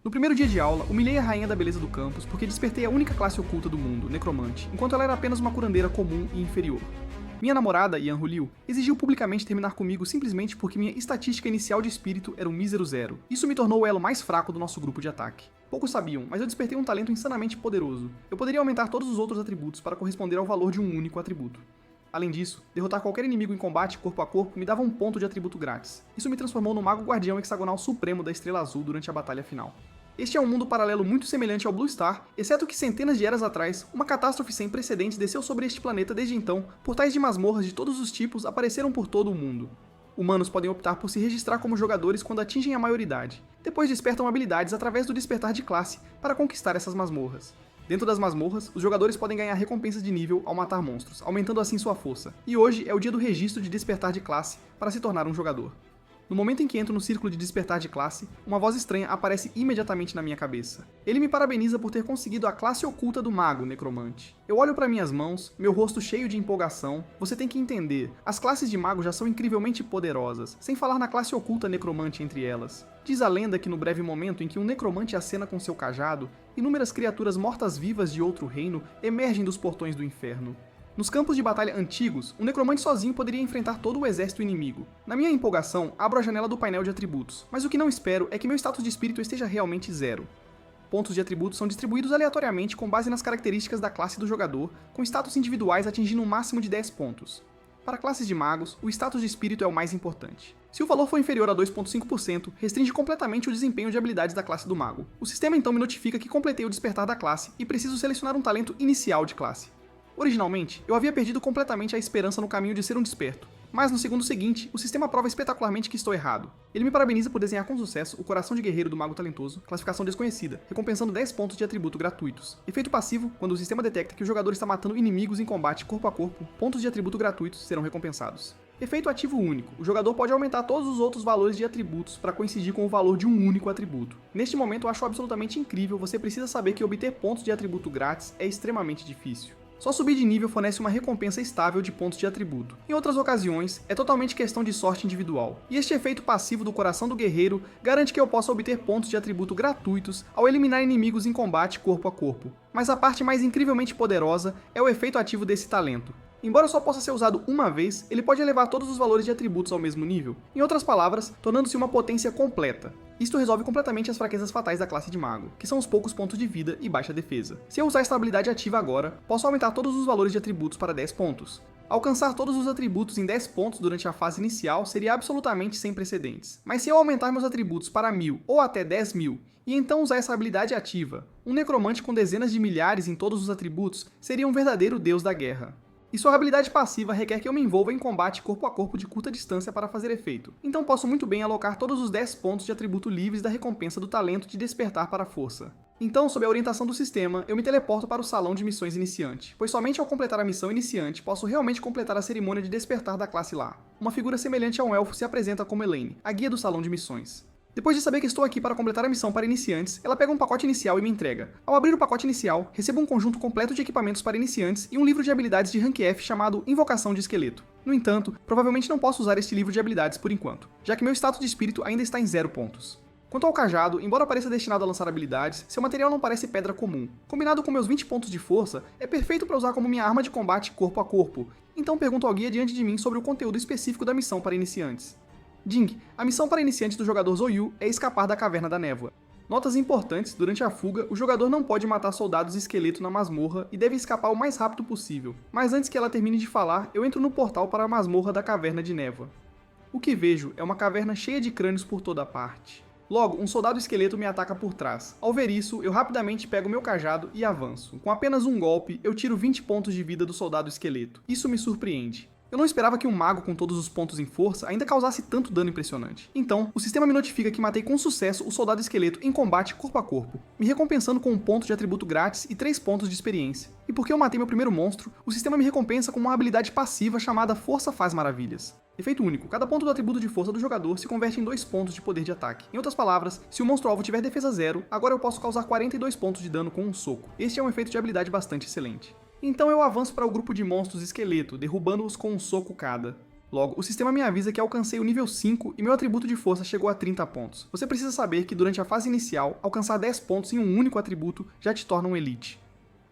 No primeiro dia de aula, humilhei a rainha da beleza do campus porque despertei a única classe oculta do mundo, Necromante, enquanto ela era apenas uma curandeira comum e inferior. Minha namorada, Yan Huliu, exigiu publicamente terminar comigo simplesmente porque minha estatística inicial de espírito era um mísero 0. Isso me tornou o elo mais fraco do nosso grupo de ataque. Poucos sabiam, mas eu despertei um talento insanamente poderoso. Eu poderia aumentar todos os outros atributos para corresponder ao valor de um único atributo. Além disso, derrotar qualquer inimigo em combate corpo a corpo me dava um ponto de atributo grátis. Isso me transformou no Mago Guardião Hexagonal Supremo da Estrela Azul durante a batalha final. Este é um mundo paralelo muito semelhante ao Blue Star, exceto que centenas de eras atrás, uma catástrofe sem precedentes desceu sobre este planeta desde então, portais de masmorras de todos os tipos apareceram por todo o mundo. Humanos podem optar por se registrar como jogadores quando atingem a maioridade. Depois despertam habilidades através do despertar de classe para conquistar essas masmorras. Dentro das masmorras, os jogadores podem ganhar recompensas de nível ao matar monstros, aumentando assim sua força. E hoje é o dia do registro de despertar de classe para se tornar um jogador. No momento em que entro no círculo de despertar de classe, uma voz estranha aparece imediatamente na minha cabeça. Ele me parabeniza por ter conseguido a classe oculta do mago necromante. Eu olho para minhas mãos, meu rosto cheio de empolgação. Você tem que entender, as classes de mago já são incrivelmente poderosas, sem falar na classe oculta necromante entre elas. Diz a lenda que no breve momento em que um necromante acena com seu cajado, inúmeras criaturas mortas-vivas de outro reino emergem dos portões do inferno. Nos campos de batalha antigos, um necromante sozinho poderia enfrentar todo o exército inimigo. Na minha empolgação, abro a janela do painel de atributos, mas o que não espero é que meu status de espírito esteja realmente 0. Pontos de atributos são distribuídos aleatoriamente com base nas características da classe do jogador, com status individuais atingindo um máximo de 10 pontos. Para classes de magos, o status de espírito é o mais importante. Se o valor for inferior a 2,5%, restringe completamente o desempenho de habilidades da classe do mago. O sistema então me notifica que completei o despertar da classe e preciso selecionar um talento inicial de classe. Originalmente, eu havia perdido completamente a esperança no caminho de ser um desperto, mas no segundo seguinte, o sistema prova espetacularmente que estou errado. Ele me parabeniza por desenhar com sucesso o coração de guerreiro do mago talentoso, classificação desconhecida, recompensando 10 pontos de atributo gratuitos. Efeito passivo, quando o sistema detecta que o jogador está matando inimigos em combate corpo a corpo, pontos de atributo gratuitos serão recompensados. Efeito ativo único, o jogador pode aumentar todos os outros valores de atributos para coincidir com o valor de um único atributo. Neste momento eu acho absolutamente incrível, você precisa saber que obter pontos de atributo grátis é extremamente difícil. Só subir de nível fornece uma recompensa estável de pontos de atributo. Em outras ocasiões, é totalmente questão de sorte individual. E este efeito passivo do coração do guerreiro garante que eu possa obter pontos de atributo gratuitos ao eliminar inimigos em combate corpo a corpo. Mas a parte mais incrivelmente poderosa é o efeito ativo desse talento. Embora só possa ser usado uma vez, ele pode elevar todos os valores de atributos ao mesmo nível. Em outras palavras, tornando-se uma potência completa. Isto resolve completamente as fraquezas fatais da classe de mago, que são os poucos pontos de vida e baixa defesa. Se eu usar esta habilidade ativa agora, posso aumentar todos os valores de atributos para 10 pontos. Alcançar todos os atributos em 10 pontos durante a fase inicial seria absolutamente sem precedentes. Mas se eu aumentar meus atributos para 1000 ou até 10.000, e então usar essa habilidade ativa, um necromante com dezenas de milhares em todos os atributos seria um verdadeiro deus da guerra. E sua habilidade passiva requer que eu me envolva em combate corpo a corpo de curta distância para fazer efeito, então posso muito bem alocar todos os 10 pontos de atributo livres da recompensa do talento de despertar para a força. Então, sob a orientação do sistema, eu me teleporto para o salão de missões iniciante, pois somente ao completar a missão iniciante posso realmente completar a cerimônia de despertar da classe lá. Uma figura semelhante a um elfo se apresenta como Elaine, a guia do salão de missões. Depois de saber que estou aqui para completar a missão para iniciantes, ela pega um pacote inicial e me entrega. Ao abrir o pacote inicial, recebo um conjunto completo de equipamentos para iniciantes e um livro de habilidades de Rank F chamado Invocação de Esqueleto. No entanto, provavelmente não posso usar este livro de habilidades por enquanto, já que meu status de espírito ainda está em 0 pontos. Quanto ao cajado, embora pareça destinado a lançar habilidades, seu material não parece pedra comum. Combinado com meus 20 pontos de força, é perfeito para usar como minha arma de combate corpo a corpo. Então pergunto ao guia diante de mim sobre o conteúdo específico da missão para iniciantes. Ding, a missão para iniciante do jogador Zoyu é escapar da Caverna da Névoa. Notas importantes, durante a fuga, o jogador não pode matar soldados esqueleto na masmorra e deve escapar o mais rápido possível. Mas antes que ela termine de falar, eu entro no portal para a masmorra da Caverna de Névoa. O que vejo é uma caverna cheia de crânios por toda parte. Logo, um soldado esqueleto me ataca por trás. Ao ver isso, eu rapidamente pego meu cajado e avanço. Com apenas um golpe, eu tiro 20 pontos de vida do soldado esqueleto. Isso me surpreende. Eu não esperava que um mago com todos os pontos em força ainda causasse tanto dano impressionante. Então, o sistema me notifica que matei com sucesso o soldado esqueleto em combate corpo a corpo, me recompensando com um ponto de atributo grátis e 3 pontos de experiência. E porque eu matei meu primeiro monstro, o sistema me recompensa com uma habilidade passiva chamada Força Faz Maravilhas. Efeito único, cada ponto do atributo de força do jogador se converte em 2 pontos de poder de ataque. Em outras palavras, se o monstro-alvo tiver defesa 0, agora eu posso causar 42 pontos de dano com um soco. Este é um efeito de habilidade bastante excelente. Então eu avanço para o grupo de monstros esqueleto, derrubando-os com um soco cada. Logo, o sistema me avisa que alcancei o nível 5 e meu atributo de força chegou a 30 pontos. Você precisa saber que durante a fase inicial, alcançar 10 pontos em um único atributo já te torna um Elite.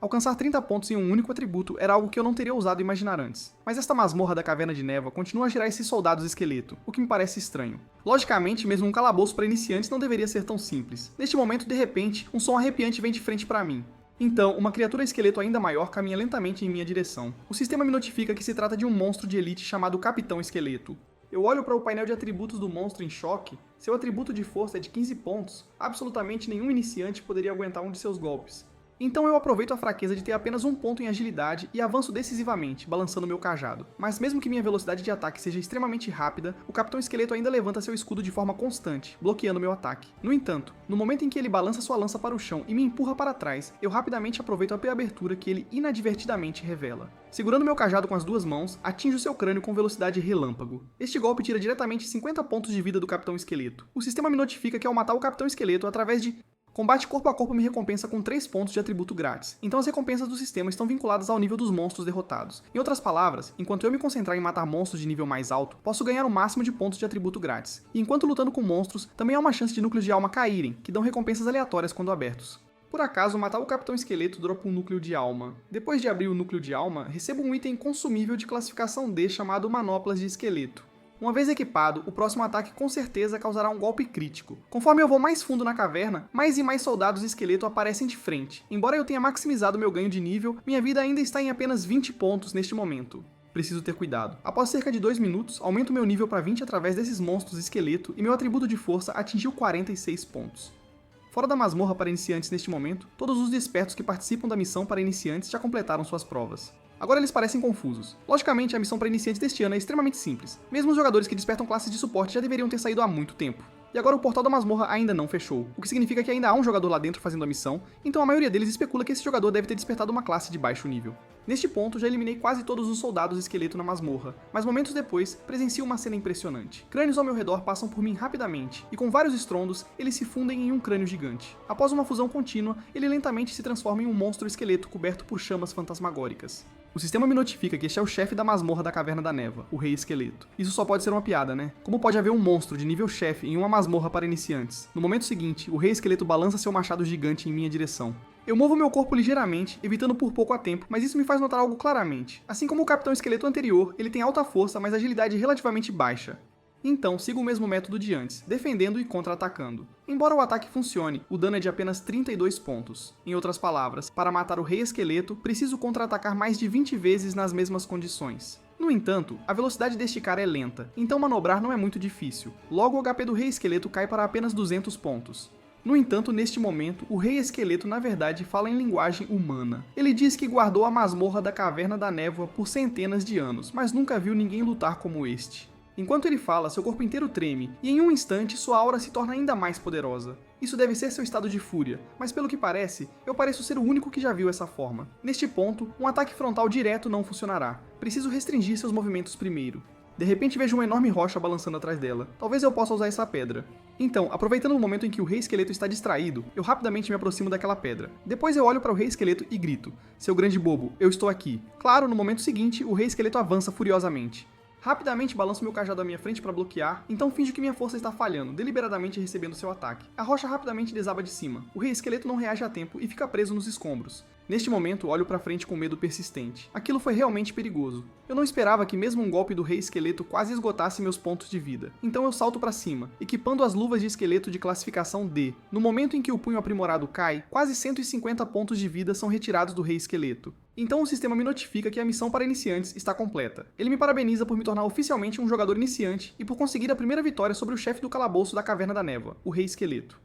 Alcançar 30 pontos em um único atributo era algo que eu não teria ousado imaginar antes. Mas esta masmorra da Caverna de Névoa continua a gerar esses soldados esqueleto, o que me parece estranho. Logicamente, mesmo um calabouço para iniciantes não deveria ser tão simples. Neste momento, de repente, um som arrepiante vem de frente para mim. Então, uma criatura esqueleto ainda maior caminha lentamente em minha direção. O sistema me notifica que se trata de um monstro de elite chamado Capitão Esqueleto. Eu olho para o painel de atributos do monstro em choque. Seu atributo de força é de 15 pontos. Absolutamente nenhum iniciante poderia aguentar um de seus golpes. Então eu aproveito a fraqueza de ter apenas um ponto em agilidade e avanço decisivamente, balançando meu cajado. Mas mesmo que minha velocidade de ataque seja extremamente rápida, o Capitão Esqueleto ainda levanta seu escudo de forma constante, bloqueando meu ataque. No entanto, no momento em que ele balança sua lança para o chão e me empurra para trás, eu rapidamente aproveito a abertura que ele inadvertidamente revela. Segurando meu cajado com as duas mãos, atinjo seu crânio com velocidade relâmpago. Este golpe tira diretamente 50 pontos de vida do Capitão Esqueleto. O sistema me notifica que ao matar o Capitão Esqueleto através de combate corpo a corpo me recompensa com 3 pontos de atributo grátis, então as recompensas do sistema estão vinculadas ao nível dos monstros derrotados. Em outras palavras, enquanto eu me concentrar em matar monstros de nível mais alto, posso ganhar o máximo de pontos de atributo grátis. E enquanto lutando com monstros, também há uma chance de núcleos de alma caírem, que dão recompensas aleatórias quando abertos. Por acaso, matar o Capitão Esqueleto dropa um núcleo de alma. Depois de abrir o núcleo de alma, recebo um item consumível de classificação D chamado Manoplas de Esqueleto. Uma vez equipado, o próximo ataque com certeza causará um golpe crítico. Conforme eu vou mais fundo na caverna, mais e mais soldados esqueleto aparecem de frente. Embora eu tenha maximizado meu ganho de nível, minha vida ainda está em apenas 20 pontos neste momento. Preciso ter cuidado. Após cerca de 2 minutos, aumento meu nível para 20 através desses monstros esqueleto e meu atributo de força atingiu 46 pontos. Fora da masmorra para iniciantes neste momento, todos os despertos que participam da missão para iniciantes já completaram suas provas. Agora eles parecem confusos. Logicamente, a missão para iniciantes deste ano é extremamente simples. Mesmo os jogadores que despertam classes de suporte já deveriam ter saído há muito tempo. E agora o portal da masmorra ainda não fechou, o que significa que ainda há um jogador lá dentro fazendo a missão, então a maioria deles especula que esse jogador deve ter despertado uma classe de baixo nível. Neste ponto, já eliminei quase todos os soldados esqueleto na masmorra, mas momentos depois, presencio uma cena impressionante. Crânios ao meu redor passam por mim rapidamente, e com vários estrondos, eles se fundem em um crânio gigante. Após uma fusão contínua, ele lentamente se transforma em um monstro esqueleto coberto por chamas fantasmagóricas. O sistema me notifica que este é o chefe da masmorra da Caverna da Névoa, o Rei Esqueleto. Isso só pode ser uma piada, né? Como pode haver um monstro de nível chefe em uma masmorra para iniciantes? No momento seguinte, o Rei Esqueleto balança seu machado gigante em minha direção. Eu movo meu corpo ligeiramente, evitando por pouco a tempo, mas isso me faz notar algo claramente. Assim como o Capitão Esqueleto anterior, ele tem alta força, mas agilidade relativamente baixa. Então, sigo o mesmo método de antes, defendendo e contra-atacando. Embora o ataque funcione, o dano é de apenas 32 pontos. Em outras palavras, para matar o Rei Esqueleto, preciso contra-atacar mais de 20 vezes nas mesmas condições. No entanto, a velocidade deste cara é lenta, então manobrar não é muito difícil. Logo, o HP do Rei Esqueleto cai para apenas 200 pontos. No entanto, neste momento, o Rei Esqueleto na verdade fala em linguagem humana. Ele diz que guardou a masmorra da Caverna da Névoa por centenas de anos, mas nunca viu ninguém lutar como este. Enquanto ele fala, seu corpo inteiro treme, e em um instante sua aura se torna ainda mais poderosa. Isso deve ser seu estado de fúria, mas pelo que parece, eu pareço ser o único que já viu essa forma. Neste ponto, um ataque frontal direto não funcionará. Preciso restringir seus movimentos primeiro. De repente vejo uma enorme rocha balançando atrás dela. Talvez eu possa usar essa pedra. Então, aproveitando o momento em que o Rei Esqueleto está distraído, eu rapidamente me aproximo daquela pedra. Depois eu olho para o Rei Esqueleto e grito: "Seu grande bobo, eu estou aqui." Claro, no momento seguinte, o Rei Esqueleto avança furiosamente. Rapidamente balanço meu cajado à minha frente para bloquear, então finjo que minha força está falhando, deliberadamente recebendo seu ataque. A rocha rapidamente desaba de cima. O Rei Esqueleto não reage a tempo e fica preso nos escombros. Neste momento, olho para frente com medo persistente. Aquilo foi realmente perigoso. Eu não esperava que mesmo um golpe do Rei Esqueleto quase esgotasse meus pontos de vida. Então eu salto para cima, equipando as luvas de esqueleto de classificação D. No momento em que o punho aprimorado cai, quase 150 pontos de vida são retirados do Rei Esqueleto. Então o sistema me notifica que a missão para iniciantes está completa. Ele me parabeniza por me tornar oficialmente um jogador iniciante e por conseguir a primeira vitória sobre o chefe do calabouço da Caverna da Névoa, o Rei Esqueleto.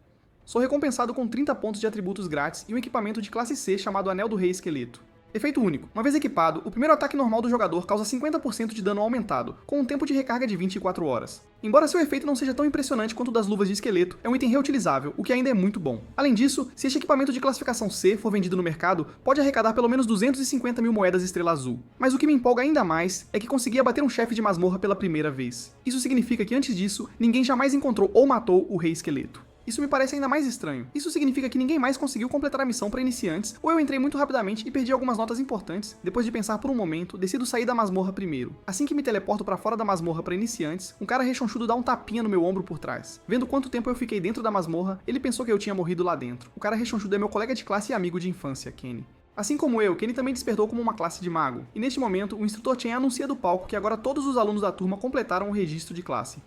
Sou recompensado com 30 pontos de atributos grátis e um equipamento de classe C chamado Anel do Rei Esqueleto. Efeito único. Uma vez equipado, o primeiro ataque normal do jogador causa 50% de dano aumentado, com um tempo de recarga de 24 horas. Embora seu efeito não seja tão impressionante quanto o das luvas de esqueleto, é um item reutilizável, o que ainda é muito bom. Além disso, se este equipamento de classificação C for vendido no mercado, pode arrecadar pelo menos 250 mil moedas estrela azul. Mas o que me empolga ainda mais é que consegui abater um chefe de masmorra pela primeira vez. Isso significa que antes disso, ninguém jamais encontrou ou matou o Rei Esqueleto. Isso me parece ainda mais estranho. Isso significa que ninguém mais conseguiu completar a missão para iniciantes, ou eu entrei muito rapidamente e perdi algumas notas importantes. Depois de pensar por um momento, decido sair da masmorra primeiro. Assim que me teleporto para fora da masmorra para iniciantes, um cara rechonchudo dá um tapinha no meu ombro por trás. Vendo quanto tempo eu fiquei dentro da masmorra, ele pensou que eu tinha morrido lá dentro. O cara rechonchudo é meu colega de classe e amigo de infância, Kenny. Assim como eu, Kenny também despertou como uma classe de mago, e neste momento o instrutor Chen anuncia do palco que agora todos os alunos da turma completaram o registro de classe.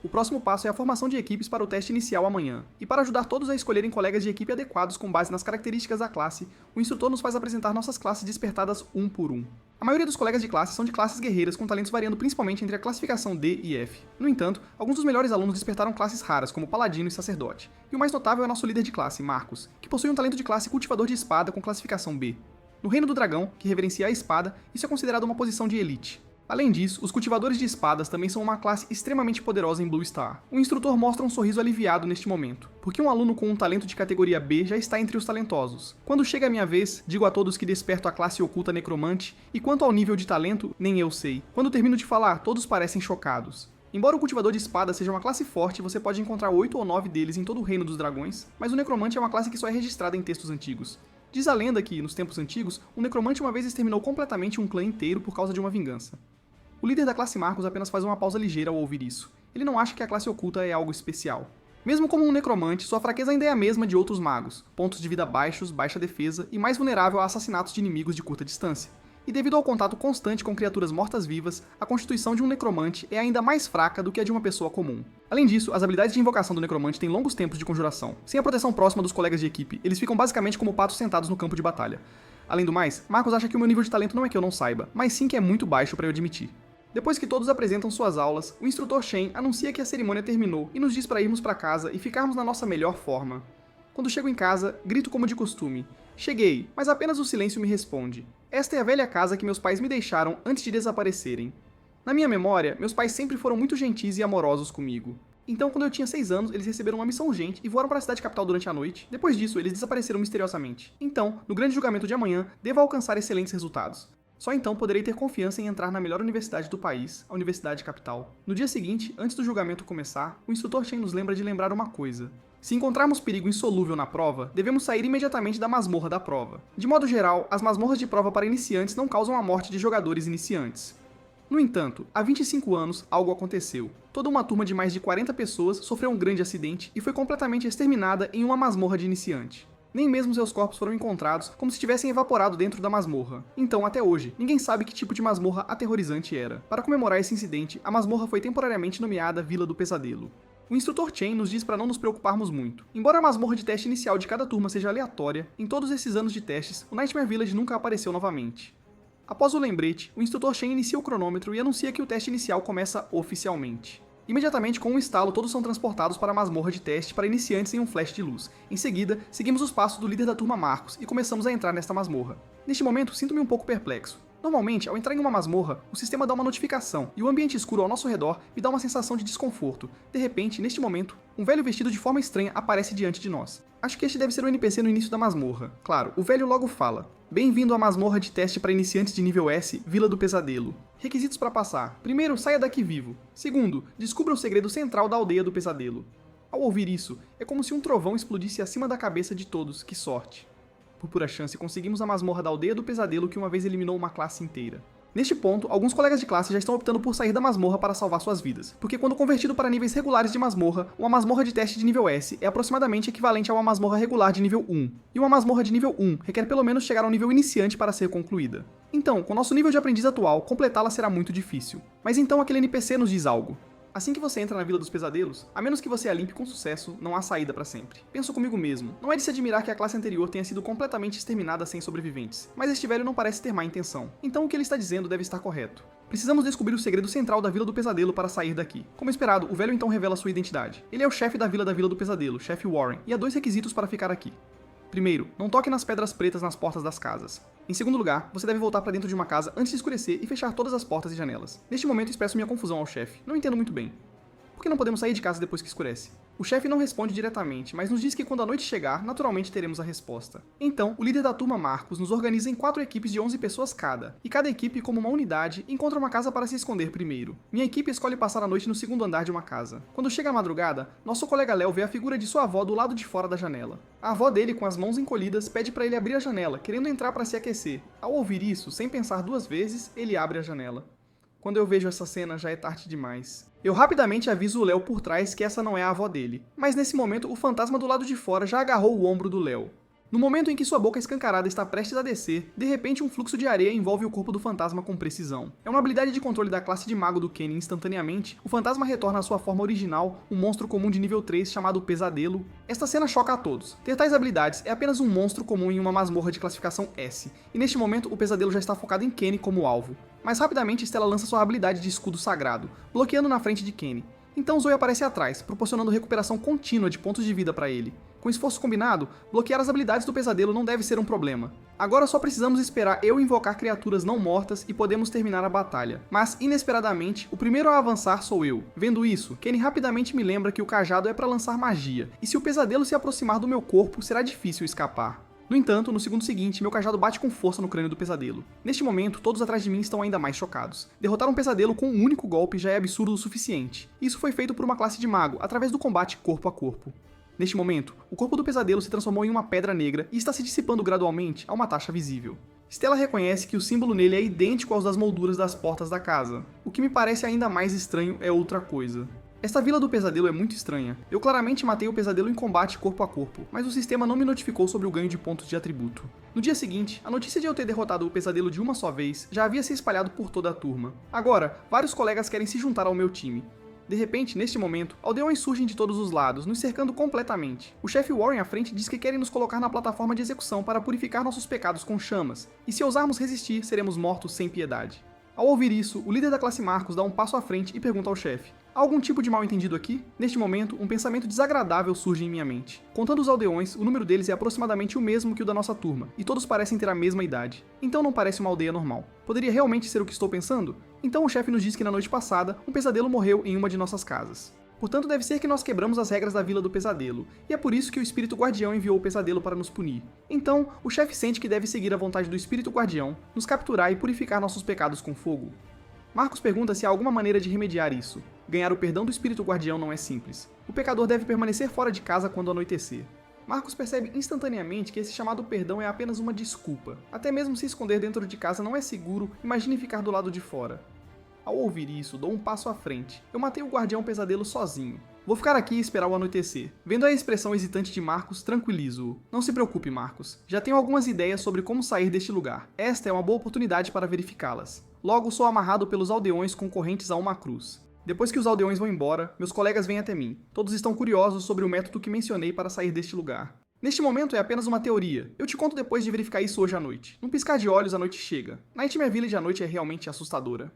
O próximo passo é a formação de equipes para o teste inicial amanhã, e para ajudar todos a escolherem colegas de equipe adequados com base nas características da classe, o instrutor nos faz apresentar nossas classes despertadas um por um. A maioria dos colegas de classe são de classes guerreiras com talentos variando principalmente entre a classificação D e F. No entanto, alguns dos melhores alunos despertaram classes raras como Paladino e Sacerdote, e o mais notável é nosso líder de classe, Marcos, que possui um talento de classe Cultivador de Espada com classificação B. No Reino do Dragão, que reverencia a espada, isso é considerado uma posição de elite. Além disso, os cultivadores de espadas também são uma classe extremamente poderosa em Blue Star. O instrutor mostra um sorriso aliviado neste momento, porque um aluno com um talento de categoria B já está entre os talentosos. Quando chega a minha vez, digo a todos que desperto a classe oculta necromante, e quanto ao nível de talento, nem eu sei. Quando termino de falar, todos parecem chocados. Embora o cultivador de espadas seja uma classe forte, você pode encontrar 8 ou 9 deles em todo o Reino dos Dragões, mas o necromante é uma classe que só é registrada em textos antigos. Diz a lenda que, nos tempos antigos, um necromante uma vez exterminou completamente um clã inteiro por causa de uma vingança. O líder da classe Marcos apenas faz uma pausa ligeira ao ouvir isso. Ele não acha que a classe oculta é algo especial. Mesmo como um necromante, sua fraqueza ainda é a mesma de outros magos, pontos de vida baixos, baixa defesa e mais vulnerável a assassinatos de inimigos de curta distância. E devido ao contato constante com criaturas mortas-vivas, a constituição de um necromante é ainda mais fraca do que a de uma pessoa comum. Além disso, as habilidades de invocação do necromante têm longos tempos de conjuração. Sem a proteção próxima dos colegas de equipe, eles ficam basicamente como patos sentados no campo de batalha. Além do mais, Marcos acha que o meu nível de talento não é que eu não saiba, mas sim que é muito baixo para eu admitir. Depois que todos apresentam suas aulas, o instrutor Shen anuncia que a cerimônia terminou e nos diz para irmos para casa e ficarmos na nossa melhor forma. Quando chego em casa, grito como de costume. Cheguei, mas apenas o silêncio me responde. Esta é a velha casa que meus pais me deixaram antes de desaparecerem. Na minha memória, meus pais sempre foram muito gentis e amorosos comigo. Então, quando eu tinha 6 anos, eles receberam uma missão urgente e voaram para a cidade capital durante a noite. Depois disso, eles desapareceram misteriosamente. Então, no grande julgamento de amanhã, devo alcançar excelentes resultados. Só então poderei ter confiança em entrar na melhor universidade do país, a Universidade Capital. No dia seguinte, antes do julgamento começar, o instrutor Chen nos lembra de lembrar uma coisa. Se encontrarmos perigo insolúvel na prova, devemos sair imediatamente da masmorra da prova. De modo geral, as masmorras de prova para iniciantes não causam a morte de jogadores iniciantes. No entanto, há 25 anos, algo aconteceu. Toda uma turma de mais de 40 pessoas sofreu um grande acidente e foi completamente exterminada em uma masmorra de iniciante. Nem mesmo seus corpos foram encontrados, como se tivessem evaporado dentro da masmorra. Então, até hoje, ninguém sabe que tipo de masmorra aterrorizante era. Para comemorar esse incidente, a masmorra foi temporariamente nomeada Vila do Pesadelo. O instrutor Chen nos diz para não nos preocuparmos muito. Embora a masmorra de teste inicial de cada turma seja aleatória, em todos esses anos de testes, o Nightmare Village nunca apareceu novamente. Após o lembrete, o instrutor Chen inicia o cronômetro e anuncia que o teste inicial começa oficialmente. Imediatamente, com um estalo, todos são transportados para a masmorra de teste para iniciantes em um flash de luz. Em seguida, seguimos os passos do líder da turma Marcos e começamos a entrar nesta masmorra. Neste momento, sinto-me um pouco perplexo. Normalmente, ao entrar em uma masmorra, o sistema dá uma notificação, e o ambiente escuro ao nosso redor me dá uma sensação de desconforto. De repente, neste momento, um velho vestido de forma estranha aparece diante de nós. Acho que este deve ser o NPC no início da masmorra. Claro, o velho logo fala. Bem-vindo à masmorra de teste para iniciantes de nível S, Vila do Pesadelo. Requisitos para passar. Primeiro, saia daqui vivo. Segundo, descubra o segredo central da aldeia do pesadelo. Ao ouvir isso, é como se um trovão explodisse acima da cabeça de todos, que sorte. Por pura chance, conseguimos a masmorra da aldeia do pesadelo que uma vez eliminou uma classe inteira. Neste ponto, alguns colegas de classe já estão optando por sair da masmorra para salvar suas vidas, porque quando convertido para níveis regulares de masmorra, uma masmorra de teste de nível S é aproximadamente equivalente a uma masmorra regular de nível 1, e uma masmorra de nível 1 requer pelo menos chegar ao nível iniciante para ser concluída. Então, com nosso nível de aprendiz atual, completá-la será muito difícil. Mas então aquele NPC nos diz algo. Assim que você entra na Vila dos Pesadelos, a menos que você a limpe com sucesso, não há saída para sempre. Penso comigo mesmo, não é de se admirar que a classe anterior tenha sido completamente exterminada sem sobreviventes, mas este velho não parece ter má intenção, então o que ele está dizendo deve estar correto. Precisamos descobrir o segredo central da Vila do Pesadelo para sair daqui. Como esperado, o velho então revela sua identidade. Ele é o chefe da Vila do Pesadelo, chefe Warren, e há 2 requisitos para ficar aqui. Primeiro, não toque nas pedras pretas nas portas das casas. Em segundo lugar, você deve voltar para dentro de uma casa antes de escurecer e fechar todas as portas e janelas. Neste momento expresso minha confusão ao chefe. Não entendo muito bem. Por que não podemos sair de casa depois que escurece? O chefe não responde diretamente, mas nos diz que quando a noite chegar, naturalmente teremos a resposta. Então, o líder da turma, Marcos, nos organiza em 4 equipes de 11 pessoas cada, e cada equipe, como uma unidade, encontra uma casa para se esconder primeiro. Minha equipe escolhe passar a noite no segundo andar de uma casa. Quando chega a madrugada, nosso colega Léo vê a figura de sua avó do lado de fora da janela. A avó dele, com as mãos encolhidas, pede para ele abrir a janela, querendo entrar para se aquecer. Ao ouvir isso, sem pensar 2 vezes, ele abre a janela. Quando eu vejo essa cena, já é tarde demais. Eu rapidamente aviso o Léo por trás que essa não é a avó dele, mas nesse momento o fantasma do lado de fora já agarrou o ombro do Léo. No momento em que sua boca escancarada está prestes a descer, de repente um fluxo de areia envolve o corpo do fantasma com precisão. É uma habilidade de controle da classe de mago do Kenny. Instantaneamente, o fantasma retorna à sua forma original, um monstro comum de nível 3 chamado Pesadelo. Esta cena choca a todos. Ter tais habilidades é apenas um monstro comum em uma masmorra de classificação S, e neste momento o Pesadelo já está focado em Kenny como alvo. Mas rapidamente Stella lança sua habilidade de escudo sagrado, bloqueando na frente de Kenny. Então Zoe aparece atrás, proporcionando recuperação contínua de pontos de vida para ele. Com esforço combinado, bloquear as habilidades do Pesadelo não deve ser um problema. Agora só precisamos esperar eu invocar criaturas não mortas e podemos terminar a batalha. Mas, inesperadamente, o primeiro a avançar sou eu. Vendo isso, Kenny rapidamente me lembra que o cajado é para lançar magia, e se o Pesadelo se aproximar do meu corpo, será difícil escapar. No entanto, no segundo seguinte, meu cajado bate com força no crânio do Pesadelo. Neste momento, todos atrás de mim estão ainda mais chocados. Derrotar um Pesadelo com um único golpe já é absurdo o suficiente. Isso foi feito por uma classe de mago, através do combate corpo a corpo. Neste momento, o corpo do Pesadelo se transformou em uma pedra negra e está se dissipando gradualmente a uma taxa visível. Stella reconhece que o símbolo nele é idêntico aos das molduras das portas da casa. O que me parece ainda mais estranho é outra coisa. Esta vila do Pesadelo é muito estranha. Eu claramente matei o Pesadelo em combate corpo a corpo, mas o sistema não me notificou sobre o ganho de pontos de atributo. No dia seguinte, a notícia de eu ter derrotado o Pesadelo de uma só vez já havia se espalhado por toda a turma. Agora, vários colegas querem se juntar ao meu time. De repente, neste momento, aldeões surgem de todos os lados, nos cercando completamente. O chefe Warren à frente diz que querem nos colocar na plataforma de execução para purificar nossos pecados com chamas, e se ousarmos resistir, seremos mortos sem piedade. Ao ouvir isso, o líder da classe Marcos dá um passo à frente e pergunta ao chefe: há algum tipo de mal-entendido aqui? Neste momento, um pensamento desagradável surge em minha mente. Contando os aldeões, o número deles é aproximadamente o mesmo que o da nossa turma, e todos parecem ter a mesma idade. Então não parece uma aldeia normal. Poderia realmente ser o que estou pensando? Então o chefe nos diz que na noite passada, um pesadelo morreu em uma de nossas casas. Portanto, deve ser que nós quebramos as regras da Vila do Pesadelo, e é por isso que o Espírito Guardião enviou o Pesadelo para nos punir. Então, o chefe sente que deve seguir a vontade do Espírito Guardião, nos capturar e purificar nossos pecados com fogo. Marcos pergunta se há alguma maneira de remediar isso. Ganhar o perdão do Espírito Guardião não é simples. O pecador deve permanecer fora de casa quando anoitecer. Marcos percebe instantaneamente que esse chamado perdão é apenas uma desculpa. Até mesmo se esconder dentro de casa não é seguro, imagine ficar do lado de fora. Ao ouvir isso, dou um passo à frente. Eu matei o Guardião Pesadelo sozinho. Vou ficar aqui e esperar o anoitecer. Vendo a expressão hesitante de Marcos, tranquilizo-o. Não se preocupe, Marcos. Já tenho algumas ideias sobre como sair deste lugar. Esta é uma boa oportunidade para verificá-las. Logo, sou amarrado pelos aldeões concorrentes a uma cruz. Depois que os aldeões vão embora, meus colegas vêm até mim. Todos estão curiosos sobre o método que mencionei para sair deste lugar. Neste momento é apenas uma teoria. Eu te conto depois de verificar isso hoje à noite. Num piscar de olhos, a noite chega. Nightmare Village à noite é realmente assustadora.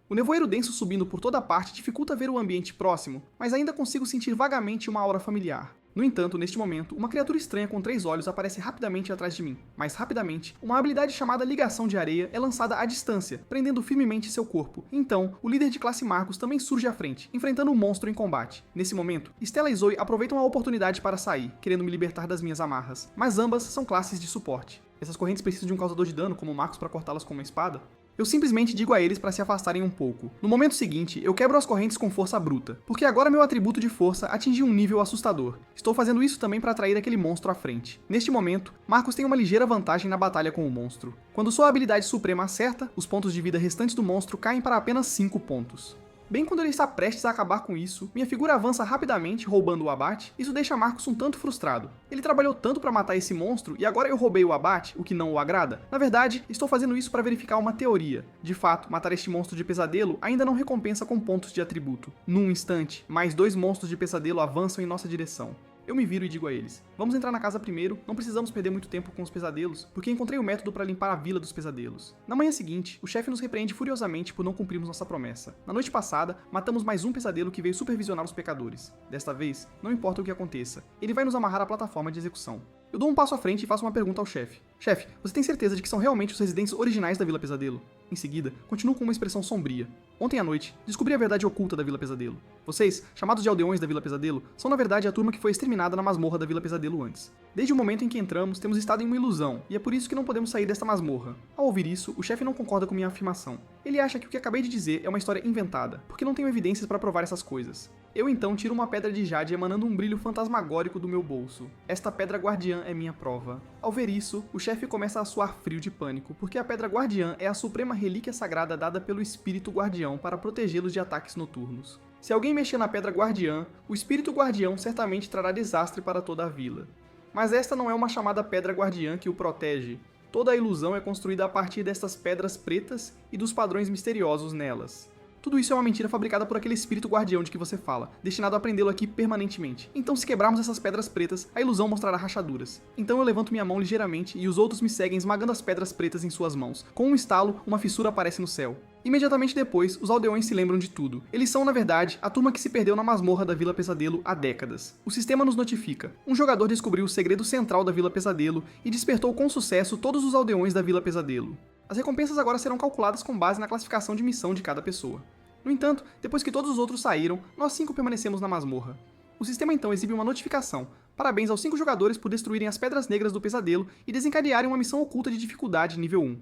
O nevoeiro denso subindo por toda parte dificulta ver o ambiente próximo, mas ainda consigo sentir vagamente uma aura familiar. No entanto, neste momento, uma criatura estranha com 3 olhos aparece rapidamente atrás de mim. Mais rapidamente, uma habilidade chamada Ligação de Areia é lançada à distância, prendendo firmemente seu corpo. Então, o líder de classe Marcos também surge à frente, enfrentando um monstro em combate. Nesse momento, Stella e Zoe aproveitam a oportunidade para sair, querendo me libertar das minhas amarras, mas ambas são classes de suporte. Essas correntes precisam de um causador de dano, como o Marcos, para cortá-las com uma espada? Eu simplesmente digo a eles para se afastarem um pouco. No momento seguinte, eu quebro as correntes com força bruta, porque agora meu atributo de força atingiu um nível assustador. Estou fazendo isso também para atrair aquele monstro à frente. Neste momento, Marcos tem uma ligeira vantagem na batalha com o monstro. Quando sua habilidade suprema acerta, os pontos de vida restantes do monstro caem para apenas 5 pontos. Bem quando ele está prestes a acabar com isso, minha figura avança rapidamente, roubando o abate. Isso deixa Marcos um tanto frustrado. Ele trabalhou tanto para matar esse monstro e agora eu roubei o abate, o que não o agrada? Na verdade, estou fazendo isso para verificar uma teoria. De fato, matar este monstro de pesadelo ainda não recompensa com pontos de atributo. Num instante, mais 2 monstros de pesadelo avançam em nossa direção. Eu me viro e digo a eles: vamos entrar na casa primeiro, não precisamos perder muito tempo com os pesadelos, porque encontrei o método para limpar a vila dos pesadelos. Na manhã seguinte, o chefe nos repreende furiosamente por não cumprirmos nossa promessa. Na noite passada, matamos mais um pesadelo que veio supervisionar os pecadores. Desta vez, não importa o que aconteça, ele vai nos amarrar à plataforma de execução. Eu dou um passo à frente e faço uma pergunta ao chefe. Chefe, você tem certeza de que são realmente os residentes originais da Vila Pesadelo? Em seguida, continuo com uma expressão sombria. Ontem à noite, descobri a verdade oculta da Vila Pesadelo. Vocês, chamados de aldeões da Vila Pesadelo, são na verdade a turma que foi exterminada na masmorra da Vila Pesadelo antes. Desde o momento em que entramos, temos estado em uma ilusão, e é por isso que não podemos sair desta masmorra. Ao ouvir isso, o chefe não concorda com minha afirmação. Ele acha que o que acabei de dizer é uma história inventada, porque não tenho evidências para provar essas coisas. Eu então tiro uma pedra de jade emanando um brilho fantasmagórico do meu bolso. Esta pedra guardiã é minha prova. Ao ver isso, o chefe começa a suar frio de pânico, porque a pedra guardiã é a suprema relíquia sagrada dada pelo espírito guardião para protegê-los de ataques noturnos. Se alguém mexer na pedra guardiã, o espírito guardião certamente trará desastre para toda a vila. Mas esta não é uma chamada pedra guardiã que o protege. Toda a ilusão é construída a partir destas pedras pretas e dos padrões misteriosos nelas. Tudo isso é uma mentira fabricada por aquele espírito guardião de que você fala, destinado a prendê-lo aqui permanentemente. Então, se quebrarmos essas pedras pretas, a ilusão mostrará rachaduras. Então eu levanto minha mão ligeiramente e os outros me seguem esmagando as pedras pretas em suas mãos. Com um estalo, uma fissura aparece no céu. Imediatamente depois, os aldeões se lembram de tudo. Eles são, na verdade, a turma que se perdeu na masmorra da Vila Pesadelo há décadas. O sistema nos notifica. Um jogador descobriu o segredo central da Vila Pesadelo e despertou com sucesso todos os aldeões da Vila Pesadelo. As recompensas agora serão calculadas com base na classificação de missão de cada pessoa. No entanto, depois que todos os outros saíram, nós 5 permanecemos na masmorra. O sistema então exibe uma notificação. Parabéns aos 5 jogadores por destruírem as pedras negras do pesadelo e desencadearem uma missão oculta de dificuldade nível 1.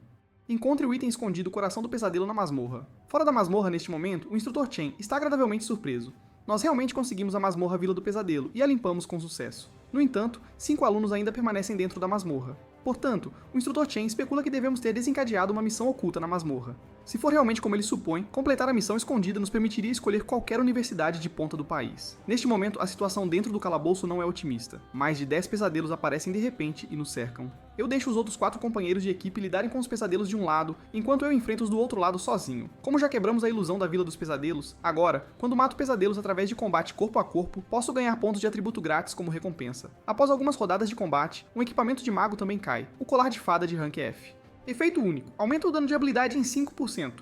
Encontre o item escondido Coração do Pesadelo na masmorra. Fora da masmorra, neste momento, o instrutor Chen está agradavelmente surpreso. Nós realmente conseguimos a masmorra Vila do Pesadelo e a limpamos com sucesso. No entanto, 5 alunos ainda permanecem dentro da masmorra. Portanto, o instrutor Chen especula que devemos ter desencadeado uma missão oculta na masmorra. Se for realmente como ele supõe, completar a missão escondida nos permitiria escolher qualquer universidade de ponta do país. Neste momento, a situação dentro do calabouço não é otimista. Mais de 10 pesadelos aparecem de repente e nos cercam. Eu deixo os outros 4 companheiros de equipe lidarem com os pesadelos de um lado, enquanto eu enfrento os do outro lado sozinho. Como já quebramos a ilusão da Vila dos Pesadelos, agora, quando mato pesadelos através de combate corpo a corpo, posso ganhar pontos de atributo grátis como recompensa. Após algumas rodadas de combate, um equipamento de mago também cai, o colar de fada de rank F. Efeito único, aumenta o dano de habilidade em 5%.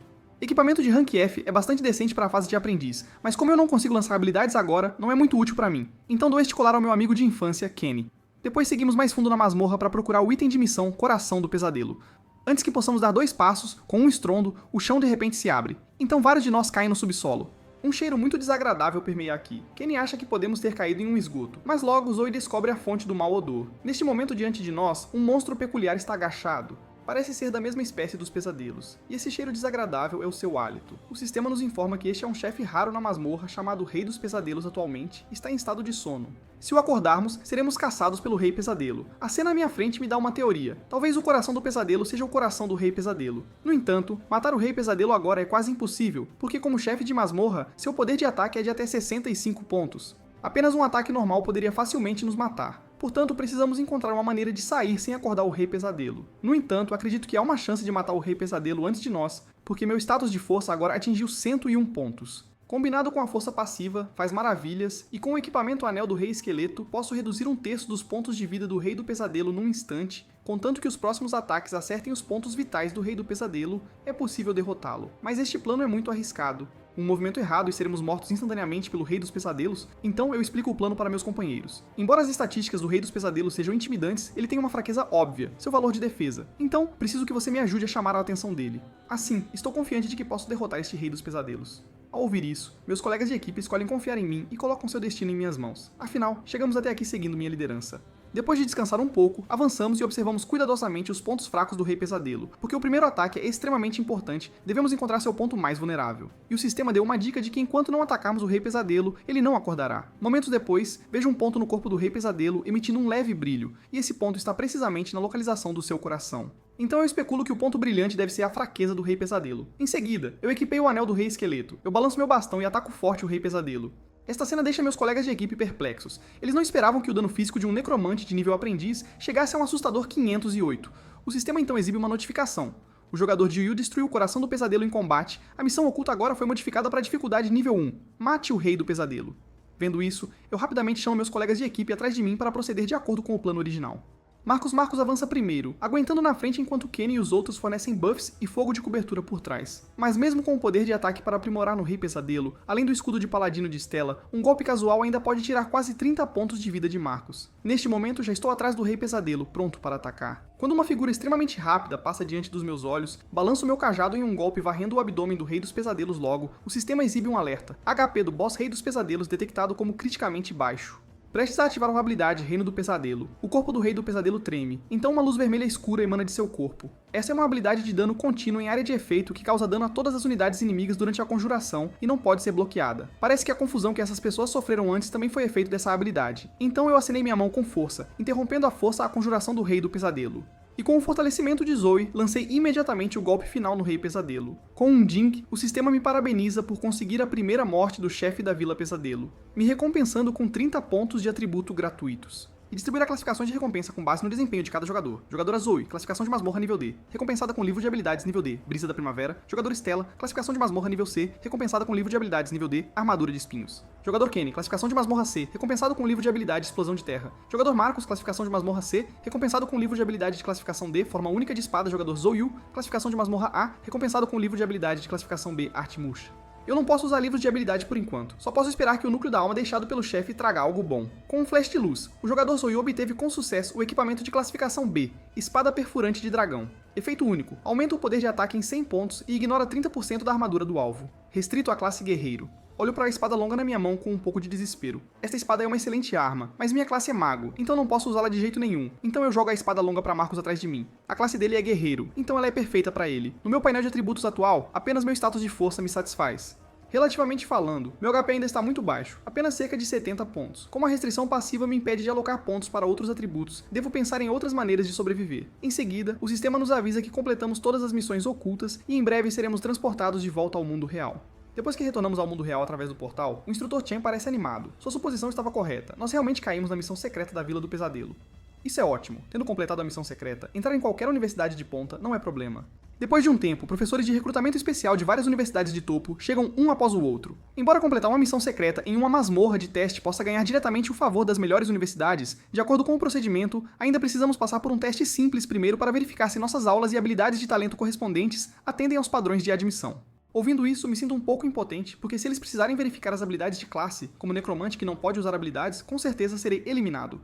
Equipamento de rank F é bastante decente para a fase de aprendiz, mas como eu não consigo lançar habilidades agora, não é muito útil para mim. Então dou este colar ao meu amigo de infância, Kenny. Depois seguimos mais fundo na masmorra para procurar o item de missão Coração do Pesadelo. Antes que possamos dar 2 passos, com um estrondo, o chão de repente se abre. Então vários de nós caem no subsolo. Um cheiro muito desagradável permeia aqui. Kenny acha que podemos ter caído em um esgoto, mas logo Zoe descobre a fonte do mau odor. Neste momento diante de nós, um monstro peculiar está agachado. Parece ser da mesma espécie dos pesadelos, e esse cheiro desagradável é o seu hálito. O sistema nos informa que este é um chefe raro na masmorra chamado Rei dos Pesadelos atualmente, e está em estado de sono. Se o acordarmos, seremos caçados pelo Rei Pesadelo. A cena à minha frente me dá uma teoria. Talvez o coração do pesadelo seja o coração do Rei Pesadelo. No entanto, matar o Rei Pesadelo agora é quase impossível, porque como chefe de masmorra, seu poder de ataque é de até 65 pontos. Apenas um ataque normal poderia facilmente nos matar. Portanto, precisamos encontrar uma maneira de sair sem acordar o Rei Pesadelo. No entanto, acredito que há uma chance de matar o Rei Pesadelo antes de nós, porque meu status de força agora atingiu 101 pontos. Combinado com a força passiva, faz maravilhas, e com o equipamento Anel do Rei Esqueleto, posso reduzir 1/3 dos pontos de vida do Rei do Pesadelo num instante, contanto que os próximos ataques acertem os pontos vitais do Rei do Pesadelo, é possível derrotá-lo. Mas este plano é muito arriscado. Um movimento errado e seremos mortos instantaneamente pelo Rei dos Pesadelos, então eu explico o plano para meus companheiros. Embora as estatísticas do Rei dos Pesadelos sejam intimidantes, ele tem uma fraqueza óbvia, seu valor de defesa. Então, preciso que você me ajude a chamar a atenção dele. Assim, estou confiante de que posso derrotar este Rei dos Pesadelos. Ao ouvir isso, meus colegas de equipe escolhem confiar em mim e colocam seu destino em minhas mãos. Afinal, chegamos até aqui seguindo minha liderança. Depois de descansar um pouco, avançamos e observamos cuidadosamente os pontos fracos do Rei Pesadelo, porque o primeiro ataque é extremamente importante, devemos encontrar seu ponto mais vulnerável. E o sistema deu uma dica de que enquanto não atacarmos o Rei Pesadelo, ele não acordará. Momentos depois, vejo um ponto no corpo do Rei Pesadelo emitindo um leve brilho, e esse ponto está precisamente na localização do seu coração. Então eu especulo que o ponto brilhante deve ser a fraqueza do Rei Pesadelo. Em seguida, eu equipei o Anel do Rei Esqueleto, eu balanço meu bastão e ataco forte o Rei Pesadelo. Esta cena deixa meus colegas de equipe perplexos. Eles não esperavam que o dano físico de um necromante de nível aprendiz chegasse a um assustador 508. O sistema então exibe uma notificação. O jogador de Yu destruiu o coração do pesadelo em combate. A missão oculta agora foi modificada para dificuldade nível 1. Mate o Rei do Pesadelo. Vendo isso, eu rapidamente chamo meus colegas de equipe atrás de mim para proceder de acordo com o plano original. Marcos avança primeiro, aguentando na frente enquanto Kenny e os outros fornecem buffs e fogo de cobertura por trás. Mas mesmo com o poder de ataque para aprimorar no Rei Pesadelo, além do escudo de paladino de Stella, um golpe casual ainda pode tirar quase 30 pontos de vida de Marcos. Neste momento já estou atrás do Rei Pesadelo, pronto para atacar. Quando uma figura extremamente rápida passa diante dos meus olhos, balanço meu cajado em um golpe varrendo o abdômen do Rei dos Pesadelos logo, o sistema exibe um alerta. HP do boss Rei dos Pesadelos detectado como criticamente baixo. Prestes a ativar uma habilidade Reino do Pesadelo. O corpo do Rei do Pesadelo treme, então uma luz vermelha escura emana de seu corpo. Essa é uma habilidade de dano contínuo em área de efeito que causa dano a todas as unidades inimigas durante a conjuração e não pode ser bloqueada. Parece que a confusão que essas pessoas sofreram antes também foi efeito dessa habilidade. Então eu acenei minha mão com força, interrompendo à força a conjuração do Rei do Pesadelo. E com o fortalecimento de Zoe, lancei imediatamente o golpe final no Rei Pesadelo. Com um Dink, o sistema me parabeniza por conseguir a primeira morte do chefe da Vila Pesadelo, me recompensando com 30 pontos de atributo gratuitos. E distribuirá classificações de recompensa com base no desempenho de cada jogador. Jogadora Zoe, classificação de masmorra nível D, recompensada com livro de habilidades nível D, Brisa da Primavera. Jogador Stella, classificação de masmorra nível C, recompensada com livro de habilidades nível D, Armadura de Espinhos. Jogador Kenny, classificação de masmorra C, recompensado com livro de habilidade Explosão de Terra. Jogador Marcos, classificação de masmorra C, recompensado com livro de habilidade de classificação D, Forma Única de Espada. Jogador Zoyu, classificação de masmorra A, recompensado com livro de habilidade de classificação B, Arte Murcha. Eu não posso usar livros de habilidade por enquanto, só posso esperar que o núcleo da alma deixado pelo chefe traga algo bom. Com um flash de luz, o jogador Zoyu obteve com sucesso o equipamento de classificação B, Espada Perfurante de Dragão. Efeito único, aumenta o poder de ataque em 100 pontos e ignora 30% da armadura do alvo. Restrito à classe Guerreiro. Olho para a espada longa na minha mão com um pouco de desespero. Esta espada é uma excelente arma, mas minha classe é mago, então não posso usá-la de jeito nenhum. Então eu jogo a espada longa para Marcos atrás de mim. A classe dele é guerreiro, então ela é perfeita para ele. No meu painel de atributos atual, apenas meu status de força me satisfaz. Relativamente falando, meu HP ainda está muito baixo, apenas cerca de 70 pontos. Como a restrição passiva me impede de alocar pontos para outros atributos, devo pensar em outras maneiras de sobreviver. Em seguida, o sistema nos avisa que completamos todas as missões ocultas e em breve seremos transportados de volta ao mundo real. Depois que retornamos ao mundo real através do portal, o instrutor Chen parece animado. Sua suposição estava correta, nós realmente caímos na missão secreta da Vila do Pesadelo. Isso é ótimo, tendo completado a missão secreta, entrar em qualquer universidade de ponta não é problema. Depois de um tempo, professores de recrutamento especial de várias universidades de topo chegam um após o outro. Embora completar uma missão secreta em uma masmorra de teste possa ganhar diretamente o favor das melhores universidades, de acordo com o procedimento, ainda precisamos passar por um teste simples primeiro para verificar se nossas aulas e habilidades de talento correspondentes atendem aos padrões de admissão. Ouvindo isso, me sinto um pouco impotente, porque se eles precisarem verificar as habilidades de classe, como necromante que não pode usar habilidades, com certeza serei eliminado.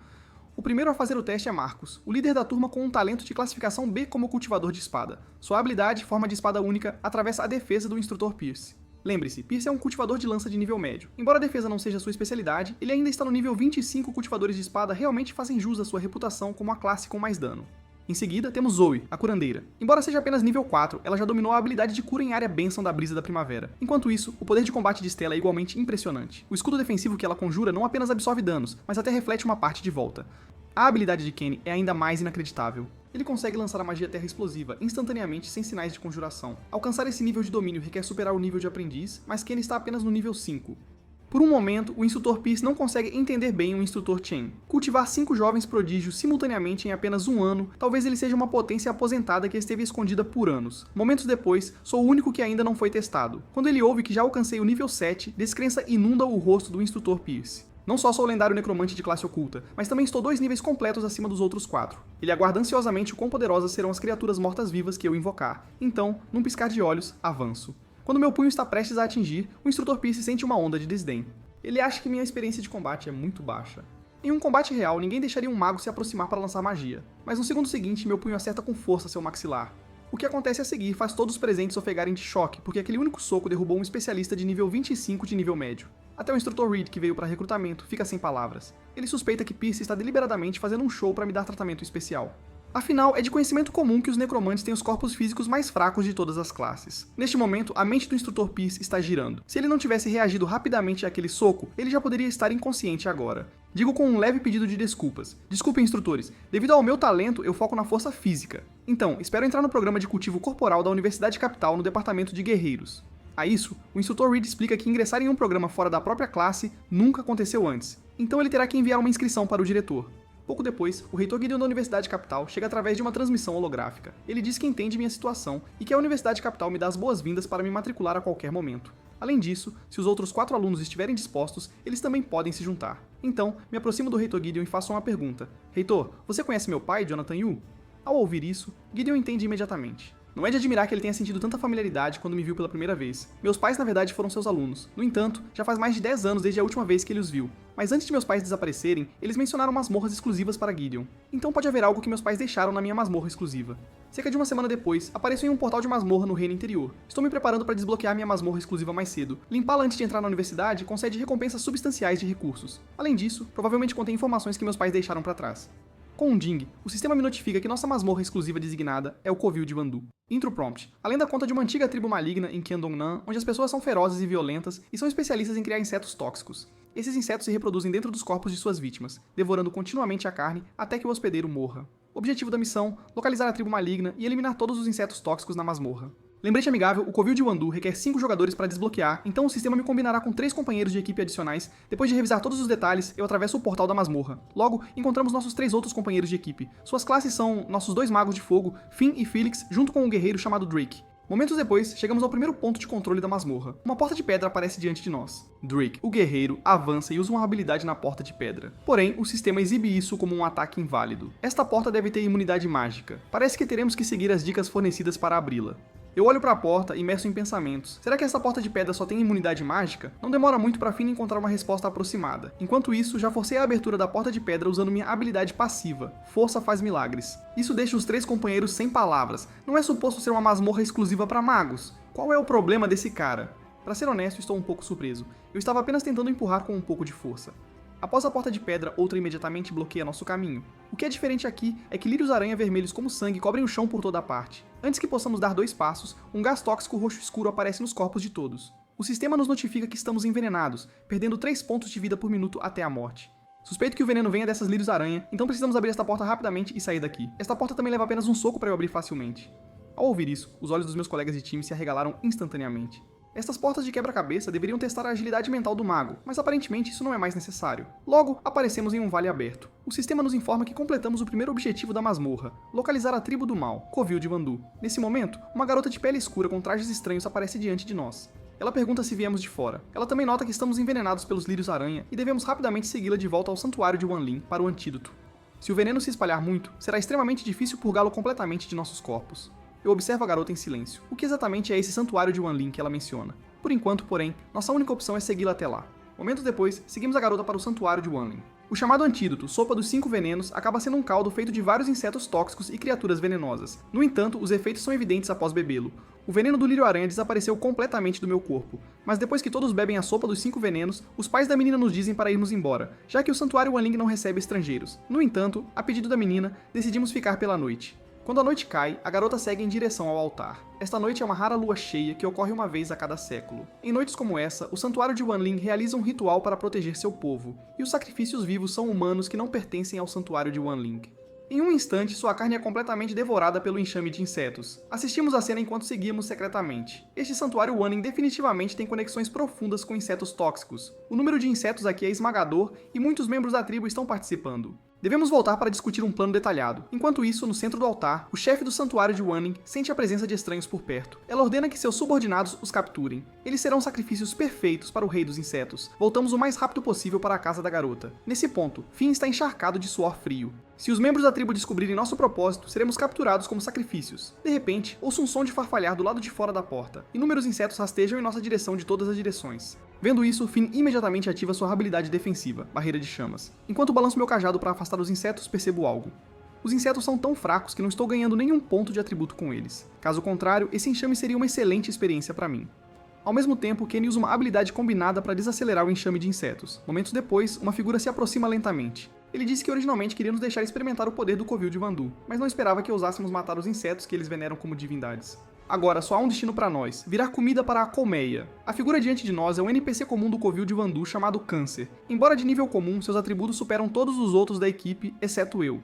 O primeiro a fazer o teste é Marcos, o líder da turma com um talento de classificação B como cultivador de espada. Sua habilidade, forma de espada única, atravessa a defesa do instrutor Pierce. Lembre-se, Pierce é um cultivador de lança de nível médio. Embora a defesa não seja sua especialidade, ele ainda está no nível 25. Cultivadores de espada realmente fazem jus à sua reputação como a classe com mais dano. Em seguida, temos Zoe, a curandeira. Embora seja apenas nível 4, ela já dominou a habilidade de cura em área bênção da Brisa da Primavera. Enquanto isso, o poder de combate de Stella é igualmente impressionante. O escudo defensivo que ela conjura não apenas absorve danos, mas até reflete uma parte de volta. A habilidade de Kenny é ainda mais inacreditável. Ele consegue lançar a magia Terra Explosiva instantaneamente sem sinais de conjuração. Alcançar esse nível de domínio requer superar o nível de aprendiz, mas Kenny está apenas no nível 5. Por um momento, o instrutor Pierce não consegue entender bem o instrutor Chen. Cultivar 5 jovens prodígios simultaneamente em apenas um ano, talvez ele seja uma potência aposentada que esteve escondida por anos. Momentos depois, sou o único que ainda não foi testado. Quando ele ouve que já alcancei o nível 7, descrença inunda o rosto do instrutor Pierce. Não só sou o lendário necromante de classe oculta, mas também estou 2 níveis completos acima dos outros 4. Ele aguarda ansiosamente o quão poderosas serão as criaturas mortas-vivas que eu invocar. Então, num piscar de olhos, avanço. Quando meu punho está prestes a atingir, o instrutor Pierce sente uma onda de desdém. Ele acha que minha experiência de combate é muito baixa. Em um combate real, ninguém deixaria um mago se aproximar para lançar magia, mas no segundo seguinte, meu punho acerta com força seu maxilar. O que acontece a seguir faz todos os presentes ofegarem de choque, porque aquele único soco derrubou um especialista de nível 25 de nível médio. Até o instrutor Reed, que veio para recrutamento, fica sem palavras. Ele suspeita que Pierce está deliberadamente fazendo um show para me dar tratamento especial. Afinal, é de conhecimento comum que os necromantes têm os corpos físicos mais fracos de todas as classes. Neste momento, a mente do instrutor Pierce está girando. Se ele não tivesse reagido rapidamente àquele soco, ele já poderia estar inconsciente agora. Digo com um leve pedido de desculpas. Desculpem, instrutores, devido ao meu talento, eu foco na força física. Então, espero entrar no programa de cultivo corporal da Universidade Capital no departamento de guerreiros. A isso, o instrutor Reed explica que ingressar em um programa fora da própria classe nunca aconteceu antes. Então ele terá que enviar uma inscrição para o diretor. Pouco depois, o reitor Gideon da Universidade Capital chega através de uma transmissão holográfica. Ele diz que entende minha situação e que a Universidade Capital me dá as boas-vindas para me matricular a qualquer momento. Além disso, se os outros 4 alunos estiverem dispostos, eles também podem se juntar. Então, me aproximo do Reitor Gideon e faço uma pergunta. Reitor, você conhece meu pai, Jonathan Yu? Ao ouvir isso, Gideon entende imediatamente. Não é de admirar que ele tenha sentido tanta familiaridade quando me viu pela primeira vez. Meus pais, na verdade, foram seus alunos. No entanto, já faz mais de 10 anos desde a última vez que ele os viu. Mas antes de meus pais desaparecerem, eles mencionaram masmorras exclusivas para Gideon. Então pode haver algo que meus pais deixaram na minha masmorra exclusiva. Cerca de uma semana depois, apareço em um portal de masmorra no reino interior. Estou me preparando para desbloquear minha masmorra exclusiva mais cedo. Limpá-la antes de entrar na universidade concede recompensas substanciais de recursos. Além disso, provavelmente contém informações que meus pais deixaram para trás. Com um ding, o sistema me notifica que nossa masmorra exclusiva designada é o Covil de Vandu. Intro prompt. Além da conta de uma antiga tribo maligna em Qiandongnan, onde as pessoas são ferozes e violentas e são especialistas em criar insetos tóxicos. Esses insetos se reproduzem dentro dos corpos de suas vítimas, devorando continuamente a carne até que o hospedeiro morra. O objetivo da missão: localizar a tribo maligna e eliminar todos os insetos tóxicos na masmorra. Lembrete amigável, o Covil de Vandu requer 5 jogadores para desbloquear, então o sistema me combinará com 3 companheiros de equipe adicionais. Depois de revisar todos os detalhes, eu atravesso o portal da masmorra. Logo, encontramos nossos 3 outros companheiros de equipe. Suas classes são nossos 2 magos de fogo, Finn e Felix, junto com um guerreiro chamado Drake. Momentos depois, chegamos ao primeiro ponto de controle da masmorra. Uma porta de pedra aparece diante de nós. Drake, o guerreiro, avança e usa uma habilidade na porta de pedra. Porém, o sistema exibe isso como um ataque inválido. Esta porta deve ter imunidade mágica. Parece que teremos que seguir as dicas fornecidas para abri-la. Eu olho para a porta e imerso em pensamentos. Será que essa porta de pedra só tem imunidade mágica? Não demora muito para Finn encontrar uma resposta aproximada. Enquanto isso, já forcei a abertura da porta de pedra usando minha habilidade passiva. Força faz milagres. Isso deixa os 3 companheiros sem palavras. Não é suposto ser uma masmorra exclusiva para magos. Qual é o problema desse cara? Para ser honesto, estou um pouco surpreso. Eu estava apenas tentando empurrar com um pouco de força. Após a porta de pedra, outra imediatamente bloqueia nosso caminho. O que é diferente aqui é que lírios-aranha vermelhos como sangue cobrem o chão por toda a parte. Antes que possamos dar 2 passos, um gás tóxico roxo escuro aparece nos corpos de todos. O sistema nos notifica que estamos envenenados, perdendo 3 pontos de vida por minuto até a morte. Suspeito que o veneno venha dessas lírios-aranha, então precisamos abrir esta porta rapidamente e sair daqui. Esta porta também leva apenas um soco para eu abrir facilmente. Ao ouvir isso, os olhos dos meus colegas de time se arregalaram instantaneamente. Estas portas de quebra-cabeça deveriam testar a agilidade mental do mago, mas aparentemente isso não é mais necessário. Logo, aparecemos em um vale aberto. O sistema nos informa que completamos o primeiro objetivo da masmorra, localizar a tribo do mal, Covil de Vandu. Nesse momento, uma garota de pele escura com trajes estranhos aparece diante de nós. Ela pergunta se viemos de fora. Ela também nota que estamos envenenados pelos lírios-aranha e devemos rapidamente segui-la de volta ao santuário de Wanlin para o antídoto. Se o veneno se espalhar muito, será extremamente difícil purgá-lo completamente de nossos corpos. Eu observo a garota em silêncio. O que exatamente é esse santuário de Wanlin que ela menciona? Por enquanto, porém, nossa única opção é segui-la até lá. Momentos depois, seguimos a garota para o santuário de Wanlin. O chamado antídoto, sopa dos 5 venenos, acaba sendo um caldo feito de vários insetos tóxicos e criaturas venenosas. No entanto, os efeitos são evidentes após bebê-lo. O veneno do lírio-aranha desapareceu completamente do meu corpo, mas depois que todos bebem a sopa dos 5 venenos, os pais da menina nos dizem para irmos embora, já que o santuário Wanling não recebe estrangeiros. No entanto, a pedido da menina, decidimos ficar pela noite. Quando a noite cai, a garota segue em direção ao altar. Esta noite é uma rara lua cheia que ocorre uma vez a cada século. Em noites como essa, o santuário de Wanlin realiza um ritual para proteger seu povo, e os sacrifícios vivos são humanos que não pertencem ao santuário de Wanlin. Em um instante, sua carne é completamente devorada pelo enxame de insetos. Assistimos a cena enquanto seguíamos secretamente. Este santuário Wanlin definitivamente tem conexões profundas com insetos tóxicos. O número de insetos aqui é esmagador e muitos membros da tribo estão participando. Devemos voltar para discutir um plano detalhado. Enquanto isso, no centro do altar, o chefe do santuário de Wanlin sente a presença de estranhos por perto. Ela ordena que seus subordinados os capturem. Eles serão sacrifícios perfeitos para o rei dos insetos. Voltamos o mais rápido possível para a casa da garota. Nesse ponto, Finn está encharcado de suor frio. Se os membros da tribo descobrirem nosso propósito, seremos capturados como sacrifícios. De repente, ouço um som de farfalhar do lado de fora da porta. Inúmeros insetos rastejam em nossa direção de todas as direções. Vendo isso, Finn imediatamente ativa sua habilidade defensiva, Barreira de Chamas. Enquanto balanço meu cajado para afastar os insetos, percebo algo. Os insetos são tão fracos que não estou ganhando nenhum ponto de atributo com eles. Caso contrário, esse enxame seria uma excelente experiência para mim. Ao mesmo tempo, Kenny usa uma habilidade combinada para desacelerar o enxame de insetos. Momentos depois, uma figura se aproxima lentamente. Ele disse que originalmente queria nos deixar experimentar o poder do Covil de Vandu, mas não esperava que ousássemos matar os insetos que eles veneram como divindades. Agora, só há um destino para nós, virar comida para a colmeia. A figura diante de nós é um NPC comum do Covil de Vandu chamado Câncer. Embora de nível comum, seus atributos superam todos os outros da equipe, exceto eu.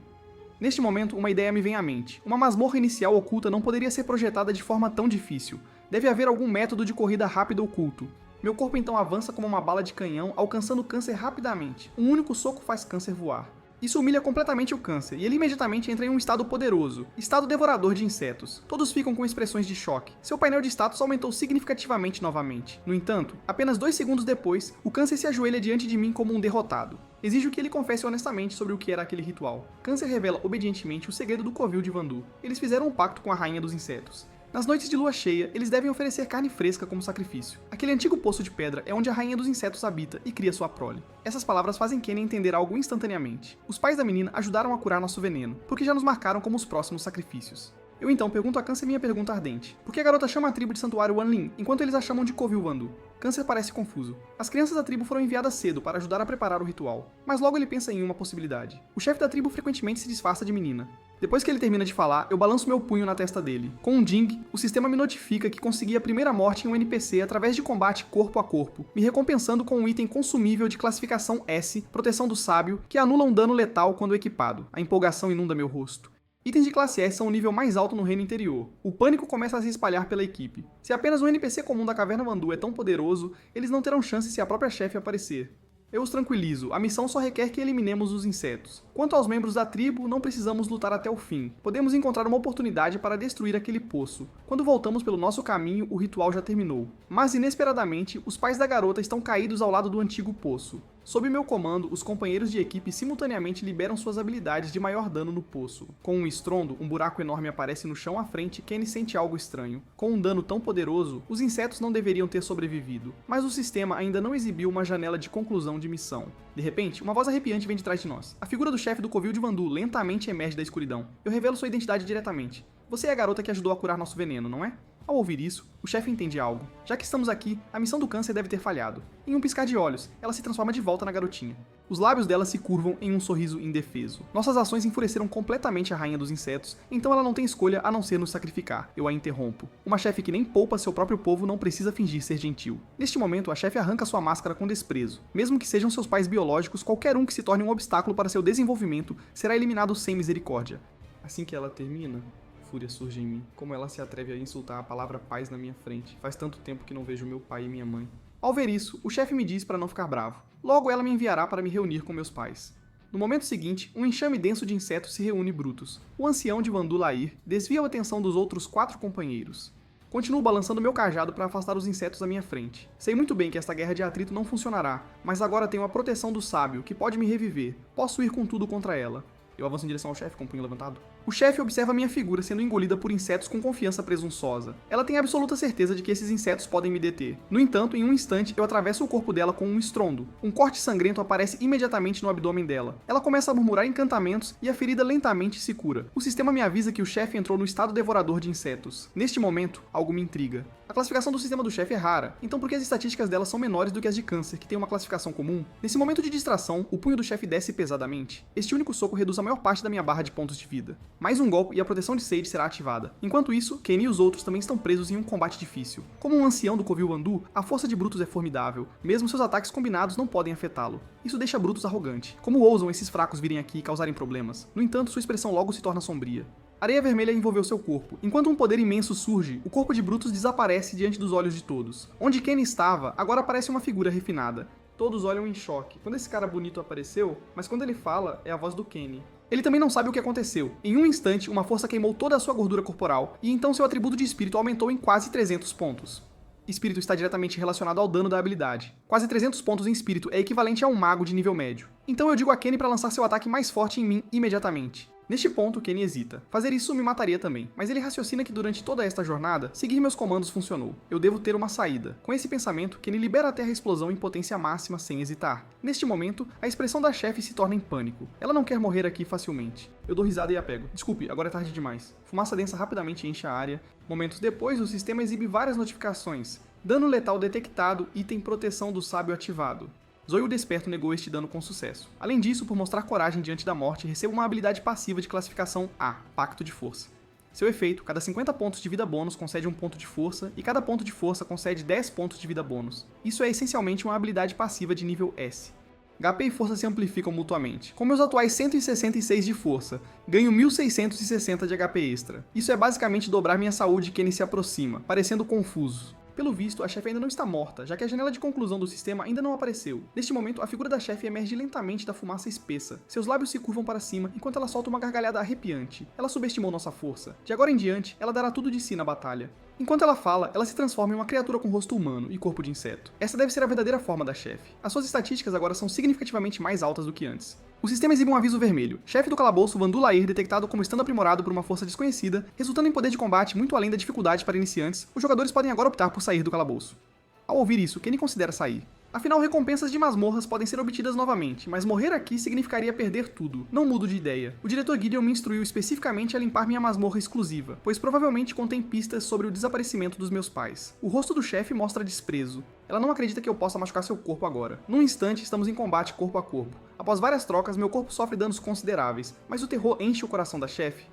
Neste momento, uma ideia me vem à mente. Uma masmorra inicial oculta não poderia ser projetada de forma tão difícil. Deve haver algum método de corrida rápida oculto. Meu corpo então avança como uma bala de canhão, alcançando Câncer rapidamente. Um único soco faz Câncer voar. Isso humilha completamente o câncer, e ele imediatamente entra em um estado poderoso, estado devorador de insetos. Todos ficam com expressões de choque. Seu painel de status aumentou significativamente novamente. No entanto, apenas 2 segundos depois, o câncer se ajoelha diante de mim como um derrotado. Exijo que ele confesse honestamente sobre o que era aquele ritual. Câncer revela obedientemente o segredo do covil de Vandu. Eles fizeram um pacto com a rainha dos insetos. Nas noites de lua cheia, eles devem oferecer carne fresca como sacrifício. Aquele antigo poço de pedra é onde a rainha dos insetos habita e cria sua prole. Essas palavras fazem Kenny entender algo instantaneamente. Os pais da menina ajudaram a curar nosso veneno, porque já nos marcaram como os próximos sacrifícios. Eu então pergunto a Câncer minha pergunta ardente. Por que a garota chama a tribo de Santuário Wanlin, enquanto eles a chamam de Covil Vandu? Câncer parece confuso. As crianças da tribo foram enviadas cedo para ajudar a preparar o ritual, mas logo ele pensa em uma possibilidade. O chefe da tribo frequentemente se disfarça de menina. Depois que ele termina de falar, eu balanço meu punho na testa dele. Com um ding, o sistema me notifica que consegui a primeira morte em um NPC através de combate corpo a corpo, me recompensando com um item consumível de classificação S, Proteção do Sábio, que anula um dano letal quando equipado. A empolgação inunda meu rosto. Itens de classe S são o nível mais alto no reino interior. O pânico começa a se espalhar pela equipe. Se apenas um NPC comum da Caverna Vandu é tão poderoso, eles não terão chance se a própria chefe aparecer. Eu os tranquilizo, a missão só requer que eliminemos os insetos. Quanto aos membros da tribo, não precisamos lutar até o fim. Podemos encontrar uma oportunidade para destruir aquele poço. Quando voltamos pelo nosso caminho, o ritual já terminou. Mas inesperadamente, os pais da garota estão caídos ao lado do antigo poço. Sob meu comando, os companheiros de equipe simultaneamente liberam suas habilidades de maior dano no poço. Com um estrondo, um buraco enorme aparece no chão à frente e Kenny sente algo estranho. Com um dano tão poderoso, os insetos não deveriam ter sobrevivido, mas o sistema ainda não exibiu uma janela de conclusão de missão. De repente, uma voz arrepiante vem de trás de nós. A figura do chefe do Covil de Vandu lentamente emerge da escuridão. Eu revelo sua identidade diretamente. Você é a garota que ajudou a curar nosso veneno, não é? Ao ouvir isso, o chefe entende algo. Já que estamos aqui, a missão do câncer deve ter falhado. Em um piscar de olhos, ela se transforma de volta na garotinha. Os lábios dela se curvam em um sorriso indefeso. Nossas ações enfureceram completamente a rainha dos insetos, então ela não tem escolha a não ser nos sacrificar. Eu a interrompo. Uma chefe que nem poupa seu próprio povo não precisa fingir ser gentil. Neste momento, a chefe arranca sua máscara com desprezo. Mesmo que sejam seus pais biológicos, qualquer um que se torne um obstáculo para seu desenvolvimento será eliminado sem misericórdia. Assim que ela termina, fúria surge em mim. Como ela se atreve a insultar a palavra pais na minha frente? Faz tanto tempo que não vejo meu pai e minha mãe. Ao ver isso, o chefe me diz para não ficar bravo. Logo ela me enviará para me reunir com meus pais. No momento seguinte, um enxame denso de insetos se reúne brutos. O ancião de Vandu Lair desvia a atenção dos outros 4 companheiros. Continuo balançando meu cajado para afastar os insetos à minha frente. Sei muito bem que esta guerra de atrito não funcionará, mas agora tenho a proteção do sábio, que pode me reviver. Posso ir com tudo contra ela. Eu avanço em direção ao chefe com o punho levantado. O chefe observa minha figura sendo engolida por insetos com confiança presunçosa. Ela tem absoluta certeza de que esses insetos podem me deter. No entanto, em um instante, eu atravesso o corpo dela com um estrondo. Um corte sangrento aparece imediatamente no abdômen dela. Ela começa a murmurar encantamentos e a ferida lentamente se cura. O sistema me avisa que o chefe entrou no estado devorador de insetos. Neste momento, algo me intriga. A classificação do sistema do chefe é rara, então por que as estatísticas dela são menores do que as de câncer, que tem uma classificação comum? Nesse momento de distração, o punho do chefe desce pesadamente. Este único soco reduz a maior parte da minha barra de pontos de vida. Mais um golpe e a proteção de Sage será ativada. Enquanto isso, Kenny e os outros também estão presos em um combate difícil. Como um ancião do Covil Vandu, a força de Brutus é formidável. Mesmo seus ataques combinados não podem afetá-lo. Isso deixa Brutus arrogante. Como ousam esses fracos virem aqui e causarem problemas? No entanto, sua expressão logo se torna sombria. Areia vermelha envolveu seu corpo. Enquanto um poder imenso surge, o corpo de Brutus desaparece diante dos olhos de todos. Onde Kenny estava, agora aparece uma figura refinada. Todos olham em choque. Quando esse cara bonito apareceu, mas quando ele fala, é a voz do Kenny. Ele também não sabe o que aconteceu. Em um instante, uma força queimou toda a sua gordura corporal, e então seu atributo de espírito aumentou em quase 300 pontos. Espírito está diretamente relacionado ao dano da habilidade. Quase 300 pontos em espírito é equivalente a um mago de nível médio. Então eu digo a Kenny para lançar seu ataque mais forte em mim imediatamente. Neste ponto, Kenny hesita. Fazer isso me mataria também, mas ele raciocina que durante toda esta jornada, seguir meus comandos funcionou. Eu devo ter uma saída. Com esse pensamento, Kenny libera a terra explosão em potência máxima sem hesitar. Neste momento, a expressão da chefe se torna em pânico. Ela não quer morrer aqui facilmente. Eu dou risada e a pego. Desculpe, agora é tarde demais. Fumaça densa rapidamente enche a área. Momentos depois, o sistema exibe várias notificações. Dano letal detectado, item proteção do sábio ativado. Zoe o Desperto negou este dano com sucesso. Além disso, por mostrar coragem diante da morte, recebo uma habilidade passiva de classificação A, Pacto de Força. Seu efeito, cada 50 pontos de vida bônus concede um ponto de força, e cada ponto de força concede 10 pontos de vida bônus. Isso é essencialmente uma habilidade passiva de nível S. HP e força se amplificam mutuamente. Com meus atuais 166 de força, ganho 1660 de HP extra. Isso é basicamente dobrar minha saúde que ele se aproxima, parecendo confuso. Pelo visto, a chefe ainda não está morta, já que a janela de conclusão do sistema ainda não apareceu. Neste momento, a figura da chefe emerge lentamente da fumaça espessa. Seus lábios se curvam para cima, enquanto ela solta uma gargalhada arrepiante. Ela subestimou nossa força. De agora em diante, ela dará tudo de si na batalha. Enquanto ela fala, ela se transforma em uma criatura com rosto humano e corpo de inseto. Essa deve ser a verdadeira forma da chefe. As suas estatísticas agora são significativamente mais altas do que antes. O sistema exibe um aviso vermelho. Chefe do calabouço Vandu Lair detectado como estando aprimorado por uma força desconhecida, resultando em poder de combate muito além da dificuldade para iniciantes, os jogadores podem agora optar por sair do calabouço. Ao ouvir isso, Kenny considera sair. Afinal, recompensas de masmorras podem ser obtidas novamente, mas morrer aqui significaria perder tudo. Não mudo de ideia. O diretor Gideon me instruiu especificamente a limpar minha masmorra exclusiva, pois provavelmente contém pistas sobre o desaparecimento dos meus pais. O rosto do chefe mostra desprezo. Ela não acredita que eu possa machucar seu corpo agora. Num instante, estamos em combate corpo a corpo. Após várias trocas, meu corpo sofre danos consideráveis, mas o terror enche o coração da chefe.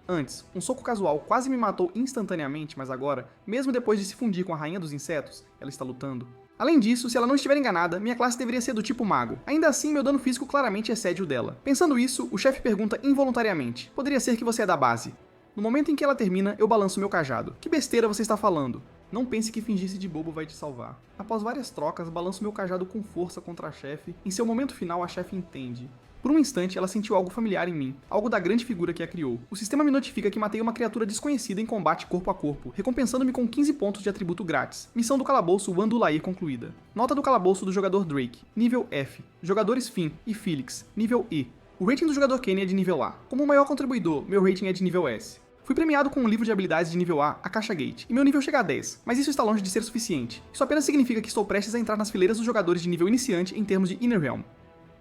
Antes, um soco casual quase me matou instantaneamente, mas agora, mesmo depois de se fundir com a rainha dos insetos, ela está lutando. Além disso, se ela não estiver enganada, minha classe deveria ser do tipo mago. Ainda assim, meu dano físico claramente excede o dela. Pensando isso, o chefe pergunta involuntariamente: poderia ser que você é da base? No momento em que ela termina, eu balanço meu cajado. Que besteira você está falando? Não pense que fingir-se de bobo vai te salvar. Após várias trocas, balanço meu cajado com força contra a chefe. Em seu momento final, a chefe entende. Por um instante, ela sentiu algo familiar em mim, algo da grande figura que a criou. O sistema me notifica que matei uma criatura desconhecida em combate corpo a corpo, recompensando-me com 15 pontos de atributo grátis. Missão do calabouço Vandu Lair concluída. Nota do calabouço do jogador Drake, nível F. Jogadores Finn e Felix, nível E. O rating do jogador Kenny é de nível A. Como o maior contribuidor, meu rating é de nível S. Fui premiado com um livro de habilidades de nível A, a Caixa Gate, e meu nível chega a 10, mas isso está longe de ser suficiente. Isso apenas significa que estou prestes a entrar nas fileiras dos jogadores de nível iniciante em termos de Inner Realm.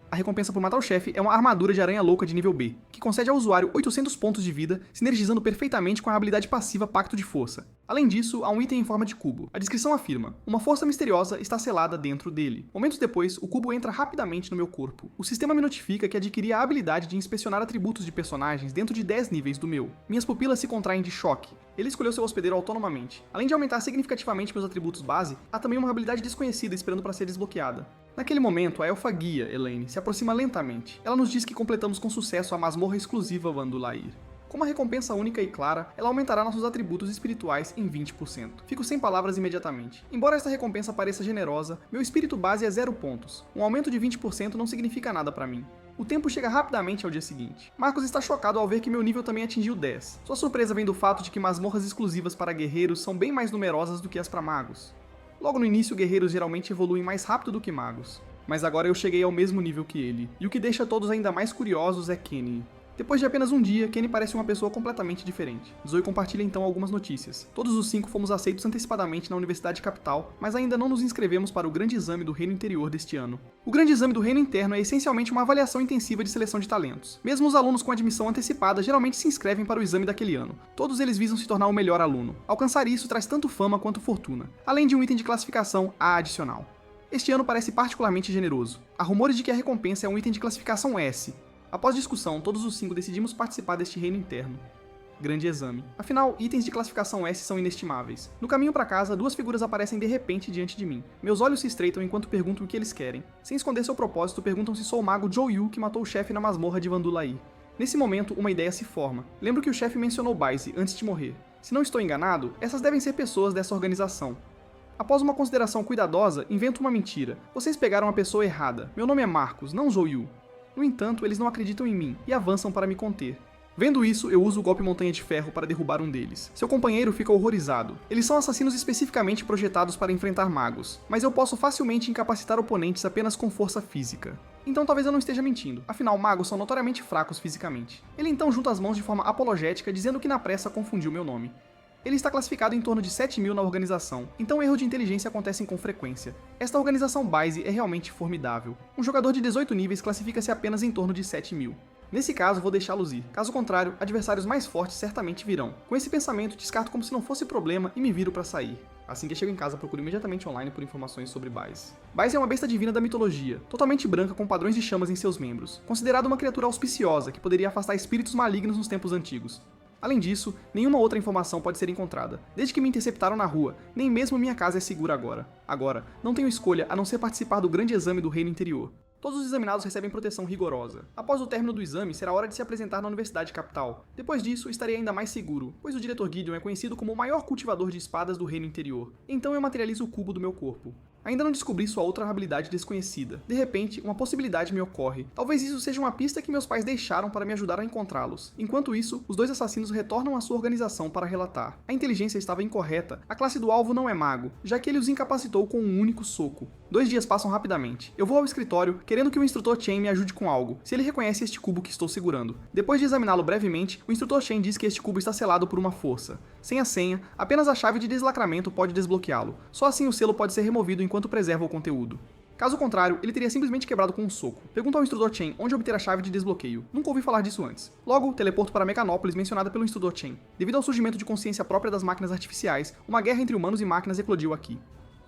A recompensa por matar o chefe é uma armadura de aranha louca de nível B, que concede ao usuário 800 pontos de vida, sinergizando perfeitamente com a habilidade passiva Pacto de Força. Além disso, há um item em forma de cubo. A descrição afirma: uma força misteriosa está selada dentro dele. Momentos depois, o cubo entra rapidamente no meu corpo. O sistema me notifica que adquiri a habilidade de inspecionar atributos de personagens dentro de 10 níveis do meu. Minhas pupilas se contraem de choque. Ele escolheu seu hospedeiro autonomamente. Além de aumentar significativamente meus atributos base, há também uma habilidade desconhecida esperando para ser desbloqueada. Naquele momento, a elfa guia, Elaine, se aproxima lentamente. Ela nos diz que completamos com sucesso a masmorra exclusiva Vandu Lair. Com uma recompensa única e clara, ela aumentará nossos atributos espirituais em 20%. Fico sem palavras imediatamente. Embora esta recompensa pareça generosa, meu espírito base é 0 pontos. Um aumento de 20% não significa nada para mim. O tempo chega rapidamente ao dia seguinte. Marcos está chocado ao ver que meu nível também atingiu 10. Sua surpresa vem do fato de que masmorras exclusivas para guerreiros são bem mais numerosas do que as para magos. Logo no início, guerreiros geralmente evoluem mais rápido do que magos. Mas agora eu cheguei ao mesmo nível que ele. E o que deixa todos ainda mais curiosos é Kenny. Depois de apenas um dia, Kenny parece uma pessoa completamente diferente. Zoe compartilha então algumas notícias. Todos os 5 fomos aceitos antecipadamente na Universidade Capital, mas ainda não nos inscrevemos para o Grande Exame do Reino Interior deste ano. O Grande Exame do Reino Interno é essencialmente uma avaliação intensiva de seleção de talentos. Mesmo os alunos com admissão antecipada geralmente se inscrevem para o exame daquele ano. Todos eles visam se tornar o melhor aluno. Alcançar isso traz tanto fama quanto fortuna, além de um item de classificação A adicional. Este ano parece particularmente generoso. Há rumores de que a recompensa é um item de classificação S. Após discussão, todos os 5 decidimos participar deste reino interno. Grande exame. Afinal, itens de classificação S são inestimáveis. No caminho para casa, 2 figuras aparecem de repente diante de mim. Meus olhos se estreitam enquanto pergunto o que eles querem. Sem esconder seu propósito, perguntam se sou o mago Zhou Yu que matou o chefe na masmorra de Vandu Lair. Nesse momento, uma ideia se forma. Lembro que o chefe mencionou Baise antes de morrer. Se não estou enganado, essas devem ser pessoas dessa organização. Após uma consideração cuidadosa, invento uma mentira. Vocês pegaram a pessoa errada. Meu nome é Marcos, não Zhou Yu. No entanto, eles não acreditam em mim e avançam para me conter. Vendo isso, eu uso o golpe Montanha de Ferro para derrubar um deles. Seu companheiro fica horrorizado. Eles são assassinos especificamente projetados para enfrentar magos, mas eu posso facilmente incapacitar oponentes apenas com força física. Então talvez eu não esteja mentindo, afinal magos são notoriamente fracos fisicamente. Ele então junta as mãos de forma apologética, dizendo que na pressa confundiu meu nome. Ele está classificado em torno de 7.000 na organização, então erros de inteligência acontecem com frequência. Esta organização Baise é realmente formidável. Um jogador de 18 níveis classifica-se apenas em torno de 7.000. Nesse caso, vou deixá-los ir. Caso contrário, adversários mais fortes certamente virão. Com esse pensamento, descarto como se não fosse problema e me viro para sair. Assim que chego em casa, procuro imediatamente online por informações sobre Baise. Baise é uma besta divina da mitologia, totalmente branca com padrões de chamas em seus membros, considerada uma criatura auspiciosa que poderia afastar espíritos malignos nos tempos antigos. Além disso, nenhuma outra informação pode ser encontrada. Desde que me interceptaram na rua, nem mesmo minha casa é segura agora. Agora, não tenho escolha a não ser participar do grande exame do Reino Interior. Todos os examinados recebem proteção rigorosa. Após o término do exame, será hora de se apresentar na Universidade Capital. Depois disso, estarei ainda mais seguro, pois o diretor Gideon é conhecido como o maior cultivador de espadas do Reino Interior. Então eu materializo o cubo do meu corpo. Ainda não descobri sua outra habilidade desconhecida. De repente, uma possibilidade me ocorre. Talvez isso seja uma pista que meus pais deixaram para me ajudar a encontrá-los. Enquanto isso, os dois assassinos retornam à sua organização para relatar. A inteligência estava incorreta. A classe do alvo não é mago, já que ele os incapacitou com um único soco. 2 dias passam rapidamente. Eu vou ao escritório, querendo que o instrutor Chen me ajude com algo, se ele reconhece este cubo que estou segurando. Depois de examiná-lo brevemente, o instrutor Chen diz que este cubo está selado por uma força. Sem a senha, apenas a chave de deslacramento pode desbloqueá-lo. Só assim o selo pode ser removido enquanto preserva o conteúdo. Caso contrário, ele teria simplesmente quebrado com um soco. Pergunto ao instrutor Chen onde obter a chave de desbloqueio. Nunca ouvi falar disso antes. Logo, teleporto para Mecanópolis mencionada pelo instrutor Chen. Devido ao surgimento de consciência própria das máquinas artificiais, uma guerra entre humanos e máquinas eclodiu aqui.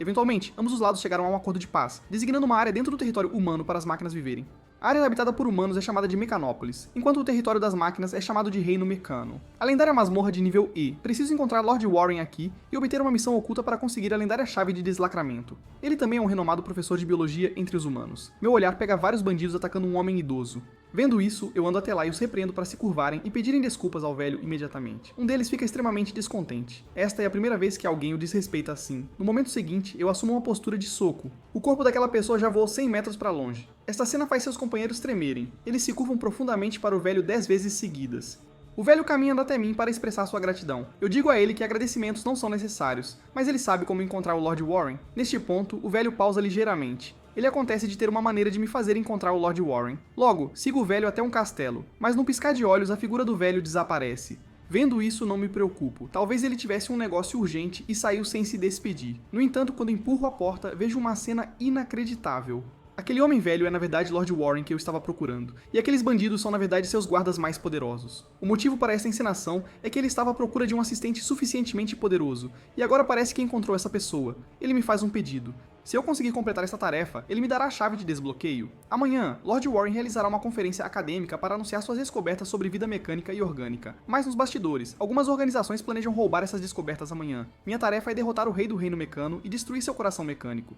Eventualmente, ambos os lados chegaram a um acordo de paz, designando uma área dentro do território humano para as máquinas viverem. A área habitada por humanos é chamada de Mecanópolis, enquanto o território das máquinas é chamado de Reino Mecano. A lendária masmorra de nível E. Preciso encontrar Lord Warren aqui e obter uma missão oculta para conseguir a lendária chave de deslacramento. Ele também é um renomado professor de biologia entre os humanos. Meu olhar pega vários bandidos atacando um homem idoso. Vendo isso, eu ando até lá e os repreendo para se curvarem e pedirem desculpas ao velho imediatamente. Um deles fica extremamente descontente. Esta é a primeira vez que alguém o desrespeita assim. No momento seguinte, eu assumo uma postura de soco. O corpo daquela pessoa já voou 100 metros para longe. Esta cena faz seus companheiros tremerem. Eles se curvam profundamente para o velho 10 vezes seguidas. O velho caminha até mim para expressar sua gratidão. Eu digo a ele que agradecimentos não são necessários, mas ele sabe como encontrar o Lord Warren. Neste ponto, o velho pausa ligeiramente. Ele acontece de ter uma maneira de me fazer encontrar o Lord Warren. Logo, sigo o velho até um castelo, mas num piscar de olhos a figura do velho desaparece. Vendo isso, não me preocupo. Talvez ele tivesse um negócio urgente e saiu sem se despedir. No entanto, quando empurro a porta, vejo uma cena inacreditável. Aquele homem velho é na verdade Lord Warren que eu estava procurando, e aqueles bandidos são na verdade seus guardas mais poderosos. O motivo para essa encenação é que ele estava à procura de um assistente suficientemente poderoso, e agora parece que encontrou essa pessoa. Ele me faz um pedido. Se eu conseguir completar essa tarefa, ele me dará a chave de desbloqueio. Amanhã, Lord Warren realizará uma conferência acadêmica para anunciar suas descobertas sobre vida mecânica e orgânica. Mas nos bastidores, algumas organizações planejam roubar essas descobertas amanhã. Minha tarefa é derrotar o rei do reino mecano e destruir seu coração mecânico.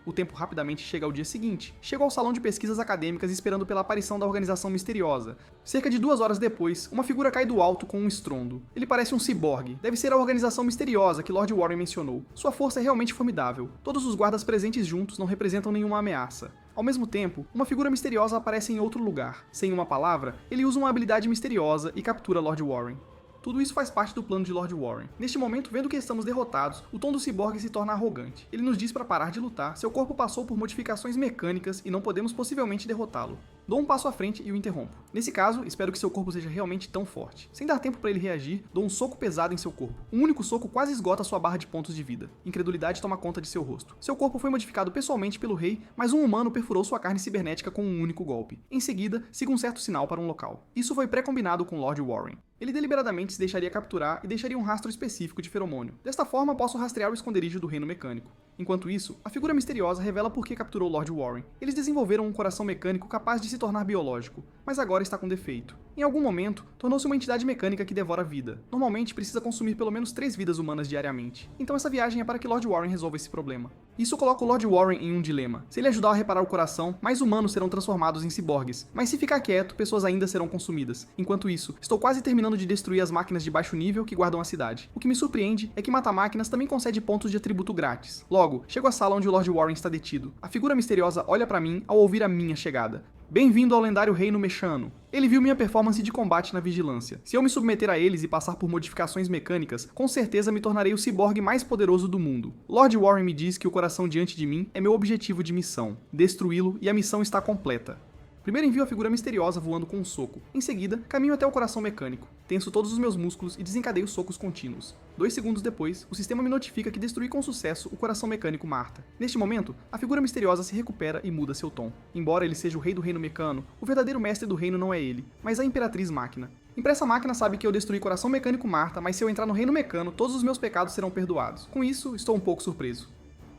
O tempo rapidamente chega ao dia seguinte. Chego ao salão de pesquisas acadêmicas esperando pela aparição da organização misteriosa. Cerca de 2 horas depois, uma figura cai do alto com um estrondo. Ele parece um ciborgue. Deve ser a organização misteriosa que Lord Warren mencionou. Sua força é realmente formidável. Todos os guardas presentes juntos não representam nenhuma ameaça. Ao mesmo tempo, uma figura misteriosa aparece em outro lugar. Sem uma palavra, ele usa uma habilidade misteriosa e captura Lord Warren. Tudo isso faz parte do plano de Lord Warren. Neste momento, vendo que estamos derrotados, o tom do ciborgue se torna arrogante. Ele nos diz para parar de lutar, seu corpo passou por modificações mecânicas e não podemos possivelmente derrotá-lo. Dou um passo à frente e o interrompo. Nesse caso, espero que seu corpo seja realmente tão forte. Sem dar tempo para ele reagir, dou um soco pesado em seu corpo. Um único soco quase esgota sua barra de pontos de vida. Incredulidade toma conta de seu rosto. Seu corpo foi modificado pessoalmente pelo rei, mas um humano perfurou sua carne cibernética com um único golpe. Em seguida, siga um certo sinal para um local. Isso foi pré-combinado com Lord Warren. Ele deliberadamente se deixaria capturar e deixaria um rastro específico de feromônio. Desta forma, posso rastrear o esconderijo do reino mecânico. Enquanto isso, a figura misteriosa revela por que capturou Lord Warren. Eles desenvolveram um coração mecânico capaz de se tornar biológico, mas agora está com defeito. Em algum momento, tornou-se uma entidade mecânica que devora a vida. Normalmente, precisa consumir pelo menos 3 vidas humanas diariamente. Então essa viagem é para que Lord Warren resolva esse problema. Isso coloca o Lord Warren em um dilema. Se ele ajudar a reparar o coração, mais humanos serão transformados em ciborgues. Mas se ficar quieto, pessoas ainda serão consumidas. Enquanto isso, estou quase terminando de destruir as máquinas de baixo nível que guardam a cidade. O que me surpreende é que mata-máquinas também concede pontos de atributo grátis. Logo, chego à sala onde o Lord Warren está detido. A figura misteriosa olha para mim ao ouvir a minha chegada. Bem-vindo ao lendário reino mexano. Ele viu minha performance de combate na vigilância. Se eu me submeter a eles e passar por modificações mecânicas, com certeza me tornarei o ciborgue mais poderoso do mundo. Lord Warren me diz que o coração diante de mim é meu objetivo de missão. Destruí-lo e a missão está completa. Primeiro envio a figura misteriosa voando com um soco. Em seguida, caminho até o coração mecânico. Tenso todos os meus músculos e desencadeio socos contínuos. 2 segundos depois, o sistema me notifica que destruí com sucesso o coração mecânico Marta. Neste momento, a figura misteriosa se recupera e muda seu tom. Embora ele seja o rei do reino mecano, o verdadeiro mestre do reino não é ele, mas a Imperatriz Máquina. Impressa Máquina sabe que eu destruí coração mecânico Marta, mas se eu entrar no reino mecano, todos os meus pecados serão perdoados. Com isso, estou um pouco surpreso.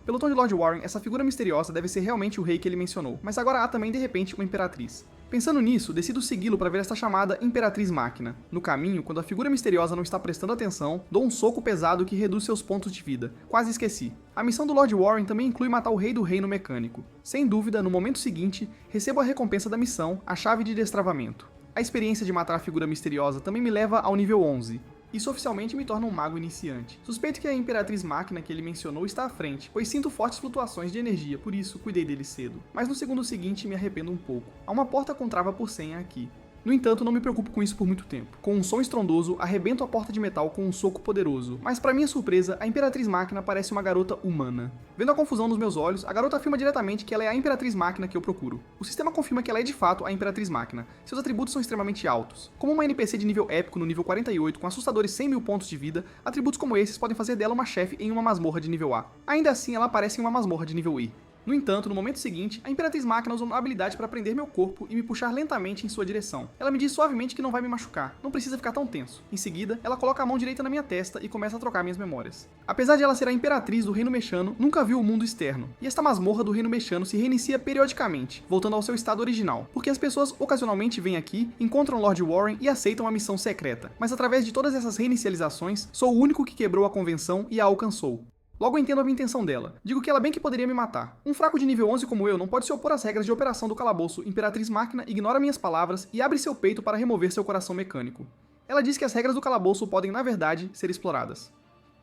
Pelo tom de Lord Warren, essa figura misteriosa deve ser realmente o rei que ele mencionou, mas agora há também de repente uma imperatriz. Pensando nisso, decido segui-lo para ver esta chamada Imperatriz Máquina. No caminho, quando a figura misteriosa não está prestando atenção, dou um soco pesado que reduz seus pontos de vida. Quase esqueci. A missão do Lord Warren também inclui matar o rei do reino mecânico. Sem dúvida, no momento seguinte, recebo a recompensa da missão, a chave de destravamento. A experiência de matar a figura misteriosa também me leva ao nível 11. Isso oficialmente me torna um mago iniciante. Suspeito que a Imperatriz Máquina que ele mencionou está à frente, pois sinto fortes flutuações de energia, por isso cuidei dele cedo. Mas no segundo seguinte me arrependo um pouco. Há uma porta com trava por senha aqui. No entanto, não me preocupo com isso por muito tempo. Com um som estrondoso, arrebento a porta de metal com um soco poderoso. Mas para minha surpresa, a Imperatriz Máquina parece uma garota humana. Vendo a confusão nos meus olhos, a garota afirma diretamente que ela é a Imperatriz Máquina que eu procuro. O sistema confirma que ela é de fato a Imperatriz Máquina. Seus atributos são extremamente altos. Como uma NPC de nível épico no nível 48 com assustadores 100 mil pontos de vida, atributos como esses podem fazer dela uma chefe em uma masmorra de nível A. Ainda assim, ela aparece em uma masmorra de nível E. No entanto, no momento seguinte, a Imperatriz Máquina usa uma habilidade para prender meu corpo e me puxar lentamente em sua direção. Ela me diz suavemente que não vai me machucar, não precisa ficar tão tenso. Em seguida, ela coloca a mão direita na minha testa e começa a trocar minhas memórias. Apesar de ela ser a Imperatriz do Reino Mexano, nunca viu o mundo externo, e esta masmorra do Reino Mexano se reinicia periodicamente, voltando ao seu estado original, porque as pessoas ocasionalmente vêm aqui, encontram Lord Warren e aceitam a missão secreta, mas através de todas essas reinicializações, sou o único que quebrou a convenção e a alcançou. Logo entendo a intenção dela. Digo que ela bem que poderia me matar. Um fraco de nível 11 como eu não pode se opor às regras de operação do calabouço. Imperatriz Máquina ignora minhas palavras e abre seu peito para remover seu coração mecânico. Ela diz que as regras do calabouço podem, na verdade, ser exploradas.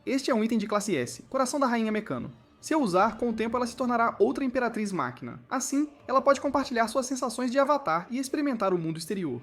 Este é um item de classe S, Coração da Rainha Mecano. Se eu usar, com o tempo ela se tornará outra Imperatriz Máquina. Assim, ela pode compartilhar suas sensações de avatar e experimentar o mundo exterior.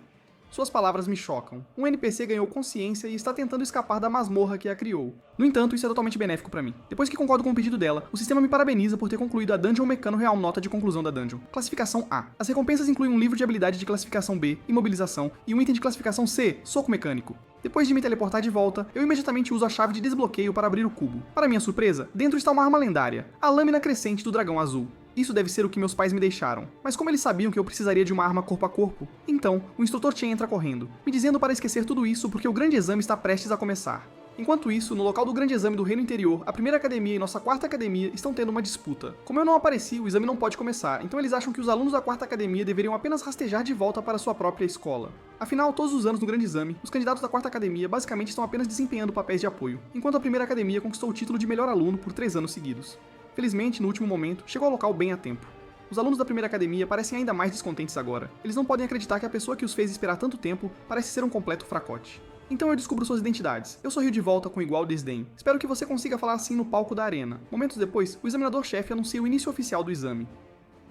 Suas palavras me chocam. Um NPC ganhou consciência e está tentando escapar da masmorra que a criou. No entanto, isso é totalmente benéfico pra mim. Depois que concordo com o pedido dela, o sistema me parabeniza por ter concluído a Dungeon Mecano Real Nota de conclusão da Dungeon. Classificação A. As recompensas incluem um livro de habilidade de classificação B, Imobilização, e um item de classificação C, Soco Mecânico. Depois de me teleportar de volta, eu imediatamente uso a chave de desbloqueio para abrir o cubo. Para minha surpresa, dentro está uma arma lendária, a Lâmina Crescente do Dragão Azul. Isso deve ser o que meus pais me deixaram. Mas como eles sabiam que eu precisaria de uma arma corpo a corpo? Então, o instrutor Chen entra correndo, me dizendo para esquecer tudo isso porque o grande exame está prestes a começar. Enquanto isso, no local do grande exame do Reino Interior, a primeira academia e nossa quarta academia estão tendo uma disputa. Como eu não apareci, o exame não pode começar, então eles acham que os alunos da quarta academia deveriam apenas rastejar de volta para sua própria escola. Afinal, todos os anos no grande exame, os candidatos da quarta academia basicamente estão apenas desempenhando papéis de apoio, enquanto a primeira academia conquistou o título de melhor aluno por 3 anos seguidos. Felizmente, no último momento, chegou ao local bem a tempo. Os alunos da primeira academia parecem ainda mais descontentes agora. Eles não podem acreditar que a pessoa que os fez esperar tanto tempo parece ser um completo fracote. Então eu descubro suas identidades. Eu sorrio de volta com igual desdém. Espero que você consiga falar assim no palco da arena. Momentos depois, o examinador-chefe anuncia o início oficial do exame.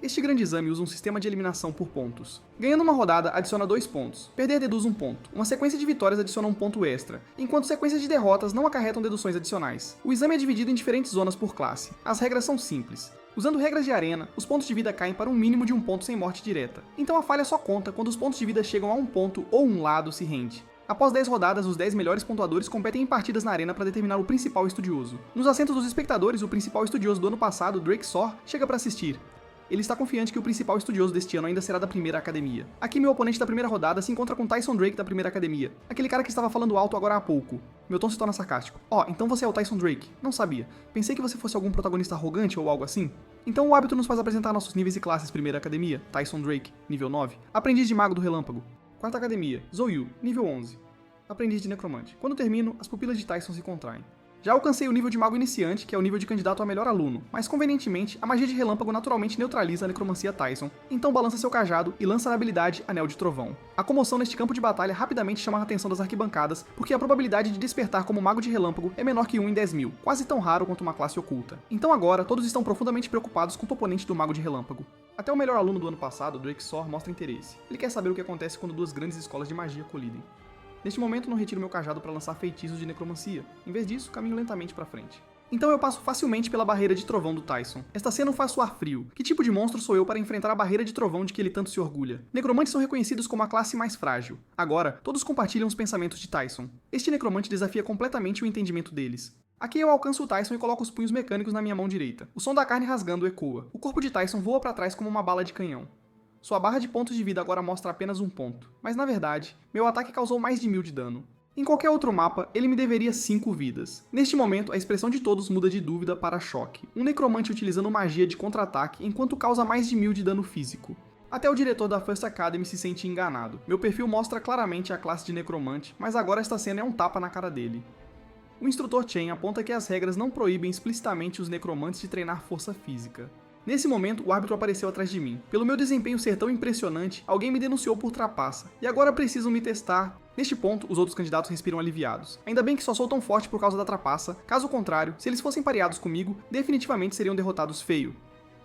Este grande exame usa um sistema de eliminação por pontos. Ganhando uma rodada, adiciona 2 pontos. Perder deduz 1 ponto. Uma sequência de vitórias adiciona 1 ponto extra, enquanto sequências de derrotas não acarretam deduções adicionais. O exame é dividido em diferentes zonas por classe. As regras são simples. Usando regras de arena, os pontos de vida caem para um mínimo de 1 ponto sem morte direta. Então a falha só conta quando os pontos de vida chegam a 1 ponto ou um lado se rende. Após 10 rodadas, os 10 melhores pontuadores competem em partidas na arena para determinar o principal estudioso. Nos assentos dos espectadores, o principal estudioso do ano passado, Drake Sor, chega para assistir. Ele está confiante que o principal estudioso deste ano ainda será da primeira academia. Aqui meu oponente da primeira rodada se encontra com Tyson Drake da primeira academia, aquele cara que estava falando alto agora há pouco. Meu tom se torna sarcástico. Então você é o Tyson Drake? Não sabia. Pensei que você fosse algum protagonista arrogante ou algo assim. Então o hábito nos faz apresentar nossos níveis e classes. Primeira academia, Tyson Drake, nível 9. Aprendiz de Mago do Relâmpago. Quarta academia, Zouyu, nível 11. Aprendiz de Necromante. Quando termino, as pupilas de Tyson se contraem. Já alcancei o nível de Mago Iniciante, que é o nível de candidato a melhor aluno, mas convenientemente, a magia de relâmpago naturalmente neutraliza a necromancia Tyson, então balança seu cajado e lança na habilidade Anel de Trovão. A comoção neste campo de batalha rapidamente chama a atenção das arquibancadas, porque a probabilidade de despertar como Mago de Relâmpago é menor que 1 em 10.000, quase tão raro quanto uma classe oculta. Então agora, todos estão profundamente preocupados com o oponente do Mago de Relâmpago. Até o melhor aluno do ano passado, Drake Sor, mostra interesse. Ele quer saber o que acontece quando duas grandes escolas de magia colidem. Neste momento não retiro meu cajado para lançar feitiços de necromancia, em vez disso caminho lentamente para frente. Então eu passo facilmente pela barreira de trovão do Tyson. Esta cena o faz suar frio. Que tipo de monstro sou eu para enfrentar a barreira de trovão de que ele tanto se orgulha? Necromantes são reconhecidos como a classe mais frágil. Agora, todos compartilham os pensamentos de Tyson. Este necromante desafia completamente o entendimento deles. Aqui eu alcanço o Tyson e coloco os punhos mecânicos na minha mão direita. O som da carne rasgando ecoa. O corpo de Tyson voa para trás como uma bala de canhão. Sua barra de pontos de vida agora mostra apenas 1 ponto, mas na verdade, meu ataque causou mais de 1000 de dano. Em qualquer outro mapa, ele me deveria 5 vidas. Neste momento, a expressão de todos muda de dúvida para choque. Um necromante utilizando magia de contra-ataque enquanto causa mais de 1000 de dano físico. Até o diretor da First Academy se sente enganado. Meu perfil mostra claramente a classe de necromante, mas agora esta cena é um tapa na cara dele. O instrutor Chen aponta que as regras não proíbem explicitamente os necromantes de treinar força física. Nesse momento, o árbitro apareceu atrás de mim. Pelo meu desempenho ser tão impressionante, alguém me denunciou por trapaça, e agora precisam me testar. Neste ponto, os outros candidatos respiram aliviados. Ainda bem que só sou tão forte por causa da trapaça, caso contrário, se eles fossem pareados comigo, definitivamente seriam derrotados feio.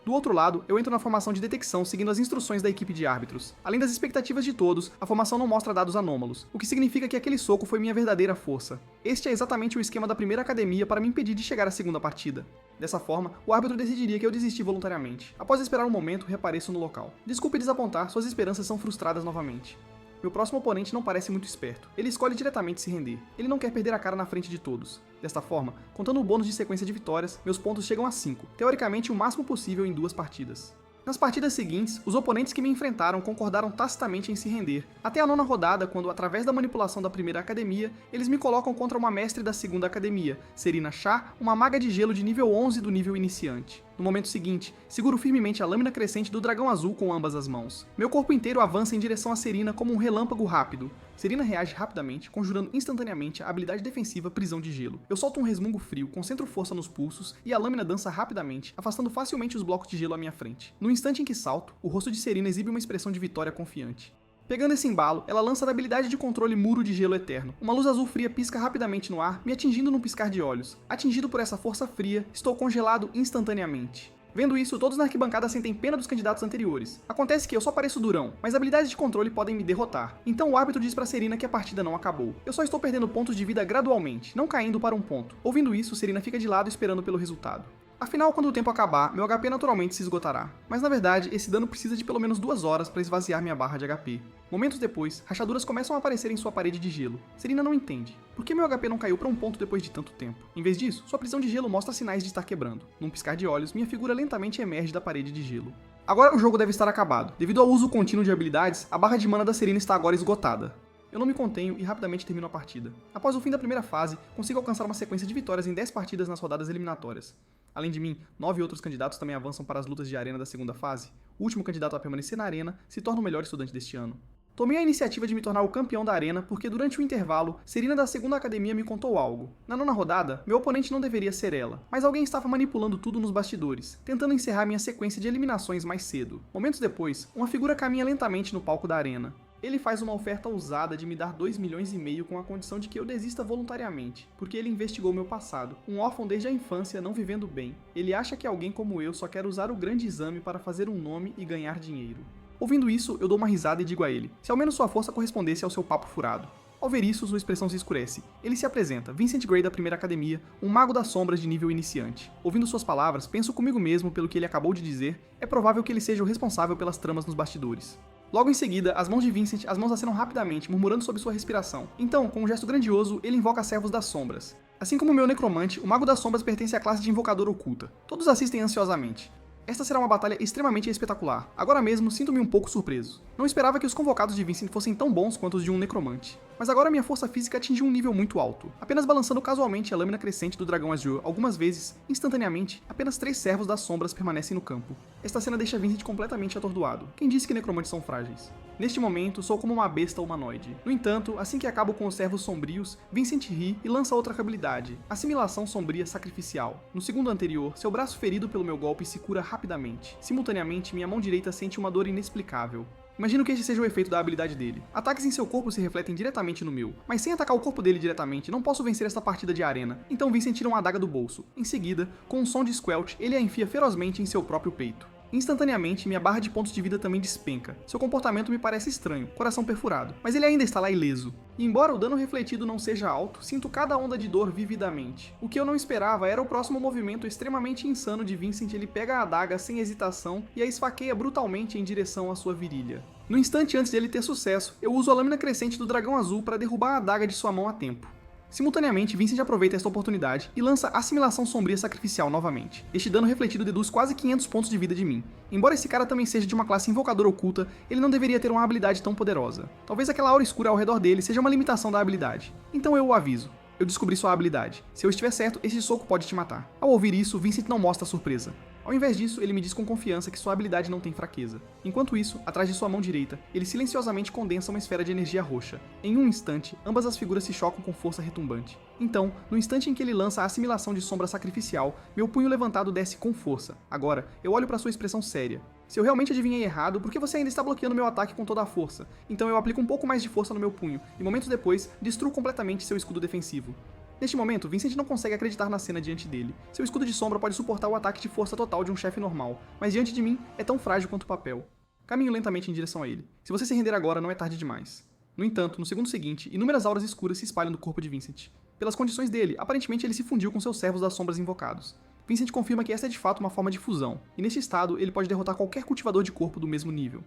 Do outro lado, eu entro na formação de detecção seguindo as instruções da equipe de árbitros. Além das expectativas de todos, a formação não mostra dados anômalos, o que significa que aquele soco foi minha verdadeira força. Este é exatamente o esquema da primeira academia para me impedir de chegar à segunda partida. Dessa forma, o árbitro decidiria que eu desisti voluntariamente. Após esperar um momento, reapareço no local. Desculpe desapontar, suas esperanças são frustradas novamente. Meu próximo oponente não parece muito esperto. Ele escolhe diretamente se render. Ele não quer perder a cara na frente de todos. Desta forma, contando o bônus de sequência de vitórias, meus pontos chegam a 5, teoricamente o máximo possível em 2 partidas. Nas partidas seguintes, os oponentes que me enfrentaram concordaram tacitamente em se render, até a 9ª rodada, quando, através da manipulação da primeira academia, eles me colocam contra uma mestre da segunda academia, Serena Shah, uma maga de gelo de nível 11 do nível iniciante. No momento seguinte, seguro firmemente a lâmina crescente do dragão azul com ambas as mãos. Meu corpo inteiro avança em direção a Serena como um relâmpago rápido. Serena reage rapidamente, conjurando instantaneamente a habilidade defensiva Prisão de Gelo. Eu solto um resmungo frio, concentro força nos pulsos e a lâmina dança rapidamente, afastando facilmente os blocos de gelo à minha frente. No instante em que salto, o rosto de Serena exibe uma expressão de vitória confiante. Pegando esse embalo, ela lança a habilidade de controle Muro de Gelo Eterno. Uma luz azul fria pisca rapidamente no ar, me atingindo num piscar de olhos. Atingido por essa força fria, estou congelado instantaneamente. Vendo isso, todos na arquibancada sentem pena dos candidatos anteriores. Acontece que eu só pareço durão, mas habilidades de controle podem me derrotar. Então o árbitro diz pra Serena que a partida não acabou. Eu só estou perdendo pontos de vida gradualmente, não caindo para um ponto. Ouvindo isso, Serena fica de lado esperando pelo resultado. Afinal, quando o tempo acabar, meu HP naturalmente se esgotará. Mas na verdade, esse dano precisa de pelo menos 2 horas para esvaziar minha barra de HP. Momentos depois, rachaduras começam a aparecer em sua parede de gelo. Serena não entende. Por que meu HP não caiu para um ponto depois de tanto tempo? Em vez disso, sua prisão de gelo mostra sinais de estar quebrando. Num piscar de olhos, minha figura lentamente emerge da parede de gelo. Agora o jogo deve estar acabado. Devido ao uso contínuo de habilidades, a barra de mana da Serena está agora esgotada. Eu não me contenho e rapidamente termino a partida. Após o fim da primeira fase, consigo alcançar uma sequência de vitórias em 10 partidas nas rodadas eliminatórias. Além de mim, 9 outros candidatos também avançam para as lutas de arena da segunda fase. O último candidato a permanecer na arena se torna o melhor estudante deste ano. Tomei a iniciativa de me tornar o campeão da arena porque durante o intervalo, Serena da segunda academia me contou algo. Na 9ª rodada, meu oponente não deveria ser ela, mas alguém estava manipulando tudo nos bastidores, tentando encerrar minha sequência de eliminações mais cedo. Momentos depois, uma figura caminha lentamente no palco da arena. Ele faz uma oferta ousada de me dar 2,5 milhões com a condição de que eu desista voluntariamente, porque ele investigou meu passado. Um órfão desde a infância, não vivendo bem. Ele acha que alguém como eu só quer usar o grande exame para fazer um nome e ganhar dinheiro. Ouvindo isso, eu dou uma risada e digo a ele, se ao menos sua força correspondesse ao seu papo furado. Ao ver isso, sua expressão se escurece. Ele se apresenta, Vincent Gray da primeira academia, um mago das sombras de nível iniciante. Ouvindo suas palavras, penso comigo mesmo pelo que ele acabou de dizer, é provável que ele seja o responsável pelas tramas nos bastidores. Logo em seguida, as mãos de Vincent acenam rapidamente, murmurando sobre sua respiração. Então, com um gesto grandioso, ele invoca Servos das Sombras. Assim como o meu necromante, o Mago das Sombras pertence à classe de Invocador Oculta. Todos assistem ansiosamente. Esta será uma batalha extremamente espetacular. Agora mesmo, sinto-me um pouco surpreso. Não esperava que os convocados de Vincent fossem tão bons quanto os de um necromante. Mas agora minha força física atingiu um nível muito alto. Apenas balançando casualmente a lâmina crescente do dragão azul algumas vezes, instantaneamente, apenas 3 servos das sombras permanecem no campo. Esta cena deixa Vincent completamente atordoado. Quem disse que necromantes são frágeis? Neste momento, sou como uma besta humanoide. No entanto, assim que acabo com os servos sombrios, Vincent ri e lança outra habilidade, Assimilação Sombria Sacrificial. No segundo anterior, seu braço ferido pelo meu golpe se cura rapidamente. Simultaneamente, minha mão direita sente uma dor inexplicável. Imagino que este seja o efeito da habilidade dele. Ataques em seu corpo se refletem diretamente no meu, mas sem atacar o corpo dele diretamente, não posso vencer esta partida de arena. Então Vincent tira uma adaga do bolso. Em seguida, com um som de squelch, ele a enfia ferozmente em seu próprio peito. Instantaneamente, minha barra de pontos de vida também despenca. Seu comportamento me parece estranho, coração perfurado, mas ele ainda está lá ileso. E embora o dano refletido não seja alto, sinto cada onda de dor vividamente. O que eu não esperava era o próximo movimento extremamente insano de Vincent. Ele pega a adaga sem hesitação e a esfaqueia brutalmente em direção à sua virilha. No instante antes de ele ter sucesso, eu uso a lâmina crescente do dragão azul para derrubar a adaga de sua mão a tempo. Simultaneamente, Vincent aproveita esta oportunidade e lança Assimilação Sombria Sacrificial novamente. Este dano refletido deduz quase 500 pontos de vida de mim. Embora esse cara também seja de uma classe Invocador Oculta, ele não deveria ter uma habilidade tão poderosa. Talvez aquela aura escura ao redor dele seja uma limitação da habilidade. Então eu o aviso. Eu descobri sua habilidade. Se eu estiver certo, esse soco pode te matar. Ao ouvir isso, Vincent não mostra surpresa. Ao invés disso, ele me diz com confiança que sua habilidade não tem fraqueza. Enquanto isso, atrás de sua mão direita, ele silenciosamente condensa uma esfera de energia roxa. Em um instante, ambas as figuras se chocam com força retumbante. Então, no instante em que ele lança a assimilação de sombra sacrificial, meu punho levantado desce com força. Agora, eu olho para sua expressão séria. Se eu realmente adivinhei errado, por que você ainda está bloqueando meu ataque com toda a força? Então eu aplico um pouco mais de força no meu punho, e momentos depois, destruo completamente seu escudo defensivo. Neste momento, Vincent não consegue acreditar na cena diante dele. Seu escudo de sombra pode suportar o ataque de força total de um chefe normal, mas diante de mim é tão frágil quanto o papel. Caminho lentamente em direção a ele. Se você se render agora, não é tarde demais. No entanto, no segundo seguinte, inúmeras auras escuras se espalham do corpo de Vincent. Pelas condições dele, aparentemente ele se fundiu com seus servos das sombras invocados. Vincent confirma que esta é de fato uma forma de fusão, e neste estado ele pode derrotar qualquer cultivador de corpo do mesmo nível.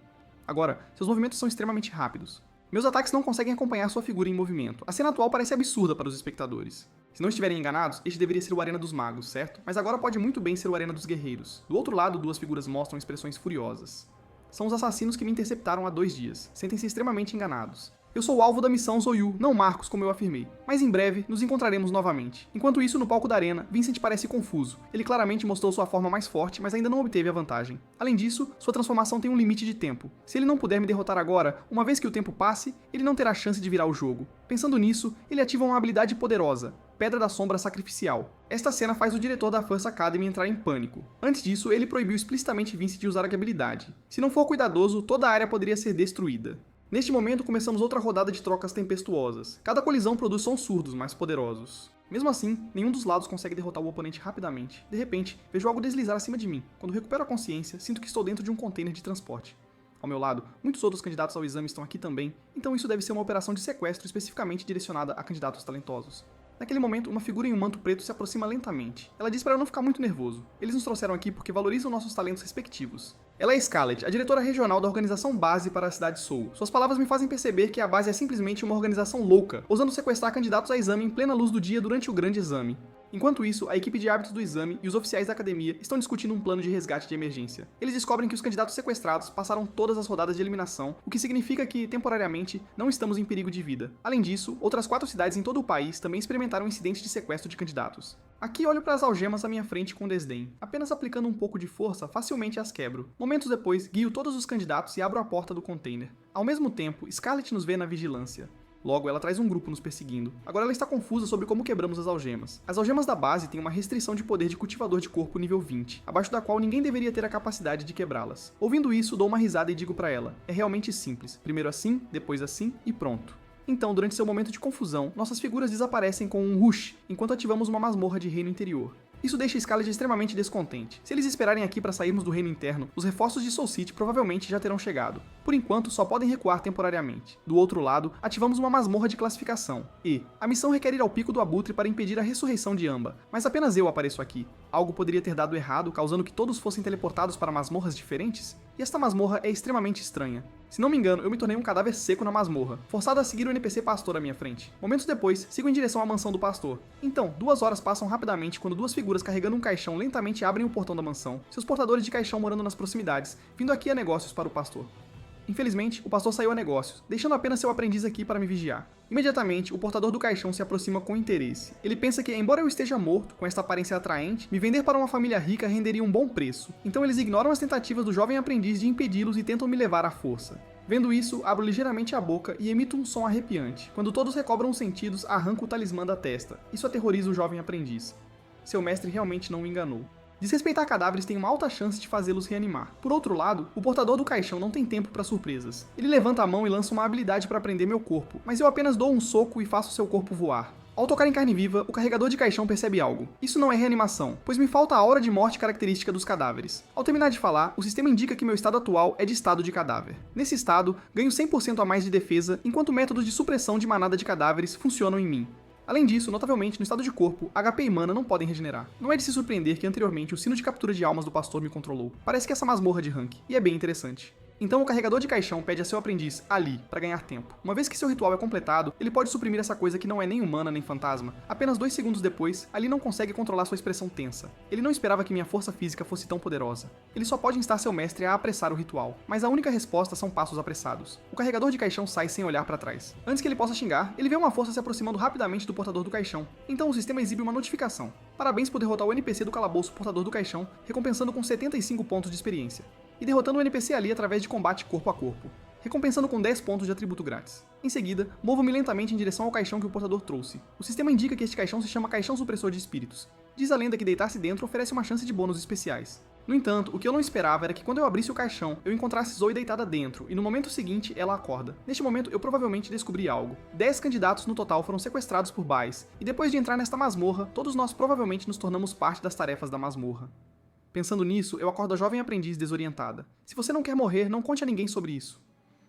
Agora, seus movimentos são extremamente rápidos. Meus ataques não conseguem acompanhar sua figura em movimento. A cena atual parece absurda para os espectadores. Se não estiverem enganados, este deveria ser o Arena dos Magos, certo? Mas agora pode muito bem ser o Arena dos Guerreiros. Do outro lado, duas figuras mostram expressões furiosas. São os assassinos que me interceptaram há 2 dias. Sentem-se extremamente enganados. Eu sou o alvo da missão Zoyu, não Marcos, como eu afirmei. Mas em breve, nos encontraremos novamente. Enquanto isso, no palco da arena, Vincent parece confuso. Ele claramente mostrou sua forma mais forte, mas ainda não obteve a vantagem. Além disso, sua transformação tem um limite de tempo. Se ele não puder me derrotar agora, uma vez que o tempo passe, ele não terá chance de virar o jogo. Pensando nisso, ele ativa uma habilidade poderosa, Pedra da Sombra Sacrificial. Esta cena faz o diretor da First Academy entrar em pânico. Antes disso, ele proibiu explicitamente Vincent de usar a habilidade. Se não for cuidadoso, toda a área poderia ser destruída. Neste momento, começamos outra rodada de trocas tempestuosas. Cada colisão produz sons surdos, mais poderosos. Mesmo assim, nenhum dos lados consegue derrotar o oponente rapidamente. De repente, vejo algo deslizar acima de mim. Quando recupero a consciência, sinto que estou dentro de um container de transporte. Ao meu lado, muitos outros candidatos ao exame estão aqui também, então isso deve ser uma operação de sequestro especificamente direcionada a candidatos talentosos. Naquele momento, uma figura em um manto preto se aproxima lentamente. Ela diz para eu não ficar muito nervoso. Eles nos trouxeram aqui porque valorizam nossos talentos respectivos. Ela é Scarlett, a diretora regional da organização base para a cidade Soul. Suas palavras me fazem perceber que a base é simplesmente uma organização louca, ousando sequestrar candidatos a exame em plena luz do dia durante o grande exame. Enquanto isso, a equipe de árbitros do exame e os oficiais da academia estão discutindo um plano de resgate de emergência. Eles descobrem que os candidatos sequestrados passaram todas as rodadas de eliminação, o que significa que, temporariamente, não estamos em perigo de vida. Além disso, outras 4 cidades em todo o país também experimentaram incidentes de sequestro de candidatos. Aqui olho para as algemas à minha frente com desdém. Apenas aplicando um pouco de força, facilmente as quebro. Momentos depois, guio todos os candidatos e abro a porta do container. Ao mesmo tempo, Scarlett nos vê na vigilância. Logo, ela traz um grupo nos perseguindo. Agora ela está confusa sobre como quebramos as algemas. As algemas da base têm uma restrição de poder de cultivador de corpo nível 20, abaixo da qual ninguém deveria ter a capacidade de quebrá-las. Ouvindo isso, dou uma risada e digo para ela, é realmente simples. Primeiro assim, depois assim e pronto. Então, durante seu momento de confusão, nossas figuras desaparecem com um rush, enquanto ativamos uma masmorra de reino interior. Isso deixa Scarlett extremamente descontente. Se eles esperarem aqui para sairmos do reino interno, os reforços de Soul City provavelmente já terão chegado. Por enquanto, só podem recuar temporariamente. Do outro lado, ativamos uma masmorra de classificação. E a missão requer ir ao Pico do Abutre para impedir a ressurreição de Amba. Mas apenas eu apareço aqui. Algo poderia ter dado errado, causando que todos fossem teleportados para masmorras diferentes? E esta masmorra é extremamente estranha. Se não me engano, eu me tornei um cadáver seco na masmorra, forçado a seguir o NPC pastor à minha frente. Momentos depois, sigo em direção à mansão do pastor. Então, 2 horas passam rapidamente quando 2 figuras carregando um caixão lentamente abrem o portão da mansão, seus portadores de caixão morando nas proximidades, vindo aqui a negócios para o pastor. Infelizmente, o pastor saiu a negócios, deixando apenas seu aprendiz aqui para me vigiar. Imediatamente, o portador do caixão se aproxima com interesse. Ele pensa que, embora eu esteja morto, com esta aparência atraente, me vender para uma família rica renderia um bom preço. Então eles ignoram as tentativas do jovem aprendiz de impedi-los e tentam me levar à força. Vendo isso, abro ligeiramente a boca e emito um som arrepiante. Quando todos recobram os sentidos, arranco o talismã da testa. Isso aterroriza o jovem aprendiz. Seu mestre realmente não o enganou. Desrespeitar cadáveres tem uma alta chance de fazê-los reanimar. Por outro lado, o portador do caixão não tem tempo para surpresas. Ele levanta a mão e lança uma habilidade para prender meu corpo, mas eu apenas dou um soco e faço seu corpo voar. Ao tocar em carne viva, o carregador de caixão percebe algo. Isso não é reanimação, pois me falta a aura de morte característica dos cadáveres. Ao terminar de falar, o sistema indica que meu estado atual é de estado de cadáver. Nesse estado, ganho 100% a mais de defesa, enquanto métodos de supressão de manada de cadáveres funcionam em mim. Além disso, notavelmente, no estado de corpo, HP e mana não podem regenerar. Não é de se surpreender que anteriormente o sino de captura de almas do pastor me controlou. Parece que essa masmorra de rank, e é bem interessante. Então o carregador de caixão pede a seu aprendiz, Ali, para ganhar tempo. Uma vez que seu ritual é completado, ele pode suprimir essa coisa que não é nem humana nem fantasma. Apenas 2 segundos depois, Ali não consegue controlar sua expressão tensa. Ele não esperava que minha força física fosse tão poderosa. Ele só pode instar seu mestre a apressar o ritual, mas a única resposta são passos apressados. O carregador de caixão sai sem olhar para trás. Antes que ele possa xingar, ele vê uma força se aproximando rapidamente do portador do caixão. Então o sistema exibe uma notificação. Parabéns por derrotar o NPC do calabouço portador do caixão, recompensando com 75 pontos de experiência. E derrotando o NPC Ali através de combate corpo a corpo, recompensando com 10 pontos de atributo grátis. Em seguida, movo-me lentamente em direção ao caixão que o portador trouxe. O sistema indica que este caixão se chama Caixão Supressor de Espíritos. Diz a lenda que deitar-se dentro oferece uma chance de bônus especiais. No entanto, o que eu não esperava era que quando eu abrisse o caixão, eu encontrasse Zoe deitada dentro, e no momento seguinte, ela acorda. Neste momento, eu provavelmente descobri algo. 10 candidatos no total foram sequestrados por Baes, e depois de entrar nesta masmorra, todos nós provavelmente nos tornamos parte das tarefas da masmorra. Pensando nisso, eu acordo a jovem aprendiz desorientada. Se você não quer morrer, não conte a ninguém sobre isso.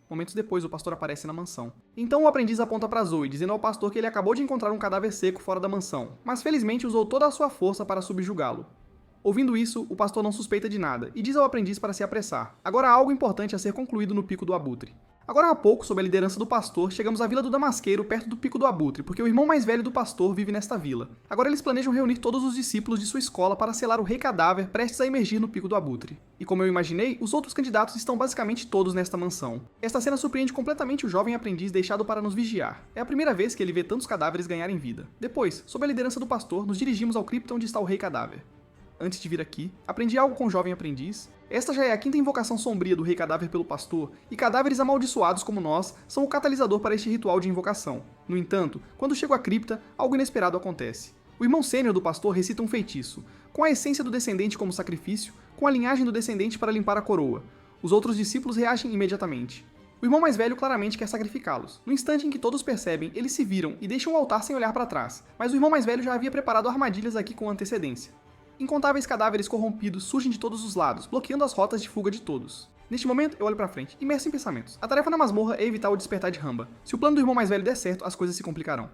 Momentos depois, o pastor aparece na mansão. Então o aprendiz aponta para Zoe, dizendo ao pastor que ele acabou de encontrar um cadáver seco fora da mansão, mas felizmente usou toda a sua força para subjugá-lo. Ouvindo isso, o pastor não suspeita de nada e diz ao aprendiz para se apressar. Agora há algo importante a ser concluído no Pico do Abutre. Agora há pouco, sob a liderança do pastor, chegamos à Vila do Damasqueiro, perto do Pico do Abutre, porque o irmão mais velho do pastor vive nesta vila. Agora eles planejam reunir todos os discípulos de sua escola para selar o Rei Cadáver prestes a emergir no Pico do Abutre. E como eu imaginei, os outros candidatos estão basicamente todos nesta mansão. Esta cena surpreende completamente o jovem aprendiz deixado para nos vigiar. É a primeira vez que ele vê tantos cadáveres ganharem vida. Depois, sob a liderança do pastor, nos dirigimos ao cripto onde está o Rei Cadáver. Antes de vir aqui, aprendi algo com o jovem aprendiz. Esta já é a 5ª invocação sombria do Rei Cadáver pelo pastor, e cadáveres amaldiçoados como nós são o catalisador para este ritual de invocação. No entanto, quando chego à cripta, algo inesperado acontece. O irmão sênior do pastor recita um feitiço, com a essência do descendente como sacrifício, com a linhagem do descendente para limpar a coroa. Os outros discípulos reagem imediatamente. O irmão mais velho claramente quer sacrificá-los. No instante em que todos percebem, eles se viram e deixam o altar sem olhar para trás, mas o irmão mais velho já havia preparado armadilhas aqui com antecedência. Incontáveis cadáveres corrompidos surgem de todos os lados, bloqueando as rotas de fuga de todos. Neste momento, eu olho pra frente, imerso em pensamentos. A tarefa na masmorra é evitar o despertar de Ramba. Se o plano do irmão mais velho der certo, as coisas se complicarão.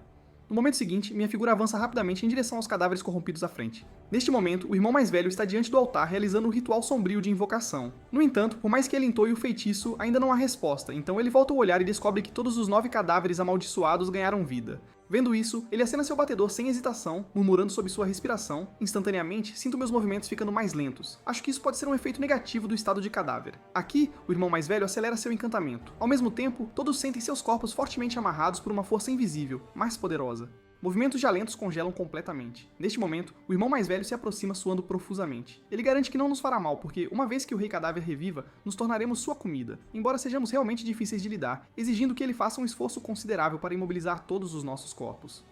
No momento seguinte, minha figura avança rapidamente em direção aos cadáveres corrompidos à frente. Neste momento, o irmão mais velho está diante do altar realizando o ritual sombrio de invocação. No entanto, por mais que ele entoie o feitiço, ainda não há resposta, então ele volta o olhar e descobre que todos os 9 cadáveres amaldiçoados ganharam vida. Vendo isso, ele acena seu batedor sem hesitação, murmurando sob sua respiração. Instantaneamente, sinto meus movimentos ficando mais lentos. Acho que isso pode ser um efeito negativo do estado de cadáver. Aqui, o irmão mais velho acelera seu encantamento. Ao mesmo tempo, todos sentem seus corpos fortemente amarrados por uma força invisível, mais poderosa. Movimentos já lentos congelam completamente. Neste momento, o irmão mais velho se aproxima suando profusamente. Ele garante que não nos fará mal, porque, uma vez que o Rei Cadáver reviva, nos tornaremos sua comida, embora sejamos realmente difíceis de lidar, exigindo que ele faça um esforço considerável para imobilizar todos os nossos corpos.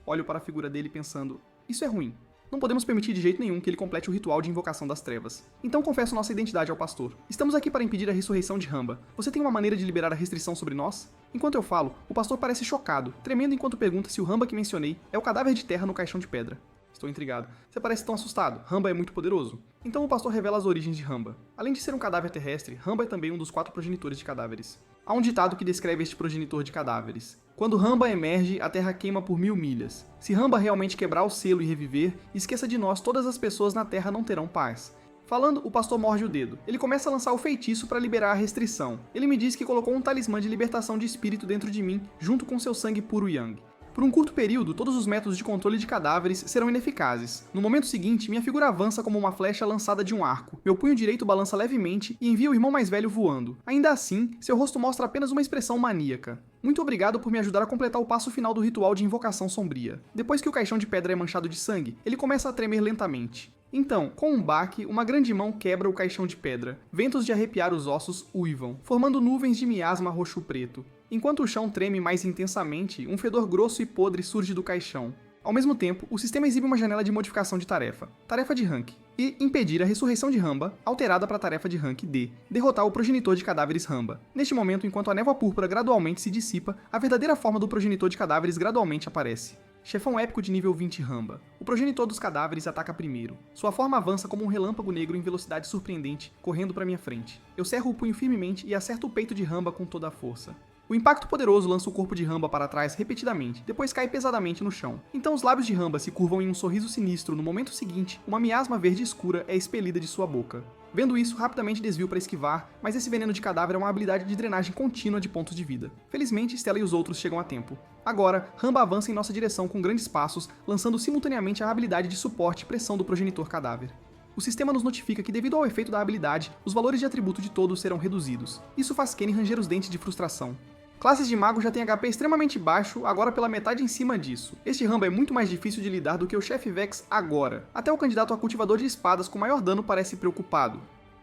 Olho para a figura dele pensando, isso é ruim. Não podemos permitir de jeito nenhum que ele complete o ritual de invocação das trevas. Então confesso nossa identidade ao pastor. Estamos aqui para impedir a ressurreição de Ramba. Você tem uma maneira de liberar a restrição sobre nós? Enquanto eu falo, o pastor parece chocado, tremendo enquanto pergunta se o Ramba que mencionei é o cadáver de terra no caixão de pedra. Estou intrigado. Você parece tão assustado. Ramba é muito poderoso. Então o pastor revela as origens de Ramba. Além de ser um cadáver terrestre, Ramba é também um dos 4 progenitores de cadáveres. Há um ditado que descreve este progenitor de cadáveres. Quando Ramba emerge, a terra queima por 1000 milhas. Se Ramba realmente quebrar o selo e reviver, esqueça de nós, todas as pessoas na terra não terão paz. Falando, o pastor morde o dedo. Ele começa a lançar o feitiço para liberar a restrição. Ele me diz que colocou um talismã de libertação de espírito dentro de mim, junto com seu sangue puro Yang. Por um curto período, todos os métodos de controle de cadáveres serão ineficazes. No momento seguinte, minha figura avança como uma flecha lançada de um arco. Meu punho direito balança levemente e envia o irmão mais velho voando. Ainda assim, seu rosto mostra apenas uma expressão maníaca. Muito obrigado por me ajudar a completar o passo final do ritual de invocação sombria. Depois que o caixão de pedra é manchado de sangue, ele começa a tremer lentamente. Então, com um baque, uma grande mão quebra o caixão de pedra. Ventos de arrepiar os ossos uivam, formando nuvens de miasma roxo-preto. Enquanto o chão treme mais intensamente, um fedor grosso e podre surge do caixão. Ao mesmo tempo, o sistema exibe uma janela de modificação de tarefa, tarefa de rank, e impedir a ressurreição de Ramba, alterada para a tarefa de rank D, derrotar o progenitor de cadáveres Ramba. Neste momento, enquanto a névoa púrpura gradualmente se dissipa, a verdadeira forma do progenitor de cadáveres gradualmente aparece. Chefão épico de nível 20 Ramba. O progenitor dos cadáveres ataca primeiro. Sua forma avança como um relâmpago negro em velocidade surpreendente, correndo para minha frente. Eu cerro o punho firmemente e acerto o peito de Ramba com toda a força. O impacto poderoso lança o corpo de Ramba para trás repetidamente, depois cai pesadamente no chão. Então os lábios de Ramba se curvam em um sorriso sinistro. No momento seguinte, uma miasma verde escura é expelida de sua boca. Vendo isso, rapidamente desvio para esquivar, mas esse veneno de cadáver é uma habilidade de drenagem contínua de pontos de vida. Felizmente, Stella e os outros chegam a tempo. Agora, Ramba avança em nossa direção com grandes passos, lançando simultaneamente a habilidade de suporte e pressão do progenitor cadáver. O sistema nos notifica que, devido ao efeito da habilidade, os valores de atributo de todos serão reduzidos. Isso faz Kenny ranger os dentes de frustração. Classes de mago já têm HP extremamente baixo, agora pela metade em cima disso. Este Ramba é muito mais difícil de lidar do que o chefe Vex agora. Até o candidato a cultivador de espadas com maior dano parece preocupado.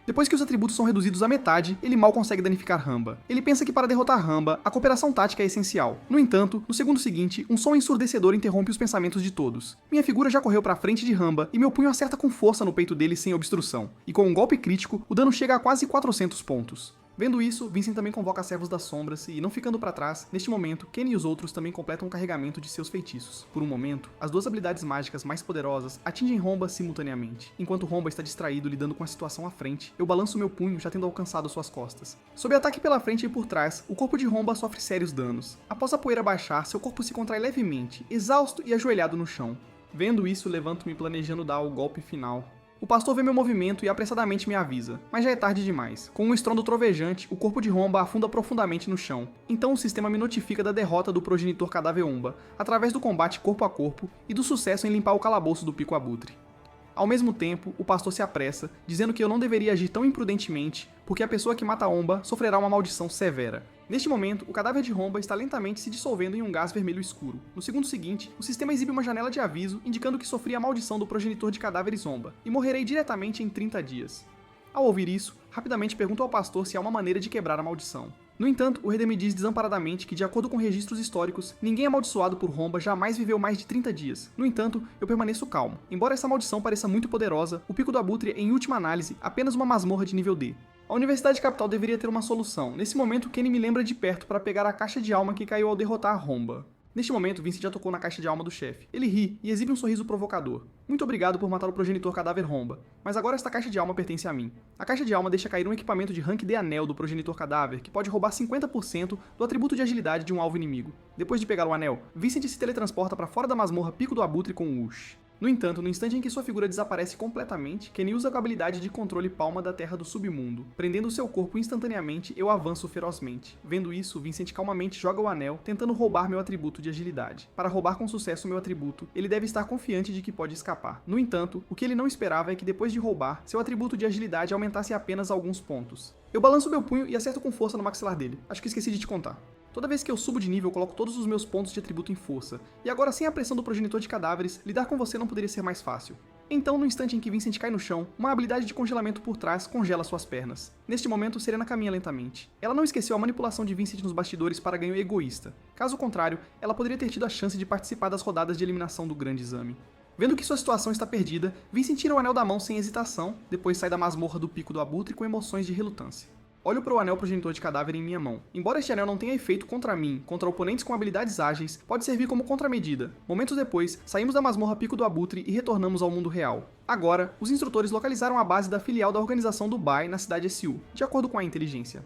Depois que os atributos são reduzidos à metade, ele mal consegue danificar Ramba. Ele pensa que para derrotar Ramba, a cooperação tática é essencial. No entanto, no segundo seguinte, um som ensurdecedor interrompe os pensamentos de todos. Minha figura já correu para frente de Ramba e meu punho acerta com força no peito dele sem obstrução. E com um golpe crítico, o dano chega a quase 400 pontos. Vendo isso, Vincent também convoca Servos das Sombras e, não ficando para trás, neste momento, Kenny e os outros também completam o carregamento de seus feitiços. Por um momento, as duas habilidades mágicas mais poderosas atingem Romba simultaneamente. Enquanto Romba está distraído lidando com a situação à frente, eu balanço meu punho já tendo alcançado suas costas. Sob ataque pela frente e por trás, o corpo de Romba sofre sérios danos. Após a poeira baixar, seu corpo se contrai levemente, exausto e ajoelhado no chão. Vendo isso, levanto-me planejando dar o golpe final. O pastor vê meu movimento e apressadamente me avisa, mas já é tarde demais. Com um estrondo trovejante, o corpo de Romba afunda profundamente no chão. Então o sistema me notifica da derrota do progenitor cadáver Umba, através do combate corpo a corpo e do sucesso em limpar o calabouço do pico abutre. Ao mesmo tempo, o pastor se apressa, dizendo que eu não deveria agir tão imprudentemente, porque a pessoa que mata Omba sofrerá uma maldição severa. Neste momento, o cadáver de Romba está lentamente se dissolvendo em um gás vermelho escuro. No segundo seguinte, o sistema exibe uma janela de aviso indicando que sofri a maldição do progenitor de cadáveres Omba, e morrerei diretamente em 30 dias. Ao ouvir isso, rapidamente pergunto ao pastor se há uma maneira de quebrar a maldição. No entanto, o Rede me diz desamparadamente que, de acordo com registros históricos, ninguém amaldiçoado por Romba jamais viveu mais de 30 dias. No entanto, eu permaneço calmo. Embora essa maldição pareça muito poderosa, o Pico do Abutre é, em última análise, apenas uma masmorra de nível D. A Universidade Capital deveria ter uma solução. Nesse momento, Kenny me lembra de perto para pegar a caixa de alma que caiu ao derrotar Romba. Neste momento, Vincent já tocou na caixa de alma do chefe. Ele ri e exibe um sorriso provocador. Muito obrigado por matar o progenitor cadáver Romba, mas agora esta caixa de alma pertence a mim. A caixa de alma deixa cair um equipamento de rank D anel do progenitor cadáver que pode roubar 50% do atributo de agilidade de um alvo inimigo. Depois de pegar o anel, Vincent se teletransporta para fora da masmorra Pico do Abutre com o Ush. No entanto, no instante em que sua figura desaparece completamente, Kenny usa a habilidade de controle palma da terra do submundo. Prendendo seu corpo instantaneamente, eu avanço ferozmente. Vendo isso, Vincent calmamente joga o anel, tentando roubar meu atributo de agilidade. Para roubar com sucesso meu atributo, ele deve estar confiante de que pode escapar. No entanto, o que ele não esperava é que depois de roubar, seu atributo de agilidade aumentasse apenas alguns pontos. Eu balanço meu punho e acerto com força no maxilar dele. Acho que esqueci de te contar. Toda vez que eu subo de nível, eu coloco todos os meus pontos de atributo em força. E agora, sem a pressão do progenitor de cadáveres, lidar com você não poderia ser mais fácil. Então, no instante em que Vincent cai no chão, uma habilidade de congelamento por trás congela suas pernas. Neste momento, Serena caminha lentamente. Ela não esqueceu a manipulação de Vincent nos bastidores para ganho egoísta. Caso contrário, ela poderia ter tido a chance de participar das rodadas de eliminação do grande exame. Vendo que sua situação está perdida, Vincent tira o anel da mão sem hesitação, depois sai da masmorra do Pico do Abutre com emoções de relutância. Olho para o anel progenitor de cadáver em minha mão. Embora este anel não tenha efeito contra mim, contra oponentes com habilidades ágeis, pode servir como contramedida. Momentos depois, saímos da masmorra Pico do Abutre e retornamos ao mundo real. Agora, os instrutores localizaram a base da filial da organização Dubai na cidade SU, de acordo com a inteligência.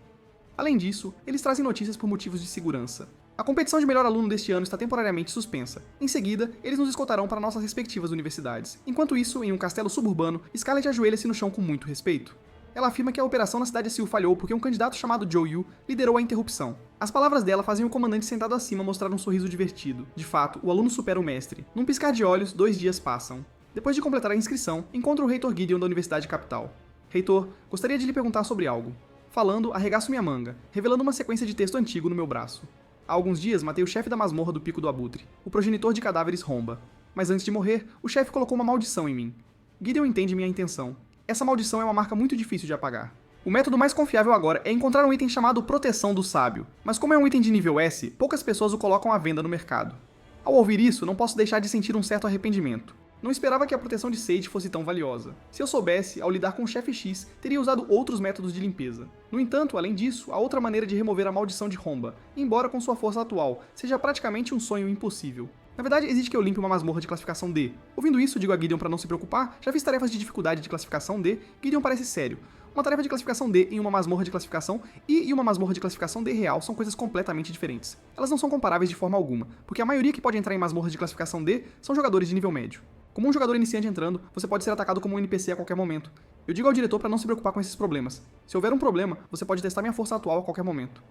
Além disso, eles trazem notícias por motivos de segurança. A competição de melhor aluno deste ano está temporariamente suspensa. Em seguida, eles nos escoltarão para nossas respectivas universidades. Enquanto isso, em um castelo suburbano, Scarlet ajoelha-se no chão com muito respeito. Ela afirma que a operação na cidade SU falhou porque um candidato chamado Joe Yu liderou a interrupção. As palavras dela fazem o comandante sentado acima mostrar um sorriso divertido. De fato, o aluno supera o mestre. Num piscar de olhos, 2 dias passam. Depois de completar a inscrição, encontro o Reitor Gideon da Universidade Capital. Reitor, gostaria de lhe perguntar sobre algo. Falando, arregaço minha manga, revelando uma sequência de texto antigo no meu braço. Há alguns dias, matei o chefe da masmorra do Pico do Abutre, o progenitor de cadáveres Romba. Mas antes de morrer, o chefe colocou uma maldição em mim. Gideon entende minha intenção. Essa maldição é uma marca muito difícil de apagar. O método mais confiável agora é encontrar um item chamado Proteção do Sábio, mas como é um item de nível S, poucas pessoas o colocam à venda no mercado. Ao ouvir isso, não posso deixar de sentir um certo arrependimento. Não esperava que a proteção de Sage fosse tão valiosa. Se eu soubesse, ao lidar com o chefe X, teria usado outros métodos de limpeza. No entanto, além disso, há outra maneira de remover a maldição de Romba, embora com sua força atual seja praticamente um sonho impossível. Na verdade, exige que eu limpe uma masmorra de classificação D. Ouvindo isso, digo a Gideon para não se preocupar, já fiz tarefas de dificuldade de classificação D, Gideon parece sério. Uma tarefa de classificação D em uma masmorra de classificação e uma masmorra de classificação D real são coisas completamente diferentes. Elas não são comparáveis de forma alguma, porque a maioria que pode entrar em masmorras de classificação D são jogadores de nível médio. Como um jogador iniciante entrando, você pode ser atacado como um NPC a qualquer momento. Eu digo ao diretor para não se preocupar com esses problemas. Se houver um problema, você pode testar minha força atual a qualquer momento.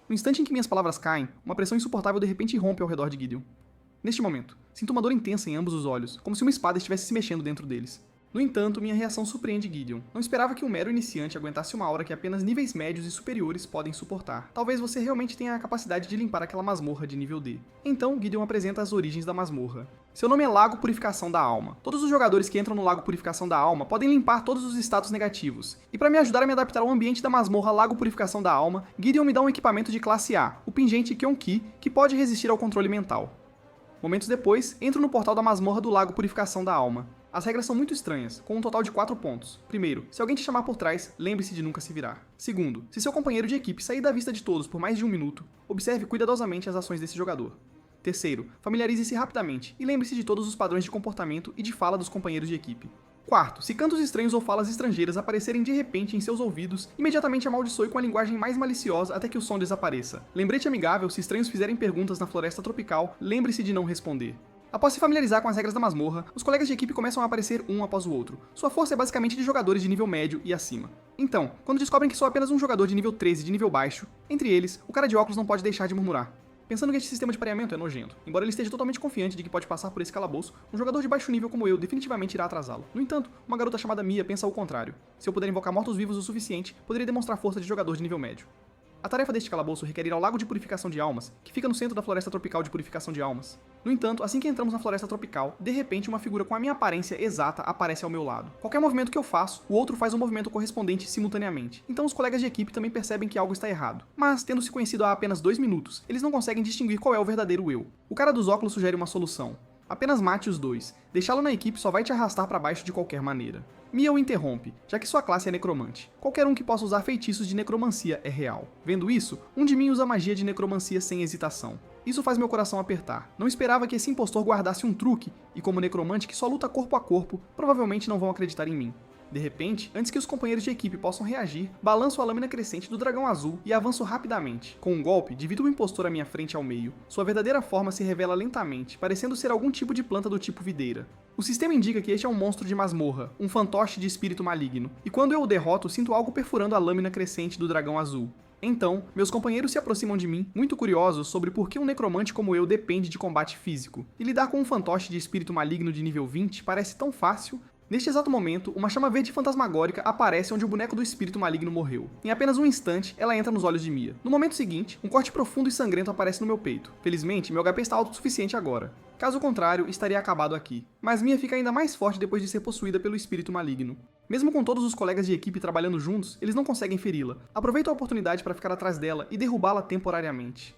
No instante em que minhas palavras caem, uma pressão insuportável de repente irrompe ao redor de Gideon. Neste momento, sinto uma dor intensa em ambos os olhos, como se uma espada estivesse se mexendo dentro deles. No entanto, minha reação surpreende Gideon. Não esperava que um mero iniciante aguentasse uma aura que apenas níveis médios e superiores podem suportar. Talvez você realmente tenha a capacidade de limpar aquela masmorra de nível D. Então, Gideon apresenta as origens da masmorra. Seu nome é Lago Purificação da Alma. Todos os jogadores que entram no Lago Purificação da Alma podem limpar todos os status negativos. E para me ajudar a me adaptar ao ambiente da masmorra Lago Purificação da Alma, Gideon me dá um equipamento de classe A, o pingente Kyonki, que pode resistir ao controle mental. Momentos depois, entro no portal da masmorra do Lago Purificação da Alma. As regras são muito estranhas, com um total de 4 pontos. Primeiro, se alguém te chamar por trás, lembre-se de nunca se virar. Segundo, se seu companheiro de equipe sair da vista de todos por mais de 1 minuto, observe cuidadosamente as ações desse jogador. Terceiro, familiarize-se rapidamente e lembre-se de todos os padrões de comportamento e de fala dos companheiros de equipe. Quarto, se cantos estranhos ou falas estrangeiras aparecerem de repente em seus ouvidos, imediatamente amaldiçoe com a linguagem mais maliciosa até que o som desapareça. Lembrete amigável, se estranhos fizerem perguntas na floresta tropical, lembre-se de não responder. Após se familiarizar com as regras da masmorra, os colegas de equipe começam a aparecer um após o outro. Sua força é basicamente de jogadores de nível médio e acima. Então, quando descobrem que sou apenas um jogador de nível 13 de nível baixo, entre eles, o cara de óculos não pode deixar de murmurar. Pensando que este sistema de pareamento é nojento. Embora ele esteja totalmente confiante de que pode passar por esse calabouço, um jogador de baixo nível como eu definitivamente irá atrasá-lo. No entanto, uma garota chamada Mia pensa o contrário. Se eu puder invocar mortos-vivos o suficiente, poderia demonstrar força de jogador de nível médio. A tarefa deste calabouço requer ir ao Lago de Purificação de Almas, que fica no centro da Floresta Tropical de Purificação de Almas. No entanto, assim que entramos na Floresta Tropical, de repente uma figura com a minha aparência exata aparece ao meu lado. Qualquer movimento que eu faço, o outro faz um movimento correspondente simultaneamente. Então os colegas de equipe também percebem que algo está errado. Mas, tendo se conhecido há apenas 2 minutos, eles não conseguem distinguir qual é o verdadeiro eu. O cara dos óculos sugere uma solução. Apenas mate os dois. Deixá-lo na equipe só vai te arrastar para baixo de qualquer maneira. Mia o interrompe, já que sua classe é necromante. Qualquer um que possa usar feitiços de necromancia é real. Vendo isso, um de mim usa magia de necromancia sem hesitação. Isso faz meu coração apertar. Não esperava que esse impostor guardasse um truque, e como necromante que só luta corpo a corpo, provavelmente não vão acreditar em mim. De repente, antes que os companheiros de equipe possam reagir, balanço a lâmina crescente do dragão azul e avanço rapidamente. Com um golpe, divido o impostor à minha frente ao meio. Sua verdadeira forma se revela lentamente, parecendo ser algum tipo de planta do tipo videira. O sistema indica que este é um monstro de masmorra, um fantoche de espírito maligno, e quando eu o derroto, sinto algo perfurando a lâmina crescente do dragão azul. Então, meus companheiros se aproximam de mim, muito curiosos sobre por que um necromante como eu depende de combate físico. E lidar com um fantoche de espírito maligno de nível 20 parece tão fácil. Neste exato momento, uma chama verde fantasmagórica aparece onde o boneco do espírito maligno morreu. Em apenas um instante, ela entra nos olhos de Mia. No momento seguinte, um corte profundo e sangrento aparece no meu peito. Felizmente, meu HP está alto o suficiente agora. Caso contrário, estaria acabado aqui. Mas Mia fica ainda mais forte depois de ser possuída pelo espírito maligno. Mesmo com todos os colegas de equipe trabalhando juntos, eles não conseguem feri-la. Aproveito a oportunidade para ficar atrás dela e derrubá-la temporariamente.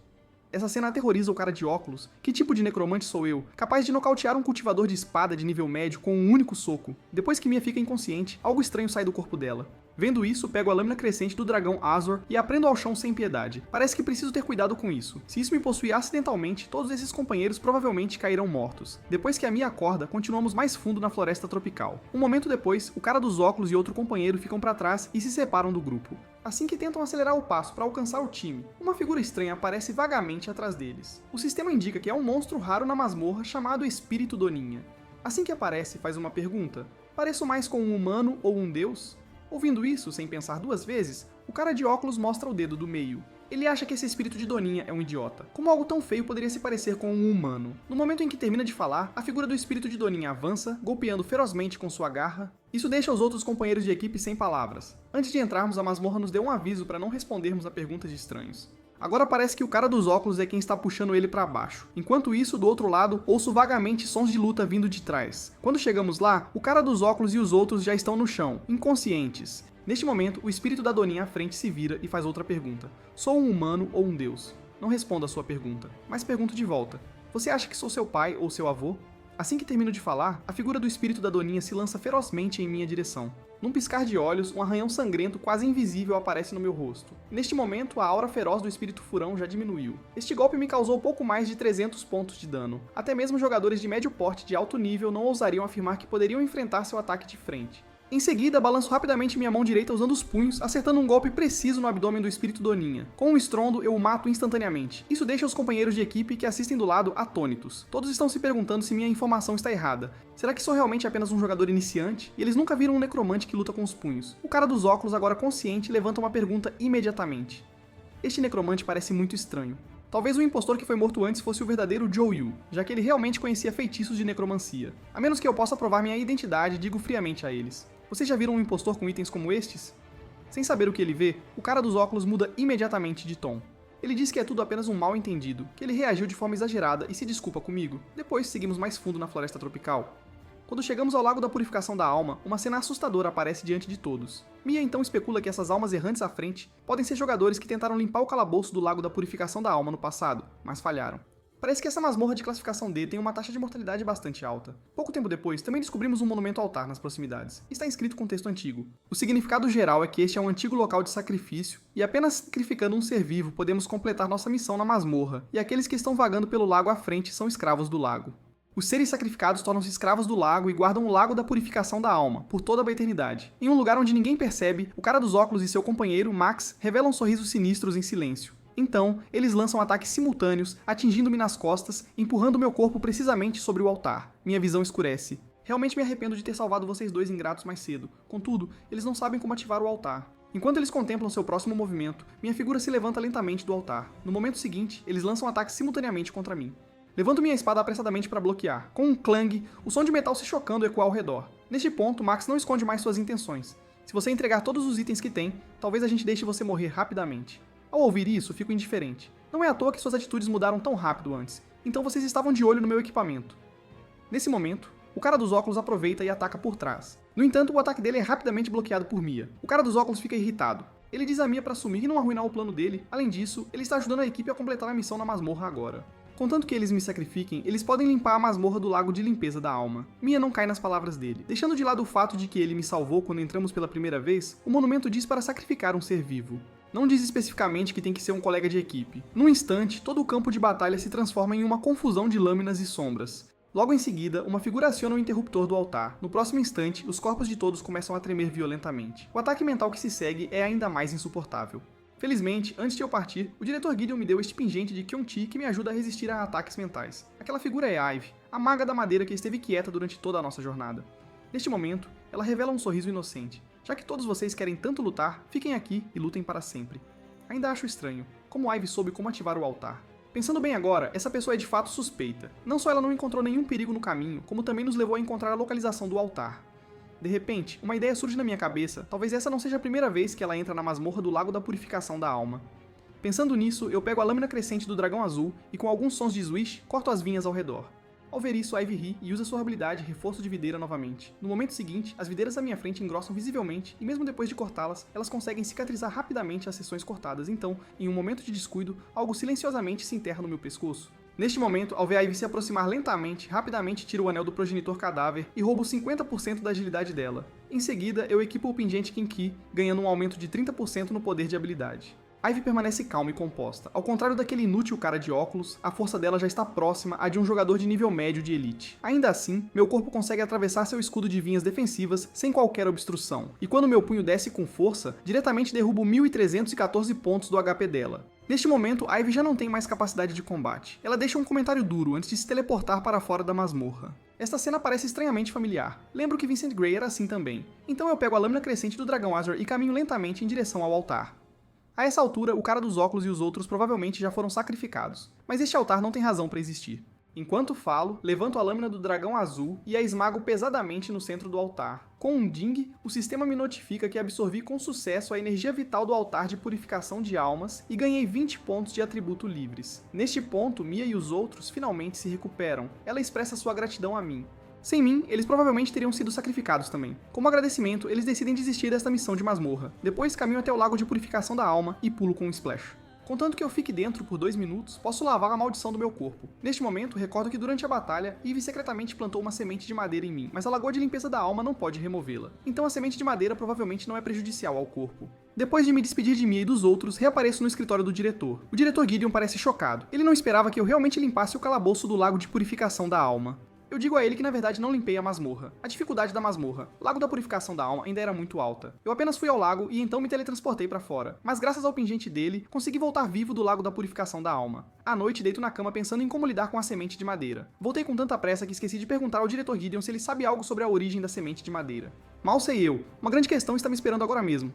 Essa cena aterroriza o cara de óculos. Que tipo de necromante sou eu, capaz de nocautear um cultivador de espada de nível médio com um único soco? Depois que Mia fica inconsciente, algo estranho sai do corpo dela. Vendo isso, pego a lâmina crescente do dragão Azor e a prendo ao chão sem piedade. Parece que preciso ter cuidado com isso. Se isso me possuir acidentalmente, todos esses companheiros provavelmente cairão mortos. Depois que a Mia acorda, continuamos mais fundo na floresta tropical. Um momento depois, o cara dos óculos e outro companheiro ficam para trás e se separam do grupo. Assim que tentam acelerar o passo para alcançar o time, uma figura estranha aparece vagamente atrás deles. O sistema indica que é um monstro raro na masmorra chamado Espírito Doninha. Assim que aparece, faz uma pergunta: pareço mais com um humano ou um deus? Ouvindo isso, sem pensar 2 vezes, o cara de óculos mostra o dedo do meio. Ele acha que esse espírito de Doninha é um idiota. Como algo tão feio poderia se parecer com um humano? No momento em que termina de falar, a figura do espírito de Doninha avança, golpeando ferozmente com sua garra. Isso deixa os outros companheiros de equipe sem palavras. Antes de entrarmos, a masmorra nos deu um aviso para não respondermos a perguntas de estranhos. Agora parece que o cara dos óculos é quem está puxando ele para baixo. Enquanto isso, do outro lado, ouço vagamente sons de luta vindo de trás. Quando chegamos lá, o cara dos óculos e os outros já estão no chão, inconscientes. Neste momento, o espírito da Doninha à frente se vira e faz outra pergunta. Sou um humano ou um deus? Não respondo a sua pergunta, mas pergunto de volta. Você acha que sou seu pai ou seu avô? Assim que termino de falar, a figura do espírito da Doninha se lança ferozmente em minha direção. Num piscar de olhos, um arranhão sangrento quase invisível aparece no meu rosto. Neste momento, a aura feroz do espírito furão já diminuiu. Este golpe me causou pouco mais de 300 pontos de dano. Até mesmo jogadores de médio porte de alto nível não ousariam afirmar que poderiam enfrentar seu ataque de frente. Em seguida, balanço rapidamente minha mão direita usando os punhos, acertando um golpe preciso no abdômen do espírito do Oninha. Com um estrondo, eu o mato instantaneamente. Isso deixa os companheiros de equipe que assistem do lado atônitos. Todos estão se perguntando se minha informação está errada. Será que sou realmente apenas um jogador iniciante? E eles nunca viram um necromante que luta com os punhos. O cara dos óculos, agora consciente, levanta uma pergunta imediatamente. Este necromante parece muito estranho. Talvez o impostor que foi morto antes fosse o verdadeiro Zhou Yu, já que ele realmente conhecia feitiços de necromancia. A menos que eu possa provar minha identidade, digo friamente a eles. Vocês já viram um impostor com itens como estes? Sem saber o que ele vê, o cara dos óculos muda imediatamente de tom. Ele diz que é tudo apenas um mal-entendido, que ele reagiu de forma exagerada e se desculpa comigo. Depois seguimos mais fundo na floresta tropical. Quando chegamos ao Lago da Purificação da Alma, uma cena assustadora aparece diante de todos. Mia então especula que essas almas errantes à frente podem ser jogadores que tentaram limpar o calabouço do Lago da Purificação da Alma no passado, mas falharam. Parece que essa masmorra de classificação D tem uma taxa de mortalidade bastante alta. Pouco tempo depois, também descobrimos um monumento altar nas proximidades. Está inscrito com texto antigo. O significado geral é que este é um antigo local de sacrifício, e apenas sacrificando um ser vivo podemos completar nossa missão na masmorra, e aqueles que estão vagando pelo lago à frente são escravos do lago. Os seres sacrificados tornam-se escravos do lago e guardam o Lago da Purificação da Alma, por toda a eternidade. Em um lugar onde ninguém percebe, o cara dos óculos e seu companheiro, Max, revelam sorrisos sinistros em silêncio. Então, eles lançam ataques simultâneos, atingindo-me nas costas, empurrando meu corpo precisamente sobre o altar. Minha visão escurece. Realmente me arrependo de ter salvado vocês dois ingratos mais cedo. Contudo, eles não sabem como ativar o altar. Enquanto eles contemplam seu próximo movimento, minha figura se levanta lentamente do altar. No momento seguinte, eles lançam ataques simultaneamente contra mim. Levanto minha espada apressadamente para bloquear. Com um clang, o som de metal se chocando ecoa ao redor. Neste ponto, Max não esconde mais suas intenções. Se você entregar todos os itens que tem, talvez a gente deixe você morrer rapidamente. Ao ouvir isso, fico indiferente. Não é à toa que suas atitudes mudaram tão rápido antes, então vocês estavam de olho no meu equipamento. Nesse momento, o cara dos óculos aproveita e ataca por trás. No entanto, o ataque dele é rapidamente bloqueado por Mia. O cara dos óculos fica irritado. Ele diz a Mia para sumir e não arruinar o plano dele. Além disso, ele está ajudando a equipe a completar a missão na masmorra agora. Contanto que eles me sacrifiquem, eles podem limpar a masmorra do Lago de Limpeza da Alma. Mia não cai nas palavras dele. Deixando de lado o fato de que ele me salvou quando entramos pela primeira vez, o monumento diz para sacrificar um ser vivo. Não diz especificamente que tem que ser um colega de equipe. Num instante, todo o campo de batalha se transforma em uma confusão de lâminas e sombras. Logo em seguida, uma figura aciona o interruptor do altar. No próximo instante, os corpos de todos começam a tremer violentamente. O ataque mental que se segue é ainda mais insuportável. Felizmente, antes de eu partir, o diretor Gideon me deu este pingente de Kyung-Ti que me ajuda a resistir a ataques mentais. Aquela figura é Ivy, a maga da madeira que esteve quieta durante toda a nossa jornada. Neste momento, ela revela um sorriso inocente. Já que todos vocês querem tanto lutar, fiquem aqui e lutem para sempre. Ainda acho estranho, como Ivy soube como ativar o altar. Pensando bem agora, essa pessoa é de fato suspeita. Não só ela não encontrou nenhum perigo no caminho, como também nos levou a encontrar a localização do altar. De repente, uma ideia surge na minha cabeça, talvez essa não seja a primeira vez que ela entra na masmorra do Lago da Purificação da Alma. Pensando nisso, eu pego a lâmina crescente do dragão azul e com alguns sons de swish, corto as vinhas ao redor. Ao ver isso, Ivy ri e usa sua habilidade Reforço de Videira novamente. No momento seguinte, as videiras à minha frente engrossam visivelmente e mesmo depois de cortá-las, elas conseguem cicatrizar rapidamente as seções cortadas, então, em um momento de descuido, algo silenciosamente se enterra no meu pescoço. Neste momento, ao ver a Ivy se aproximar lentamente, rapidamente tiro o anel do progenitor cadáver e roubo 50% da agilidade dela. Em seguida, eu equipo o pingente Kinki, ganhando um aumento de 30% no poder de habilidade. Ivy permanece calma e composta. Ao contrário daquele inútil cara de óculos, a força dela já está próxima à de um jogador de nível médio de elite. Ainda assim, meu corpo consegue atravessar seu escudo de vinhas defensivas sem qualquer obstrução. E quando meu punho desce com força, diretamente derrubo 1.314 pontos do HP dela. Neste momento, Ivy já não tem mais capacidade de combate. Ela deixa um comentário duro antes de se teleportar para fora da masmorra. Esta cena parece estranhamente familiar. Lembro que Vincent Gray era assim também. Então eu pego a lâmina crescente do dragão Azor e caminho lentamente em direção ao altar. A essa altura, o cara dos óculos e os outros provavelmente já foram sacrificados, mas este altar não tem razão para existir. Enquanto falo, levanto a lâmina do dragão azul e a esmago pesadamente no centro do altar. Com um ding, o sistema me notifica que absorvi com sucesso a energia vital do altar de purificação de almas e ganhei 20 pontos de atributo livres. Neste ponto, Mia e os outros finalmente se recuperam. Ela expressa sua gratidão a mim. Sem mim, eles provavelmente teriam sido sacrificados também. Como agradecimento, eles decidem desistir desta missão de masmorra. Depois caminho até o Lago de Purificação da Alma e pulo com um splash. Contanto que eu fique dentro por 2 minutos, posso lavar a maldição do meu corpo. Neste momento, recordo que durante a batalha, Ivy secretamente plantou uma semente de madeira em mim, mas a Lagoa de Limpeza da Alma não pode removê-la. Então a semente de madeira provavelmente não é prejudicial ao corpo. Depois de me despedir de Mia e dos outros, reapareço no escritório do diretor. O diretor Gideon parece chocado. Ele não esperava que eu realmente limpasse o calabouço do Lago de Purificação da Alma. Eu digo a ele que na verdade não limpei a masmorra. A dificuldade da masmorra, Lago da Purificação da Alma, ainda era muito alta. Eu apenas fui ao lago e então me teletransportei pra fora, mas graças ao pingente dele, consegui voltar vivo do Lago da Purificação da Alma. À noite, deito na cama pensando em como lidar com a semente de madeira. Voltei com tanta pressa que esqueci de perguntar ao diretor Gideon se ele sabe algo sobre a origem da semente de madeira. Mal sei eu, uma grande questão está me esperando agora mesmo.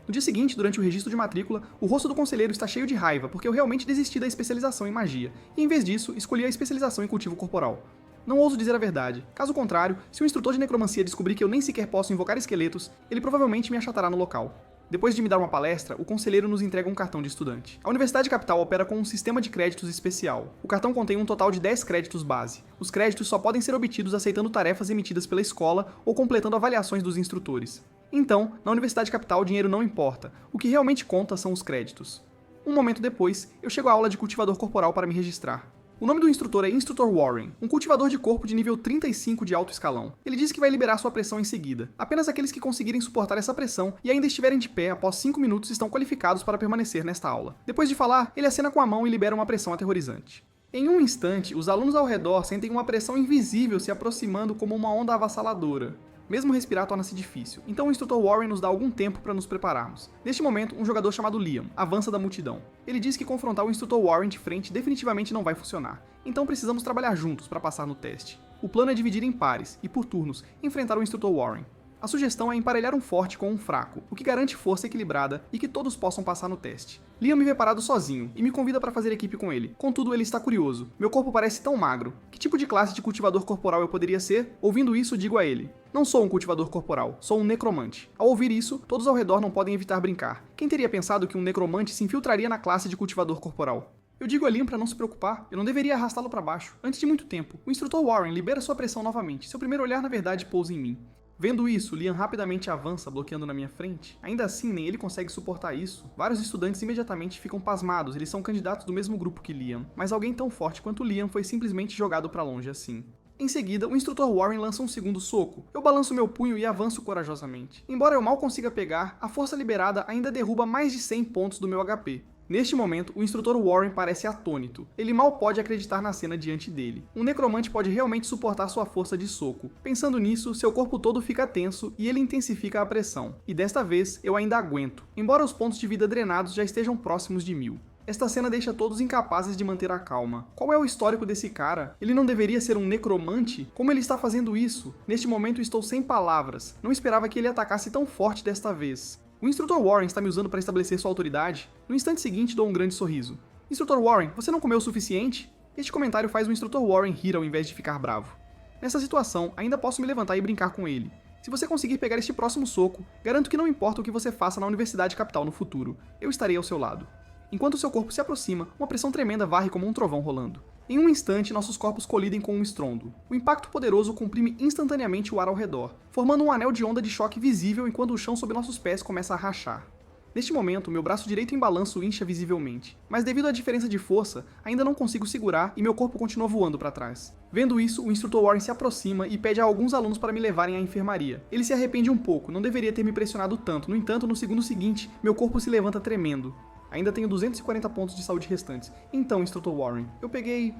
No dia seguinte, durante o registro de matrícula, o rosto do conselheiro está cheio de raiva porque eu realmente desisti da especialização em magia, e em vez disso, escolhi a especialização em cultivo corporal. Não ouso dizer a verdade. Caso contrário, se o instrutor de necromancia descobrir que eu nem sequer posso invocar esqueletos, ele provavelmente me achatará no local. Depois de me dar uma palestra, o conselheiro nos entrega um cartão de estudante. A Universidade Capital opera com um sistema de créditos especial. O cartão contém um total de 10 créditos base. Os créditos só podem ser obtidos aceitando tarefas emitidas pela escola ou completando avaliações dos instrutores. Então, na Universidade Capital o dinheiro não importa. O que realmente conta são os créditos. Um momento depois, eu chego à aula de cultivador corporal para me registrar. O nome do instrutor é Instrutor Warren, um cultivador de corpo de nível 35 de alto escalão. Ele diz que vai liberar sua pressão em seguida. Apenas aqueles que conseguirem suportar essa pressão e ainda estiverem de pé após 5 minutos estão qualificados para permanecer nesta aula. Depois de falar, ele acena com a mão e libera uma pressão aterrorizante. Em um instante, os alunos ao redor sentem uma pressão invisível se aproximando como uma onda avassaladora. Mesmo respirar torna-se difícil, então o instrutor Warren nos dá algum tempo para nos prepararmos. Neste momento, um jogador chamado Liam avança da multidão. Ele diz que confrontar o instrutor Warren de frente definitivamente não vai funcionar, então precisamos trabalhar juntos para passar no teste. O plano é dividir em pares e, por turnos, enfrentar o instrutor Warren. A sugestão é emparelhar um forte com um fraco, o que garante força equilibrada e que todos possam passar no teste. Liam me vê parado sozinho e me convida para fazer equipe com ele. Contudo, ele está curioso. Meu corpo parece tão magro. Que tipo de classe de cultivador corporal eu poderia ser? Ouvindo isso, digo a ele: não sou um cultivador corporal, sou um necromante. Ao ouvir isso, todos ao redor não podem evitar brincar. Quem teria pensado que um necromante se infiltraria na classe de cultivador corporal? Eu digo a Liam para não se preocupar, eu não deveria arrastá-lo para baixo. Antes de muito tempo, o instrutor Warren libera sua pressão novamente. Seu primeiro olhar, na verdade, pousa em mim. Vendo isso, Liam rapidamente avança, bloqueando na minha frente. Ainda assim, nem ele consegue suportar isso. Vários estudantes imediatamente ficam pasmados, eles são candidatos do mesmo grupo que Liam, mas alguém tão forte quanto Liam foi simplesmente jogado para longe assim. Em seguida, o instrutor Warren lança um segundo soco. Eu balanço meu punho e avanço corajosamente. Embora eu mal consiga pegar, a força liberada ainda derruba mais de 100 pontos do meu HP. Neste momento, o instrutor Warren parece atônito. Ele mal pode acreditar na cena diante dele. Um necromante pode realmente suportar sua força de soco. Pensando nisso, seu corpo todo fica tenso e ele intensifica a pressão. E desta vez, eu ainda aguento, embora os pontos de vida drenados já estejam próximos de 1000. Esta cena deixa todos incapazes de manter a calma. Qual é o histórico desse cara? Ele não deveria ser um necromante? Como ele está fazendo isso? Neste momento estou sem palavras. Não esperava que ele atacasse tão forte desta vez. O instrutor Warren está me usando para estabelecer sua autoridade? No instante seguinte dou um grande sorriso. Instrutor Warren, você não comeu o suficiente? Este comentário faz o instrutor Warren rir ao invés de ficar bravo. Nessa situação, ainda posso me levantar e brincar com ele. Se você conseguir pegar este próximo soco, garanto que não importa o que você faça na Universidade Capital no futuro, eu estarei ao seu lado. Enquanto seu corpo se aproxima, uma pressão tremenda varre como um trovão rolando. Em um instante, nossos corpos colidem com um estrondo. O impacto poderoso comprime instantaneamente o ar ao redor, formando um anel de onda de choque visível enquanto o chão sob nossos pés começa a rachar. Neste momento, meu braço direito em balanço incha visivelmente, mas devido à diferença de força, ainda não consigo segurar e meu corpo continua voando para trás. Vendo isso, o instrutor Warren se aproxima e pede a alguns alunos para me levarem à enfermaria. Ele se arrepende um pouco, não deveria ter me pressionado tanto, no entanto, no segundo seguinte, meu corpo se levanta tremendo. Ainda tenho 240 pontos de saúde restantes. Então, instrutor Warren, eu peguei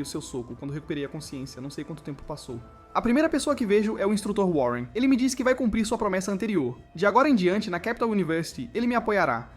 o seu soco quando recuperei a consciência, não sei quanto tempo passou. A primeira pessoa que vejo é o instrutor Warren. Ele me diz que vai cumprir sua promessa anterior. De agora em diante, na Capital University, ele me apoiará.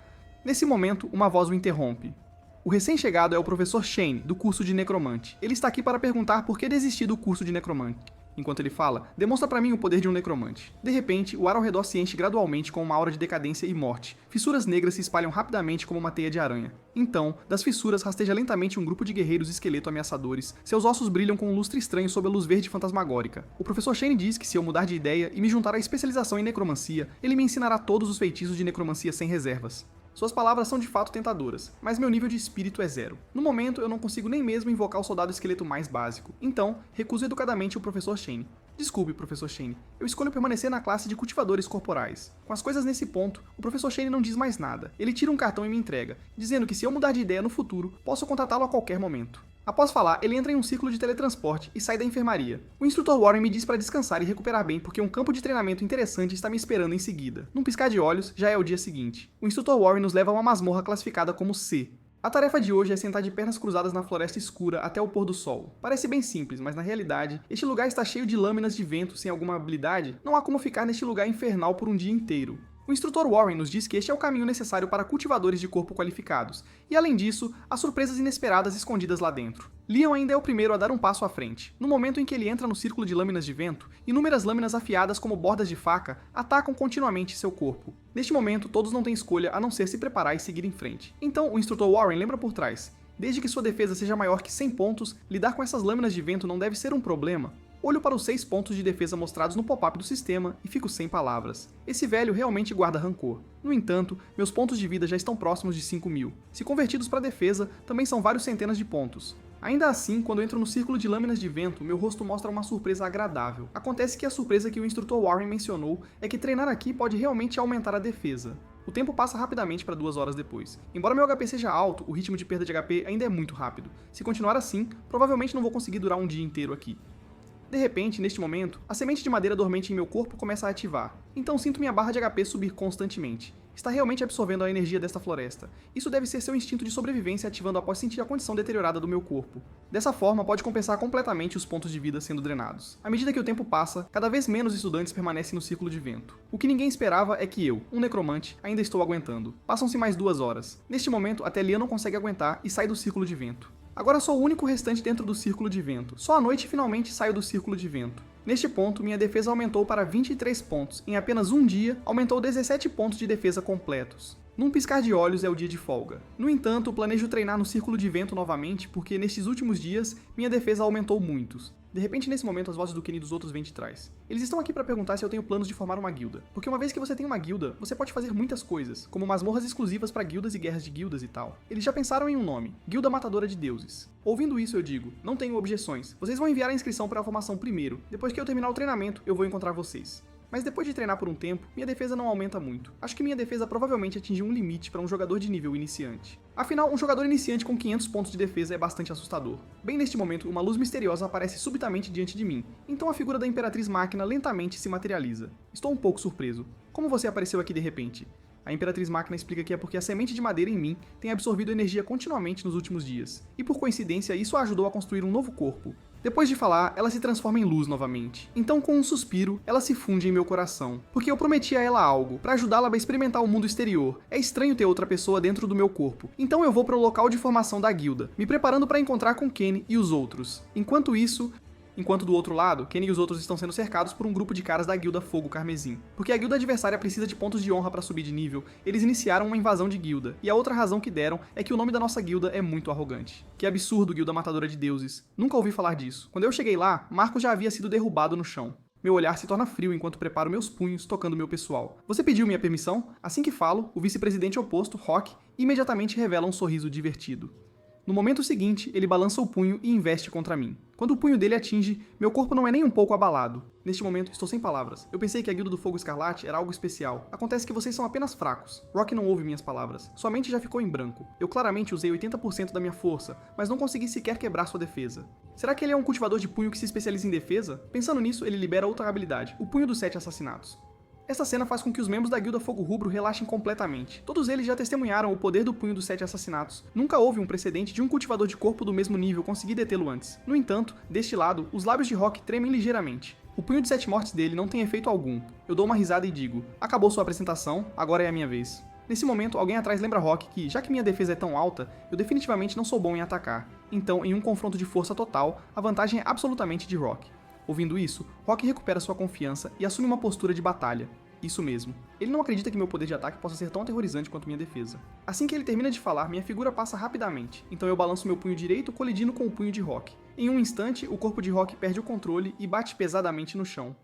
Nesse momento, uma voz o interrompe. O recém-chegado é o professor Shane, do curso de necromante. Ele está aqui para perguntar por que desistir do curso de necromante. Enquanto ele fala, demonstra para mim o poder de um necromante. De repente, o ar ao redor se enche gradualmente com uma aura de decadência e morte. Fissuras negras se espalham rapidamente como uma teia de aranha. Então, das fissuras rasteja lentamente um grupo de guerreiros esqueleto ameaçadores. Seus ossos brilham com um lustre estranho sob a luz verde fantasmagórica. O professor Shane diz que se eu mudar de ideia e me juntar à especialização em necromancia, ele me ensinará todos os feitiços de necromancia sem reservas. Suas palavras são de fato tentadoras, mas meu nível de espírito é 0. No momento, eu não consigo nem mesmo invocar o soldado esqueleto mais básico, então, recuso educadamente o professor Shane. Desculpe, professor Shane, eu escolho permanecer na classe de cultivadores corporais. Com as coisas nesse ponto, o professor Shane não diz mais nada. Ele tira um cartão e me entrega, dizendo que se eu mudar de ideia no futuro, posso contratá-lo a qualquer momento. Após falar, ele entra em um círculo de teletransporte e sai da enfermaria. O instrutor Warren me diz para descansar e recuperar bem porque um campo de treinamento interessante está me esperando em seguida. Num piscar de olhos, já é o dia seguinte. O instrutor Warren nos leva a uma masmorra classificada como C. A tarefa de hoje é sentar de pernas cruzadas na floresta escura até o pôr do sol. Parece bem simples, mas na realidade, este lugar está cheio de lâminas de vento sem alguma habilidade, não há como ficar neste lugar infernal por um dia inteiro. O instrutor Warren nos diz que este é o caminho necessário para cultivadores de corpo qualificados, e além disso, há surpresas inesperadas escondidas lá dentro. Leon ainda é o primeiro a dar um passo à frente. No momento em que ele entra no círculo de lâminas de vento, inúmeras lâminas afiadas como bordas de faca atacam continuamente seu corpo. Neste momento, todos não têm escolha a não ser se preparar e seguir em frente. Então, o instrutor Warren lembra por trás: desde que sua defesa seja maior que 100 pontos, lidar com essas lâminas de vento não deve ser um problema. Olho para os 6 pontos de defesa mostrados no pop-up do sistema e fico sem palavras. Esse velho realmente guarda rancor. No entanto, meus pontos de vida já estão próximos de 5.000. Se convertidos para defesa, também são vários centenas de pontos. Ainda assim, quando entro no círculo de lâminas de vento, meu rosto mostra uma surpresa agradável. Acontece que a surpresa que o instrutor Warren mencionou é que treinar aqui pode realmente aumentar a defesa. O tempo passa rapidamente para 2 horas depois. Embora meu HP seja alto, o ritmo de perda de HP ainda é muito rápido. Se continuar assim, provavelmente não vou conseguir durar um dia inteiro aqui. De repente, neste momento, a semente de madeira dormente em meu corpo começa a ativar. Então sinto minha barra de HP subir constantemente. Está realmente absorvendo a energia desta floresta. Isso deve ser seu instinto de sobrevivência ativando após sentir a condição deteriorada do meu corpo. Dessa forma, pode compensar completamente os pontos de vida sendo drenados. À medida que o tempo passa, cada vez menos estudantes permanecem no círculo de vento. O que ninguém esperava é que eu, um necromante, ainda estou aguentando. Passam-se mais 2 horas. Neste momento, até Leon não consegue aguentar e sai do círculo de vento. Agora sou o único restante dentro do círculo de vento. Só à noite finalmente saio do círculo de vento. Neste ponto, minha defesa aumentou para 23 pontos. Em apenas um dia, aumentou 17 pontos de defesa completos. Num piscar de olhos é o dia de folga. No entanto, planejo treinar no círculo de vento novamente porque nestes últimos dias, minha defesa aumentou muitos. De repente, nesse momento, as vozes do Kenny e dos outros vêm de trás. Eles estão aqui para perguntar se eu tenho planos de formar uma guilda. Porque uma vez que você tem uma guilda, você pode fazer muitas coisas, como masmorras exclusivas para guildas e guerras de guildas e tal. Eles já pensaram em um nome: Guilda Matadora de Deuses. Ouvindo isso, eu digo: não tenho objeções. Vocês vão enviar a inscrição para a formação primeiro. Depois que eu terminar o treinamento, eu vou encontrar vocês. Mas depois de treinar por um tempo, minha defesa não aumenta muito. Acho que minha defesa provavelmente atingiu um limite para um jogador de nível iniciante. Afinal, um jogador iniciante com 500 pontos de defesa é bastante assustador. Bem neste momento, uma luz misteriosa aparece subitamente diante de mim, então a figura da Imperatriz Máquina lentamente se materializa. Estou um pouco surpreso. Como você apareceu aqui de repente? A Imperatriz Máquina explica que é porque a semente de madeira em mim tem absorvido energia continuamente nos últimos dias, e por coincidência isso a ajudou a construir um novo corpo. Depois de falar, ela se transforma em luz novamente. Então, com um suspiro, ela se funde em meu coração. Porque eu prometi a ela algo, para ajudá-la a experimentar o mundo exterior. É estranho ter outra pessoa dentro do meu corpo. Então eu vou para o local de formação da guilda, me preparando para encontrar com Kenny e os outros. Enquanto do outro lado, Kenny e os outros estão sendo cercados por um grupo de caras da guilda Fogo Carmesim. Porque a guilda adversária precisa de pontos de honra para subir de nível, eles iniciaram uma invasão de guilda, e a outra razão que deram é que o nome da nossa guilda é muito arrogante. Que absurdo, Guilda Matadora de Deuses. Nunca ouvi falar disso. Quando eu cheguei lá, Marco já havia sido derrubado no chão. Meu olhar se torna frio enquanto preparo meus punhos, tocando meu pessoal. Você pediu minha permissão? Assim que falo, o vice-presidente oposto, Rock, imediatamente revela um sorriso divertido. No momento seguinte, ele balança o punho e investe contra mim. Quando o punho dele atinge, meu corpo não é nem um pouco abalado. Neste momento, estou sem palavras. Eu pensei que a Guilda do Fogo Escarlate era algo especial. Acontece que vocês são apenas fracos. Rock não ouve minhas palavras. Sua mente já ficou em branco. Eu claramente usei 80% da minha força, mas não consegui sequer quebrar sua defesa. Será que ele é um cultivador de punho que se especializa em defesa? Pensando nisso, ele libera outra habilidade, o Punho dos 7 Assassinatos. Essa cena faz com que os membros da Guilda Fogo Rubro relaxem completamente. Todos eles já testemunharam o poder do Punho dos 7 Assassinatos. Nunca houve um precedente de um cultivador de corpo do mesmo nível conseguir detê-lo antes. No entanto, deste lado, os lábios de Rock tremem ligeiramente. O Punho de 7 Mortes dele não tem efeito algum. Eu dou uma risada e digo: acabou sua apresentação, agora é a minha vez. Nesse momento, alguém atrás lembra Rock que, já que minha defesa é tão alta, eu definitivamente não sou bom em atacar. Então, em um confronto de força total, a vantagem é absolutamente de Rock. Ouvindo isso, Rock recupera sua confiança e assume uma postura de batalha. Isso mesmo. Ele não acredita que meu poder de ataque possa ser tão aterrorizante quanto minha defesa. Assim que ele termina de falar, minha figura passa rapidamente, então eu balanço meu punho direito colidindo com o punho de Rock. Em um instante, o corpo de Rock perde o controle e bate pesadamente no chão.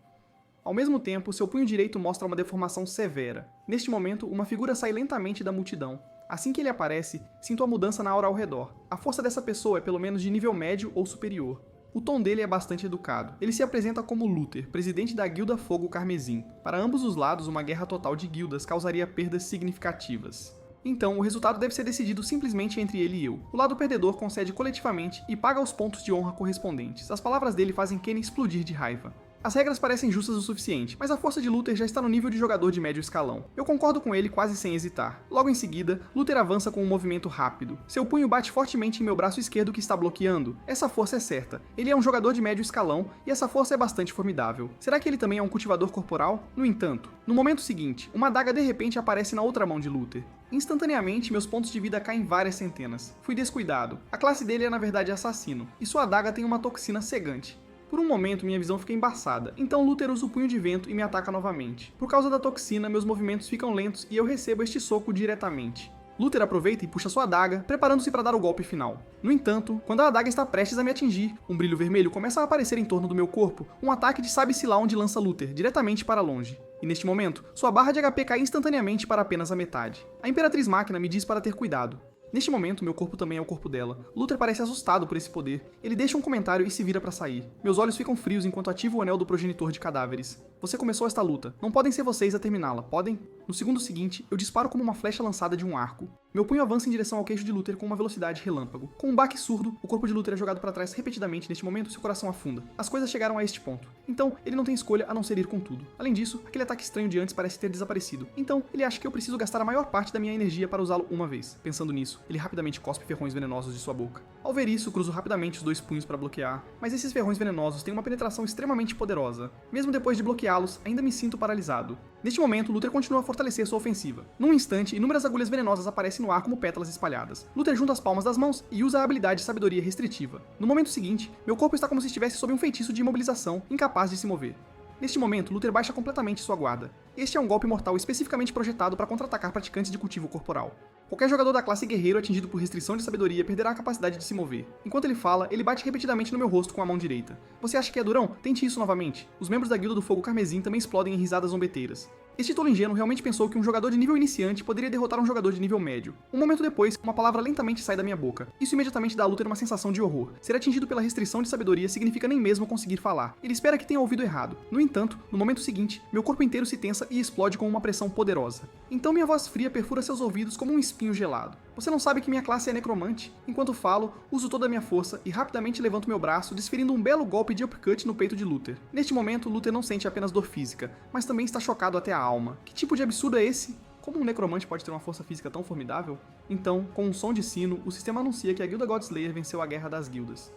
Ao mesmo tempo, seu punho direito mostra uma deformação severa. Neste momento, uma figura sai lentamente da multidão. Assim que ele aparece, sinto a mudança na aura ao redor. A força dessa pessoa é pelo menos de nível médio ou superior. O tom dele é bastante educado. Ele se apresenta como Luther, presidente da Guilda Fogo Carmesim. Para ambos os lados, uma guerra total de guildas causaria perdas significativas. Então, o resultado deve ser decidido simplesmente entre ele e eu. O lado perdedor concede coletivamente e paga os pontos de honra correspondentes. As palavras dele fazem Kenny explodir de raiva. As regras parecem justas o suficiente, mas a força de Luther já está no nível de jogador de médio escalão. Eu concordo com ele quase sem hesitar. Logo em seguida, Luther avança com um movimento rápido. Seu punho bate fortemente em meu braço esquerdo que está bloqueando. Essa força é certa. Ele é um jogador de médio escalão e essa força é bastante formidável. Será que ele também é um cultivador corporal? No entanto, no momento seguinte, uma adaga de repente aparece na outra mão de Luther. Instantaneamente, meus pontos de vida caem várias centenas. Fui descuidado. A classe dele é na verdade assassino, e sua adaga tem uma toxina cegante. Por um momento, minha visão fica embaçada, então Luther usa o punho de vento e me ataca novamente. Por causa da toxina, meus movimentos ficam lentos e eu recebo este soco diretamente. Luther aproveita e puxa sua adaga, preparando-se para dar o golpe final. No entanto, quando a adaga está prestes a me atingir, um brilho vermelho começa a aparecer em torno do meu corpo, um ataque de sabe-se lá onde lança Luther, diretamente para longe. E neste momento, sua barra de HP cai instantaneamente para apenas a metade. A Imperatriz Máquina me diz para ter cuidado. Neste momento, meu corpo também é o corpo dela. Luther parece assustado por esse poder. Ele deixa um comentário e se vira para sair. Meus olhos ficam frios enquanto ativo o anel do progenitor de cadáveres. Você começou esta luta. Não podem ser vocês a terminá-la, podem? No segundo seguinte, eu disparo como uma flecha lançada de um arco. Meu punho avança em direção ao queixo de Luther com uma velocidade relâmpago. Com um baque surdo, o corpo de Luther é jogado para trás repetidamente. Neste momento, seu coração afunda. As coisas chegaram a este ponto. Então, ele não tem escolha a não ser ir com tudo. Além disso, aquele ataque estranho de antes parece ter desaparecido. Então, ele acha que eu preciso gastar a maior parte da minha energia para usá-lo uma vez. Pensando nisso, ele rapidamente cospe ferrões venenosos de sua boca. Ao ver isso, cruzo rapidamente os dois punhos para bloquear, mas esses ferrões venenosos têm uma penetração extremamente poderosa. Mesmo depois de bloqueá-los, ainda me sinto paralisado. Neste momento, Luther continua a fortalecer sua ofensiva. Num instante, inúmeras agulhas venenosas aparecem no ar como pétalas espalhadas. Luther junta as palmas das mãos e usa a habilidade Sabedoria Restritiva. No momento seguinte, meu corpo está como se estivesse sob um feitiço de imobilização, incapaz de se mover. Neste momento, Luther baixa completamente sua guarda. Este é um golpe mortal especificamente projetado para contra-atacar praticantes de cultivo corporal. Qualquer jogador da classe guerreiro atingido por restrição de sabedoria perderá a capacidade de se mover. Enquanto ele fala, ele bate repetidamente no meu rosto com a mão direita. Você acha que é durão? Tente isso novamente. Os membros da Guilda do Fogo Carmesim também explodem em risadas zombeteiras. Este tolo ingênuo realmente pensou que um jogador de nível iniciante poderia derrotar um jogador de nível médio. Um momento depois, uma palavra lentamente sai da minha boca. Isso imediatamente dá a Luther uma sensação de horror. Ser atingido pela restrição de sabedoria significa nem mesmo conseguir falar. Ele espera que tenha ouvido errado. No entanto, no momento seguinte, meu corpo inteiro se tensa e explode com uma pressão poderosa. Então minha voz fria perfura seus ouvidos como um espinho gelado. Você não sabe que minha classe é necromante? Enquanto falo, uso toda a minha força e rapidamente levanto meu braço, desferindo um belo golpe de uppercut no peito de Luther. Neste momento, Luther não sente apenas dor física, mas também está chocado até a alma. Que tipo de absurdo é esse? Como um necromante pode ter uma força física tão formidável? Então, com um som de sino, o sistema anuncia que a Guilda Godslayer venceu a Guerra das Guildas.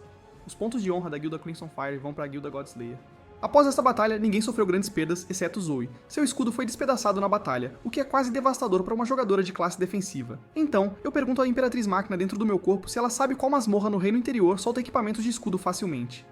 Os pontos de honra da Guilda Crimson Fire vão para a Guilda Godslayer. Após esta batalha, ninguém sofreu grandes perdas, exceto Zoe. Seu escudo foi despedaçado na batalha, o que é quase devastador para uma jogadora de classe defensiva. Então, eu pergunto à Imperatriz Máquina dentro do meu corpo se ela sabe qual masmorra no reino interior solta equipamentos de escudo facilmente.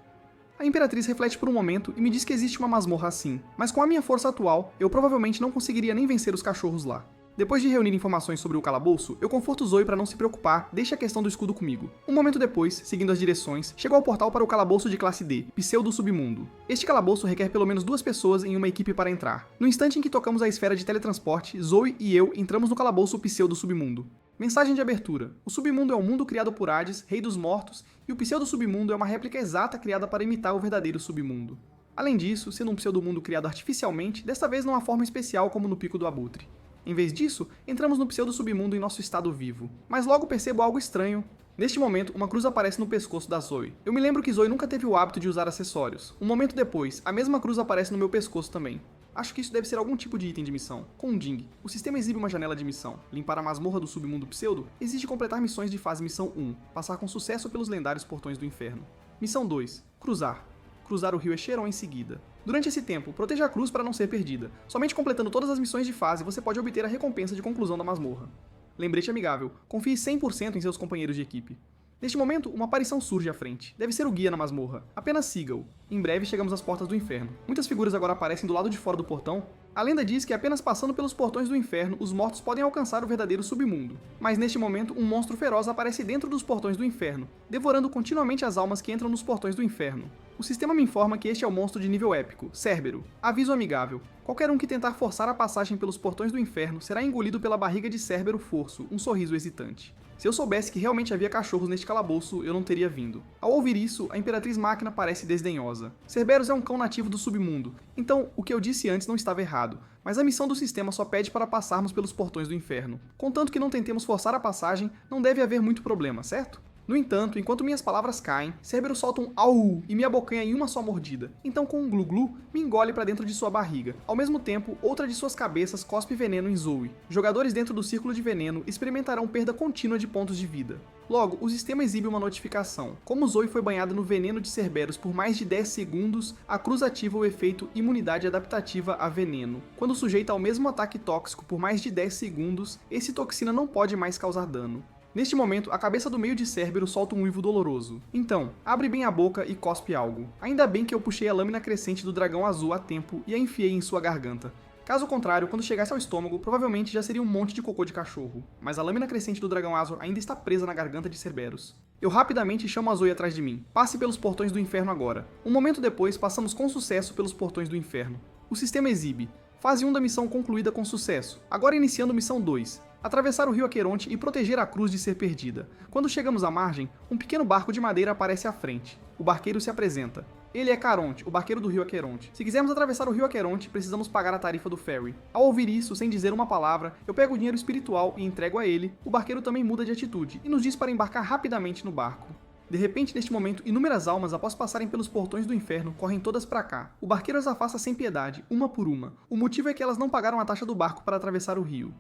A Imperatriz reflete por um momento e me diz que existe uma masmorra assim, mas com a minha força atual, eu provavelmente não conseguiria nem vencer os cachorros lá. Depois de reunir informações sobre o calabouço, eu conforto Zoe para não se preocupar, deixa a questão do escudo comigo. Um momento depois, seguindo as direções, chego ao portal para o calabouço de classe D, Pseudo Submundo. Este calabouço requer pelo menos 2 pessoas em uma equipe para entrar. No instante em que tocamos a esfera de teletransporte, Zoe e eu entramos no calabouço Pseudo Submundo. Mensagem de abertura. O Submundo é um mundo criado por Hades, rei dos mortos, e o Pseudo Submundo é uma réplica exata criada para imitar o verdadeiro Submundo. Além disso, sendo um pseudo-mundo criado artificialmente, desta vez numa forma especial como no Pico do Abutre. Em vez disso, entramos no pseudo-submundo em nosso estado vivo. Mas logo percebo algo estranho. Neste momento, uma cruz aparece no pescoço da Zoe. Eu me lembro que Zoe nunca teve o hábito de usar acessórios. Um momento depois, a mesma cruz aparece no meu pescoço também. Acho que isso deve ser algum tipo de item de missão. Com um ding, o sistema exibe uma janela de missão. Limpar a masmorra do submundo pseudo exige completar missões de fase missão 1, passar com sucesso pelos lendários portões do inferno. Missão 2, cruzar. Cruzar o rio Echeron em seguida. Durante esse tempo, proteja a cruz para não ser perdida. Somente completando todas as missões de fase você pode obter a recompensa de conclusão da masmorra. Lembrete amigável, confie 100% em seus companheiros de equipe. Neste momento, uma aparição surge à frente. Deve ser o guia na masmorra. Apenas siga-o. Em breve chegamos às portas do inferno. Muitas figuras agora aparecem do lado de fora do portão. A lenda diz que apenas passando pelos portões do inferno, os mortos podem alcançar o verdadeiro submundo. Mas neste momento, um monstro feroz aparece dentro dos portões do inferno, devorando continuamente as almas que entram nos portões do inferno. O sistema me informa que este é o monstro de nível épico, Cérbero. Aviso amigável. Qualquer um que tentar forçar a passagem pelos portões do inferno será engolido pela barriga de Cérbero Forço, um sorriso hesitante. Se eu soubesse que realmente havia cachorros neste calabouço, eu não teria vindo. Ao ouvir isso, a Imperatriz Máquina parece desdenhosa. Cerberus é um cão nativo do submundo, então o que eu disse antes não estava errado, mas a missão do sistema só pede para passarmos pelos portões do inferno. Contanto que não tentemos forçar a passagem, não deve haver muito problema, certo? No entanto, enquanto minhas palavras caem, Cérbero solta um au e me abocanha em uma só mordida. Então, com um glu-glu, me engole para dentro de sua barriga. Ao mesmo tempo, outra de suas cabeças cospe veneno em Zoe. Jogadores dentro do círculo de veneno experimentarão perda contínua de pontos de vida. Logo, o sistema exibe uma notificação. Como Zoe foi banhada no veneno de Cerberus por mais de 10 segundos, a cruz ativa o efeito imunidade adaptativa a veneno. Quando sujeita ao mesmo ataque tóxico por mais de 10 segundos, esse toxina não pode mais causar dano. Neste momento, a cabeça do meio de Cérbero solta um uivo doloroso. Então, abre bem a boca e cospe algo. Ainda bem que eu puxei a lâmina crescente do dragão azul a tempo e a enfiei em sua garganta. Caso contrário, quando chegasse ao estômago, provavelmente já seria um monte de cocô de cachorro. Mas a lâmina crescente do dragão azul ainda está presa na garganta de Cerberus. Eu rapidamente chamo a Zoe atrás de mim. Passe pelos portões do inferno agora. Um momento depois, passamos com sucesso pelos portões do inferno. O sistema exibe. Fase 1 da missão concluída com sucesso. Agora iniciando missão 2. Atravessar o rio Aqueronte e proteger a cruz de ser perdida. Quando chegamos à margem, um pequeno barco de madeira aparece à frente. O barqueiro se apresenta. Ele é Caronte, o barqueiro do rio Aqueronte. Se quisermos atravessar o rio Aqueronte, precisamos pagar a tarifa do ferry. Ao ouvir isso, sem dizer uma palavra, eu pego o dinheiro espiritual e entrego a ele. O barqueiro também muda de atitude e nos diz para embarcar rapidamente no barco. De repente, neste momento, inúmeras almas, após passarem pelos portões do inferno, correm todas para cá. O barqueiro as afasta sem piedade, uma por uma. O motivo é que elas não pagaram a taxa do barco para atravessar o rio.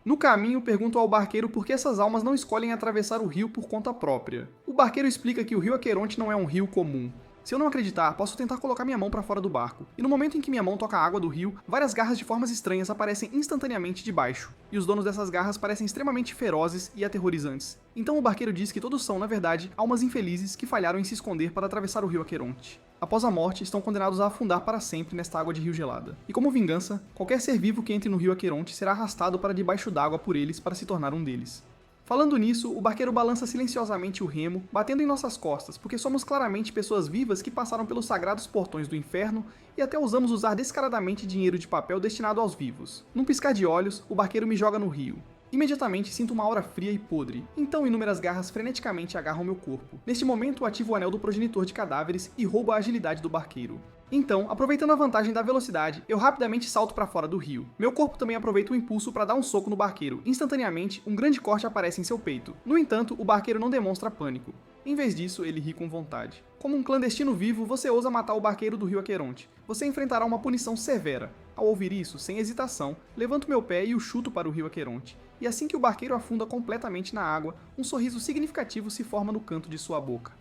No caminho, pergunto ao barqueiro por que essas almas não escolhem atravessar o rio por conta própria. O barqueiro explica que o rio Aqueronte não é um rio comum. Se eu não acreditar, posso tentar colocar minha mão para fora do barco. E no momento em que minha mão toca a água do rio, várias garras de formas estranhas aparecem instantaneamente debaixo. E os donos dessas garras parecem extremamente ferozes e aterrorizantes. Então o barqueiro diz que todos são, na verdade, almas infelizes que falharam em se esconder para atravessar o rio Aqueronte. Após a morte, estão condenados a afundar para sempre nesta água de rio gelada. E como vingança, qualquer ser vivo que entre no rio Aqueronte será arrastado para debaixo d'água por eles para se tornar um deles. Falando nisso, o barqueiro balança silenciosamente o remo, batendo em nossas costas, porque somos claramente pessoas vivas que passaram pelos sagrados portões do inferno e até ousamos usar descaradamente dinheiro de papel destinado aos vivos. Num piscar de olhos, o barqueiro me joga no rio. Imediatamente sinto uma aura fria e podre, então inúmeras garras freneticamente agarram meu corpo. Neste momento ativo o anel do progenitor de cadáveres e roubo a agilidade do barqueiro. Então, aproveitando a vantagem da velocidade, eu rapidamente salto para fora do rio. Meu corpo também aproveita o impulso para dar um soco no barqueiro. Instantaneamente, um grande corte aparece em seu peito. No entanto, o barqueiro não demonstra pânico. Em vez disso, ele ri com vontade. Como um clandestino vivo, você ousa matar o barqueiro do rio Aqueronte. Você enfrentará uma punição severa. Ao ouvir isso, sem hesitação, levanto meu pé e o chuto para o rio Aqueronte. E assim que o barqueiro afunda completamente na água, um sorriso significativo se forma no canto de sua boca.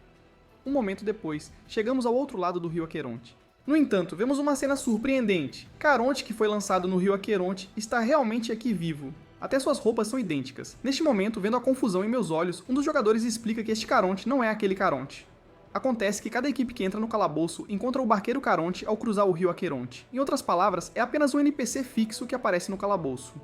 Um momento depois, chegamos ao outro lado do rio Aqueronte. No entanto, vemos uma cena surpreendente. Caronte, que foi lançado no rio Aqueronte, está realmente aqui vivo. Até suas roupas são idênticas. Neste momento, vendo a confusão em meus olhos, um dos jogadores explica que este Caronte não é aquele Caronte. Acontece que cada equipe que entra no calabouço encontra o barqueiro Caronte ao cruzar o rio Aqueronte. Em outras palavras, é apenas um NPC fixo que aparece no calabouço.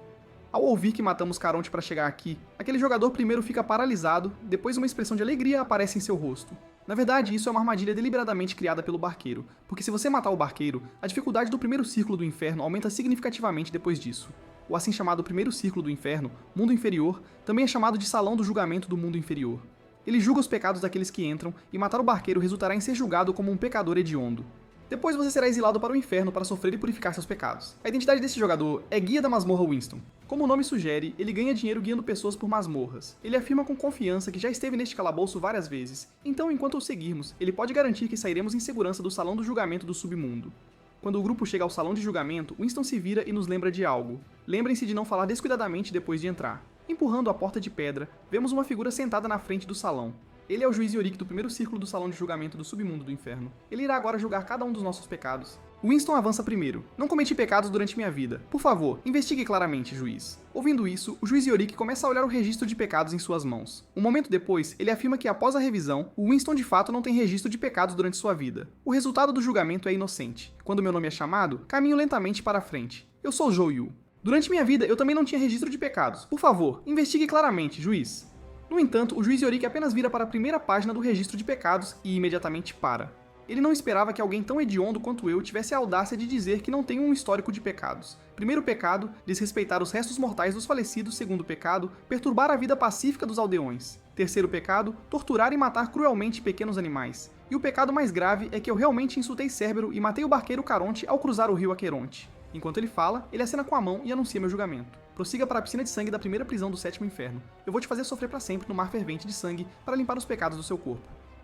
Ao ouvir que matamos Caronte para chegar aqui, aquele jogador primeiro fica paralisado, depois uma expressão de alegria aparece em seu rosto. Na verdade, isso é uma armadilha deliberadamente criada pelo barqueiro, porque se você matar o barqueiro, a dificuldade do primeiro círculo do inferno aumenta significativamente depois disso. O assim chamado primeiro círculo do inferno, mundo inferior, também é chamado de salão do julgamento do mundo inferior. Ele julga os pecados daqueles que entram, e matar o barqueiro resultará em ser julgado como um pecador hediondo. Depois você será exilado para o inferno para sofrer e purificar seus pecados. A identidade desse jogador é Guia da Masmorra Winston. Como o nome sugere, ele ganha dinheiro guiando pessoas por masmorras. Ele afirma com confiança que já esteve neste calabouço várias vezes, então enquanto o seguirmos, ele pode garantir que sairemos em segurança do salão do julgamento do submundo. Quando o grupo chega ao salão de julgamento, Winston se vira e nos lembra de algo. Lembrem-se de não falar descuidadamente depois de entrar. Empurrando a porta de pedra, vemos uma figura sentada na frente do salão. Ele é o juiz Yorick do primeiro círculo do salão de julgamento do submundo do inferno. Ele irá agora julgar cada um dos nossos pecados. Winston avança primeiro. Não cometi pecados durante minha vida. Por favor, investigue claramente, juiz. Ouvindo isso, o juiz Yorick começa a olhar o registro de pecados em suas mãos. Um momento depois, ele afirma que após a revisão, o Winston de fato não tem registro de pecados durante sua vida. O resultado do julgamento é inocente. Quando meu nome é chamado, caminho lentamente para a frente. Eu sou Zhou Yu. Durante minha vida, eu também não tinha registro de pecados. Por favor, investigue claramente, juiz. No entanto, o juiz Yorick apenas vira para a primeira página do registro de pecados e imediatamente para. Ele não esperava que alguém tão hediondo quanto eu tivesse a audácia de dizer que não tem um histórico de pecados. Primeiro pecado, desrespeitar os restos mortais dos falecidos. Segundo pecado, perturbar a vida pacífica dos aldeões. Terceiro pecado, torturar e matar cruelmente pequenos animais. E o pecado mais grave é que eu realmente insultei Cérbero e matei o barqueiro Caronte ao cruzar o rio Aqueronte. Enquanto ele fala, ele acena com a mão e anuncia meu julgamento. Prossiga para a piscina de sangue da primeira prisão do sétimo inferno. Eu vou te fazer sofrer para sempre no mar fervente de sangue para limpar os pecados do seu corpo.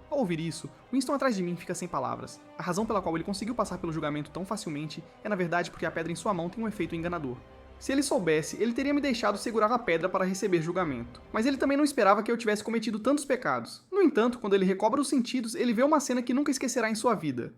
Ao ouvir isso, Winston atrás de mim fica sem palavras. A razão pela qual ele conseguiu passar pelo julgamento tão facilmente é na verdade porque a pedra em sua mão tem um efeito enganador. Se ele soubesse, ele teria me deixado segurar a pedra para receber julgamento. Mas ele também não esperava que eu tivesse cometido tantos pecados. No entanto, quando ele recobra os sentidos, ele vê uma cena que nunca esquecerá em sua vida.